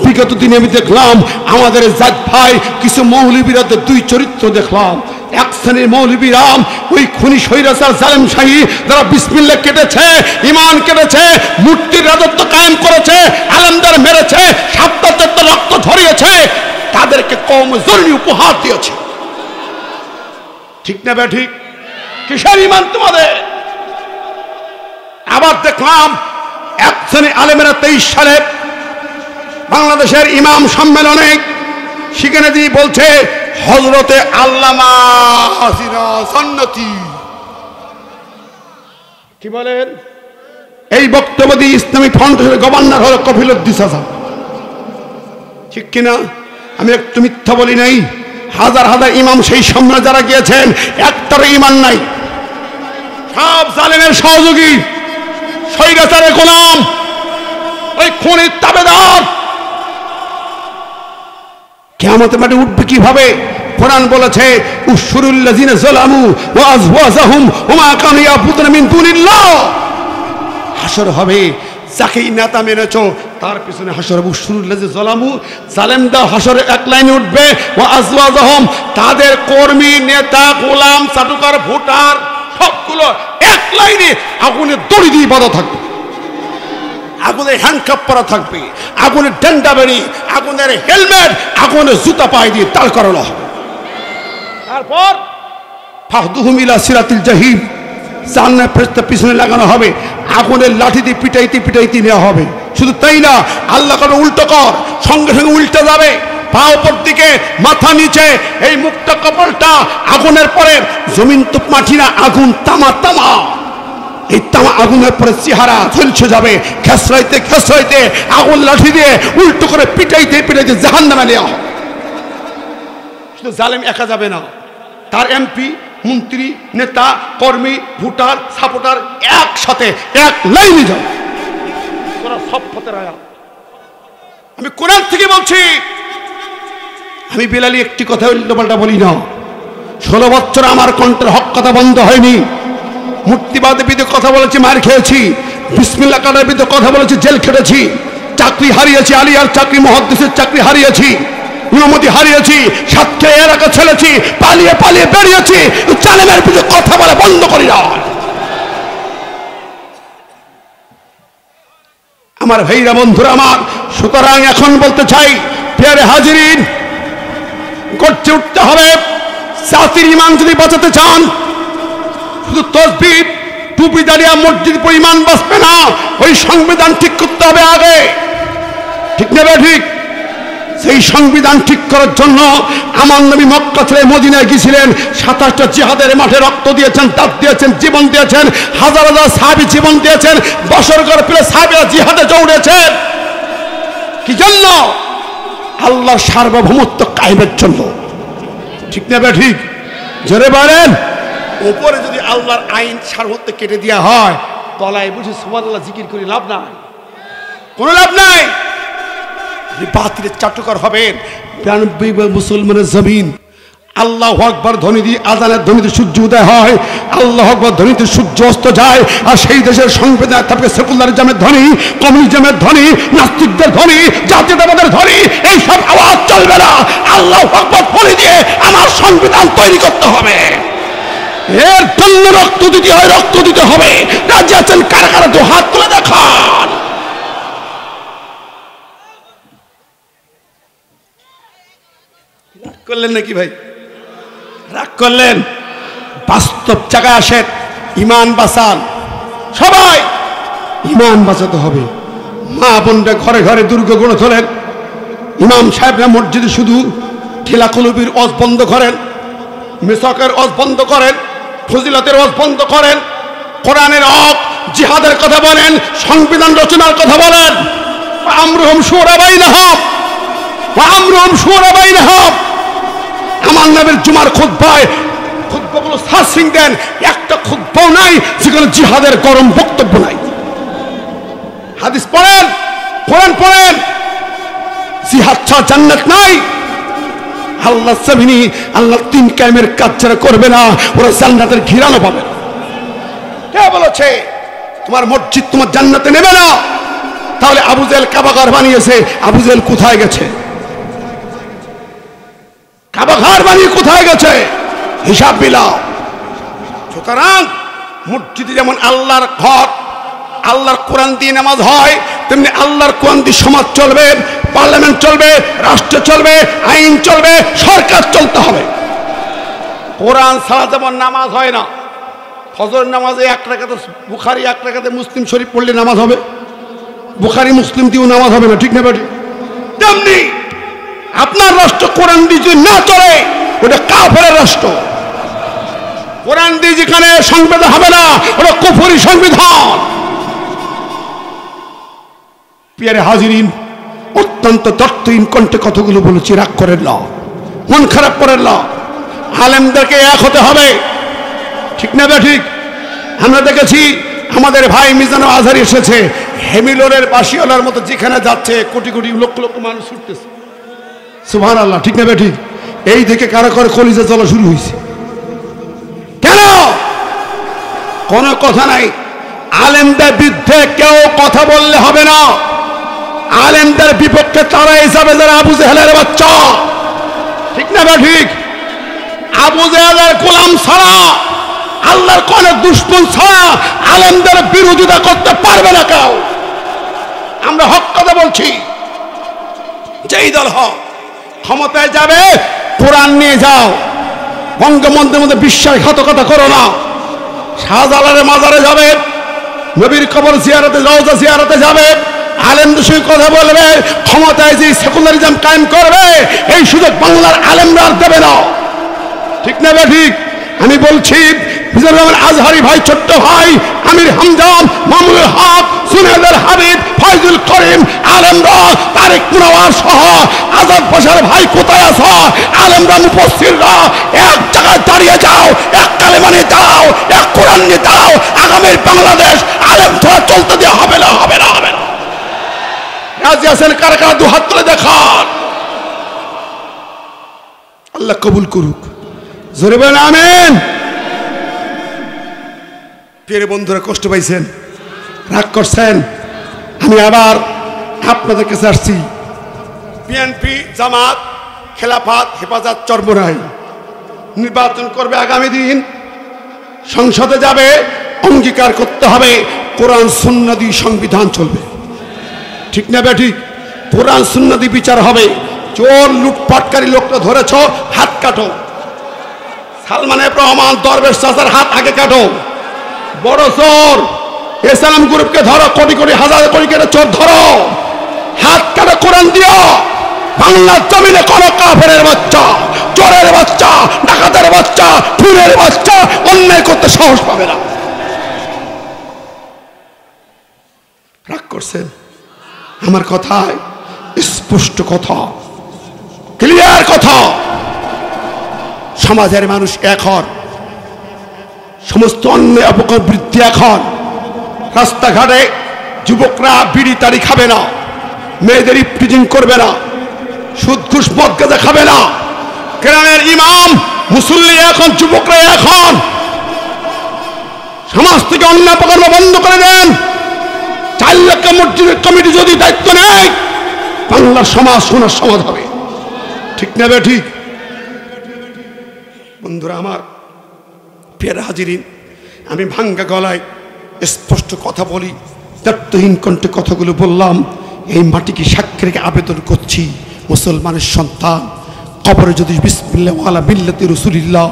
বিগত দিনে আমি দেখলাম আমাদের জাত ভাই কিছু মৌলবীর দুই চরিত্র দেখলাম। এক শ্রেণীর মৌলবীরা ওই খুনি স্বৈরাচার জালেম শাহী যারা বিসমিল্লাহ কেটেছে, ইমান কেটেছে, মূর্তির রাজত্ব কায়েম করেছে, আলেমদের মেরেছে, সাপ্তাহিক রক্ত ঝরিয়েছে, তাদেরকে কওমজরনি উপহার দিয়েছে। ঠিক না বে ঠিক? কিসের ইমান তোমাদের? আবার দেখলাম এক শ্রেণী আলেমেরা 23 সালে বাংলাদেশের ইমাম সম্মেলনে সেখানে দিয়ে বলছে হযরতে আল্লামা হাসিনা সুন্নতি। কি বলেন? এই বক্তব্য দিয়ে ইসলামিক ফাউন্ডেশনের গভর্নর হলো কফিলউদ্দিন চাচা। ঠিক কিনা? আমি একটু মিথ্যা বলি নাই। হাজার হাজার ইমাম সেই সম্মেলনে যারা গিয়েছেন একটারও ইমান নাই। সব জালেমের সহযোগী, স্বৈরাচারের গোলাম, ওই খুনির তাবেদার কিয়ামতের মাঠে উঠবে কিভাবে? কোরআন বলেছে উশরুল্লাযিনা যালামু ওয়া আযওয়াজাহুম ওয়া মা কানু ইয়াবুদুনা মিন দুনিল্লাহ। হাসর হবে, যাকেই নেতা মেনেছো তার পিছনে হাসর হবে। উশরুল্লাযিনা যালামু, জালেমরা হাসরে এক লাইনে উঠবে, ওয়া আযওয়াজাহুম, তাদের কর্মী, নেতা, গোলাম, চাটুকার, ভোটার সবগুলো এক লাইনে আগুনে দড়ি দিয়ে বাঁধা থাকবে, আগুনের হ্যান্ডকাপ পরা থাকবে, আগুনের ডান্ডা বেড়ি, আগুনের হেলমেট, আগুনের জুতা পায়ে দিয়ে তাল করানো হবে। তারপর ফাহদুহুম ইলা সিরাতিল জাহিম, জাহান্নামের ফেরেশতা পিছনে লাগানো হবে, আগুনের লাঠি দিয়ে পিটাইতে পিটাইতে নেওয়া হবে। শুধু তাই না, আল্লাহ করে উল্টো কর, সঙ্গে সঙ্গে উল্টে যাবে, পা উপর দিকে, মাথা নিচে, এই মুক্ত কপালটা আগুনের পরে, জমিন তো মাটি না, আগুন তামা তামা, এই তামা আগুনের পরে চেহারা ঝলসে যাবে, খেসরাইতে খেসরাইতে আগুন লাঠি দিয়ে উল্টো করে পিটাইতে পিটাইতে জাহান্নামে নেওয়া হবে। শুধু জালেম একা যাবে না, তার এমপি, মন্ত্রী, নেতা, কর্মী, ভোটার, সাপোর্টার একসাথে এক লাইনে যাবে। সূরা সফফাতের আয়াত, আমি কোরআন থেকে বলছি। আমি বেলালি একটি কথা উল্টোপাল্টা বলি না। 16 বছর আমার কণ্ঠের হক কথা বন্ধ হয়নি। মুক্তিবাদের বিরুদ্ধে কথা বলেছি, মার খেয়েছি। বিসমিল্লাহ কাটার বিরুদ্ধে কথা বলেছি, জেল খেটেছি। চাকরি হারিয়েছি, আলিয়ার চাকরি, মুহাদ্দিসের চাকরি হারিয়েছি, ইমামতি হারিয়েছি, সাতক্ষীরা এলাকা ছেড়েছি, পালিয়ে পালিয়ে বেরিয়েছি। জালেমের বিরুদ্ধে কথা বলা বন্ধ করি না। আমার ভাইরা, বন্ধুরা আমার, সুতরাং এখন বলতে চাই, প্রিয় হাজিরিন, গর্জে উঠতে হবে। জাতির ঈমান যদি বাঁচাতে চান, শুধু তসবিহ টুপি দাঁড়িয়ে মসজিদ পরিমাণ বাঁচবে না, ওই সংবিধান ঠিক করতে হবে আগে। ঠিক নেবে? ঠিক। সেই সংবিধান ঠিক করার জন্য আমার নবী মক্কা ছেড়ে মদিনায় গিয়েছিলেন। 27টা জিহাদের মাঠে রক্ত দিয়েছেন, দাঁত দিয়েছেন, জীবন দিয়েছেন। হাজার হাজার সাহাবী জীবন দিয়েছেন। বছর করে পেলে সাহাবীরা জিহাদে দৌড়েছেন। কি জন্য? আল্লাহর সার্বভৌমত্ব কায়েমের জন্য। ঠিক নেবে? ঠিক। জোরে বলেন। উপরে যদি আল্লাহর আইন সার্বত্র কেটে দেওয়া হয়, তলায় বুঝে সুবহানাল্লাহ জিকির করে লাভ নাই, কোনো লাভ নাই। বাতিলের চাটুকার হবেন। 92 মুসলমানের জমিন আল্লাহু আকবার ধ্বনি দিয়ে, আযানের ধ্বনিতে সূর্য উদয় হয়, আল্লাহু আকবার ধ্বনিতে সূর্য অস্ত যায়। আর সেই দেশের সংবিধান থাকে সেকুলারিজমের ধ্বনি, কমিউনিজমের ধ্বনি, নাস্তিকদের ধ্বনি, জাতীয়তাবাদের ধ্বনি। এই সব আওয়াজ চলবে না। আল্লাহু আকবার ধ্বনি দিয়ে আমার সংবিধান তৈরি করতে হবে। এর জন্য রক্ত দিতে হয়, রক্ত দিতে হবে। রাজি আছেন? কারা কারা তো হাত তুলে দেখান। রাগ করলেন নাকি ভাই? রাগ করলেন? বাস্তব জায়গায় আসেন, ইমান বাঁচান। সবাই ইমান বাঁচাতে হবে। মা বোনরা ঘরে ঘরে দুর্গ গড়ে তোলেন। ইমাম সাহেবরা মসজিদে শুধু ঠেলাকলবির ওয়াজ বন্ধ করেন, মিসাকের ওয়াজ বন্ধ করেন, ফজিলতের ওয়াজ বন্ধ করেন, কোরআনের হক, জিহাদের কথা বলেন, সংবিধান রচনার কথা বলেন। আমরুহুম শুরা বাইনহুম ওয়া আমরুহুম শুরা বাইনহুম। আমার নবীর জুমার খুতবায় খুতবাগুলো সার্চিং দেন, একটা খুতবাও নাই যেখানে জিহাদের গরম বক্তব্য নাই। হাদিস পড়েন, কোরআন পড়েন। জিহাদ ছাড়া জান্নাত নাই। আল্লাহ সাবিনী, আল্লাহ তিন কায়েমের কাজ যারা করবে না, ওরা জান্নাতের ঘিরানো পাবে না। কে বলেছে তোমার মসজিদ তোমার জান্নাতে নেবে না? তাহলে আবু জেহেল কাবাঘর বানিয়েছে, আবু জেহেল কোথায় গেছে? কাবাঘর বানিয়ে কোথায় গেছে? হিসাব মিলাও। সুতরাং মসজিদে যেমন আল্লাহর ঘর, আল্লাহর কোরআন দিয়ে নামাজ হয়, তেমনি আল্লাহর কোরআন দিয়ে সমাজ চলবে, পার্লামেন্ট চলবে, রাষ্ট্র চলবে, আইন চলবে, সরকার চলতে হবে। কোরআন ছাড়া যেমন নামাজ হয় না। ফজর নামাজে 1 রাকাতে বুখারী, 1 রাকাতে মুসলিম শরীফ পড়লে নামাজ হবে। বুখারী মুসলিম দিয়েও নামাজ হবে না। ঠিক না বেটি? তেমনি আপনার রাষ্ট্র কোরআন দিয়ে যদি না চলে, ওটা কাফেরের রাষ্ট্র। কোরআন দিয়ে যেখানে সংবিধান হবে না, ওটা কুফরি সংবিধান। প্রিয় হাজিরিন, অত্যন্ত তত্ত্বহীন কণ্ঠে কথাগুলো বলেছি, রাগ করেন না, মন খারাপ করেন না। আলেমদেরকে এক হতে হবে। ঠিক না বে? ঠিক। আমরা দেখেছি আমাদের ভাই মিজানুর আজহারি এসেছে, হেমিলোরের বাসিওয়ালার মতো যেখানে যাচ্ছে কোটি কোটি লক্ষ লক্ষ মানুষ ছুটতেছে। সুবহানাল্লাহ, ঠিক না বেঠিক? এই দেখে কারো কারো কলিজা জ্বলা শুরু হয়েছে। কেন? কোনো কথা নাই। আলেমদের বিরুদ্ধে কেউ কথা বললে হবে না। আলেমদের বিপক্ষে তারা হিসাবে যারা আবু জেহেলের বাচ্চা, ঠিক না বেঠিক? আবু জেহেলের গোলাম ছাড়া, আল্লাহর কোন দুশমন ছাড়া আলেমদের বিরোধিতা করতে পারবে না কেউ। আমরা হক কথা বলছি। যেই দল হক ক্ষমতায় যাবে, কোরআন নিয়ে যাও। বঙ্গবন্ধুর মধ্যে বিশ্বাসঘাতকতা করো না। শাহজালালের মাজারে যাবে, নবীর কবর জিয়ারতে, রওজা জিয়ারতে যাবে, আলেমদের সঙ্গে কথা বলবে। ক্ষমতায় যে সেকুলারিজম কায়েম করবে, এই সুযোগ বাংলার আলেমরা আর দেবে না। ঠিক না ঠিক? আমি বলছি মিজানুর রহমান আজহারি ভাই, ছোট্ট ভাই আমির হামজাম, মামুনুল হক, সুনেদার হাবিব, ফয়জুল করিম, আলেমরা, তারেক মুনাওয়ার সহ আজাদ বশার ভাই কোথায় আছো? আলেমরা, মুফাসসিররা এক জায়গায় দাঁড়িয়ে যাও, এক কালেমা নিয়ে দাঁড়াও, এক কোরআন নিয়ে দাঁড়াও। আগামীর বাংলাদেশ আলেম ছাড়া চলতে দেওয়া হবে না, হবে না, হবে না। রাজি আছেন কারা কারা? দু হাত তুলে দেখান। আল্লাহ কবুল করুক। জোরে বলেন আমিন। প্রিয় বন্ধুরা, কষ্ট পাইছেন, রাগ করছেন। আমি আবার আপনাদের কাছে আসছি। বিএনপি, জামাত, খেলাফত, হেফাজত, চরমোনাই নির্বাচন করবে আগামী দিন, সংসদে যাবে। অঙ্গীকার করতে হবে কোরআন সুন্নাহ দিয়ে সংবিধান চলবে। ঠিক না বেঠিক? কোরআন সুন্নাহ দিয়ে বিচার হবে। চোর লুটপাটকারী লোকটা ধরেছ, হাত কাটো। সালমান এফ রহমান, দরবেশ চাচার হাত আগে কাটো। বড় চোর ইসলাম গ্রুপকে ধরো, কোটি কোটি হাজার কোটি কোটি চোর ধরো, হাত কাটো, কোরআন দিও। বাংলার জমিনে কোন কাফেরের বাচ্চা, চোরের বাচ্চা, ডাকাতের বাচ্চা, খুনের বাচ্চা অন্যায় করতে সাহস পাবে না। রাগ করছেন? আমার কথায় স্পষ্ট কথা, ক্লিয়ার কথা। সমাজের মানুষ এখন, সমস্ত অন্যায় অপকর্ম বৃদ্ধি। এখন রাস্তাঘাটে যুবকরা বিড়ি তাড়ি খাবে না, মেয়েদের ইফটিজিং করবে না, সুদ ঘুষ মদ গাঁজা খাবে না। গ্রামের ইমাম মুসল্লি এখন, যুবকরা এখন সমাজ থেকে অন্যায় অপকর্ম বন্ধ করে দেন। 4 লক্ষ মসজিদের কমিটি যদি দায়িত্ব নেয়, বাংলার সমাজ সোনার সমাজ হবে। ঠিক না ঠিক? বন্ধুরা আমার, প্রিয় হাজিরিন, আমি ভাঙ্গা গলায় স্পষ্ট কথা বলি, দায়িত্বহীন কণ্ঠে কথাগুলো বললাম। এই মাটিকে সাক্ষী রেখে আবেদন করছি, মুসলমানের সন্তান, কবরে যদি বিসমিল্লাহ ওয়ালা মিল্লাতি রাসূলিল্লাহ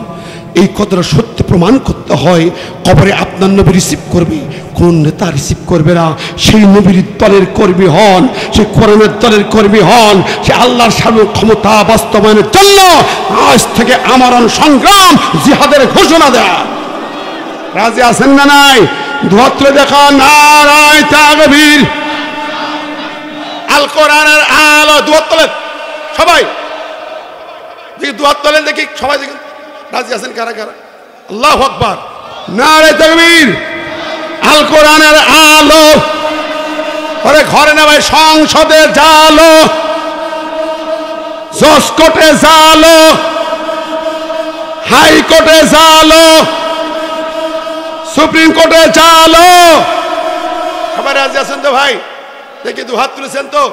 এই কথাটা সত্য প্রমাণ করতে হয়, কবরে আপনার নবী রিসিভ করবে, কোন নেতা রিসিভ করবে না। সেই নবীর দলের কর্মী হন, সেই কোরআনের দলের কর্মী হন, সে আল্লাহর শানের ক্ষমতা বাস্তবায়নের জন্য আজ থেকে আমরণ সংগ্রাম, জিহাদের ঘোষণা দেয়। রাজি আছেন না নাই? দুহাতে দেখা, নারায়ে তাকবীর। আল কোরআনের আলো। দুহাত তোলেন সবাই, দেখি দুহাত তোলেন, দেখি সবাই দেখুন। রাজি আছেন কারা কারা? আল্লাহু আকবার, নারায়ে তাকবীর। আল কোরআনের আলো। ওরে ঘরে না ভাই, সংসদে জালো, জজ কোর্টে জালো, হাইকোর্টে জালো, সুপ্রিম কোর্টে জালো। সবাই রাজি আছেন তো ভাই? দেখি দু হাত তুলেছেন তো?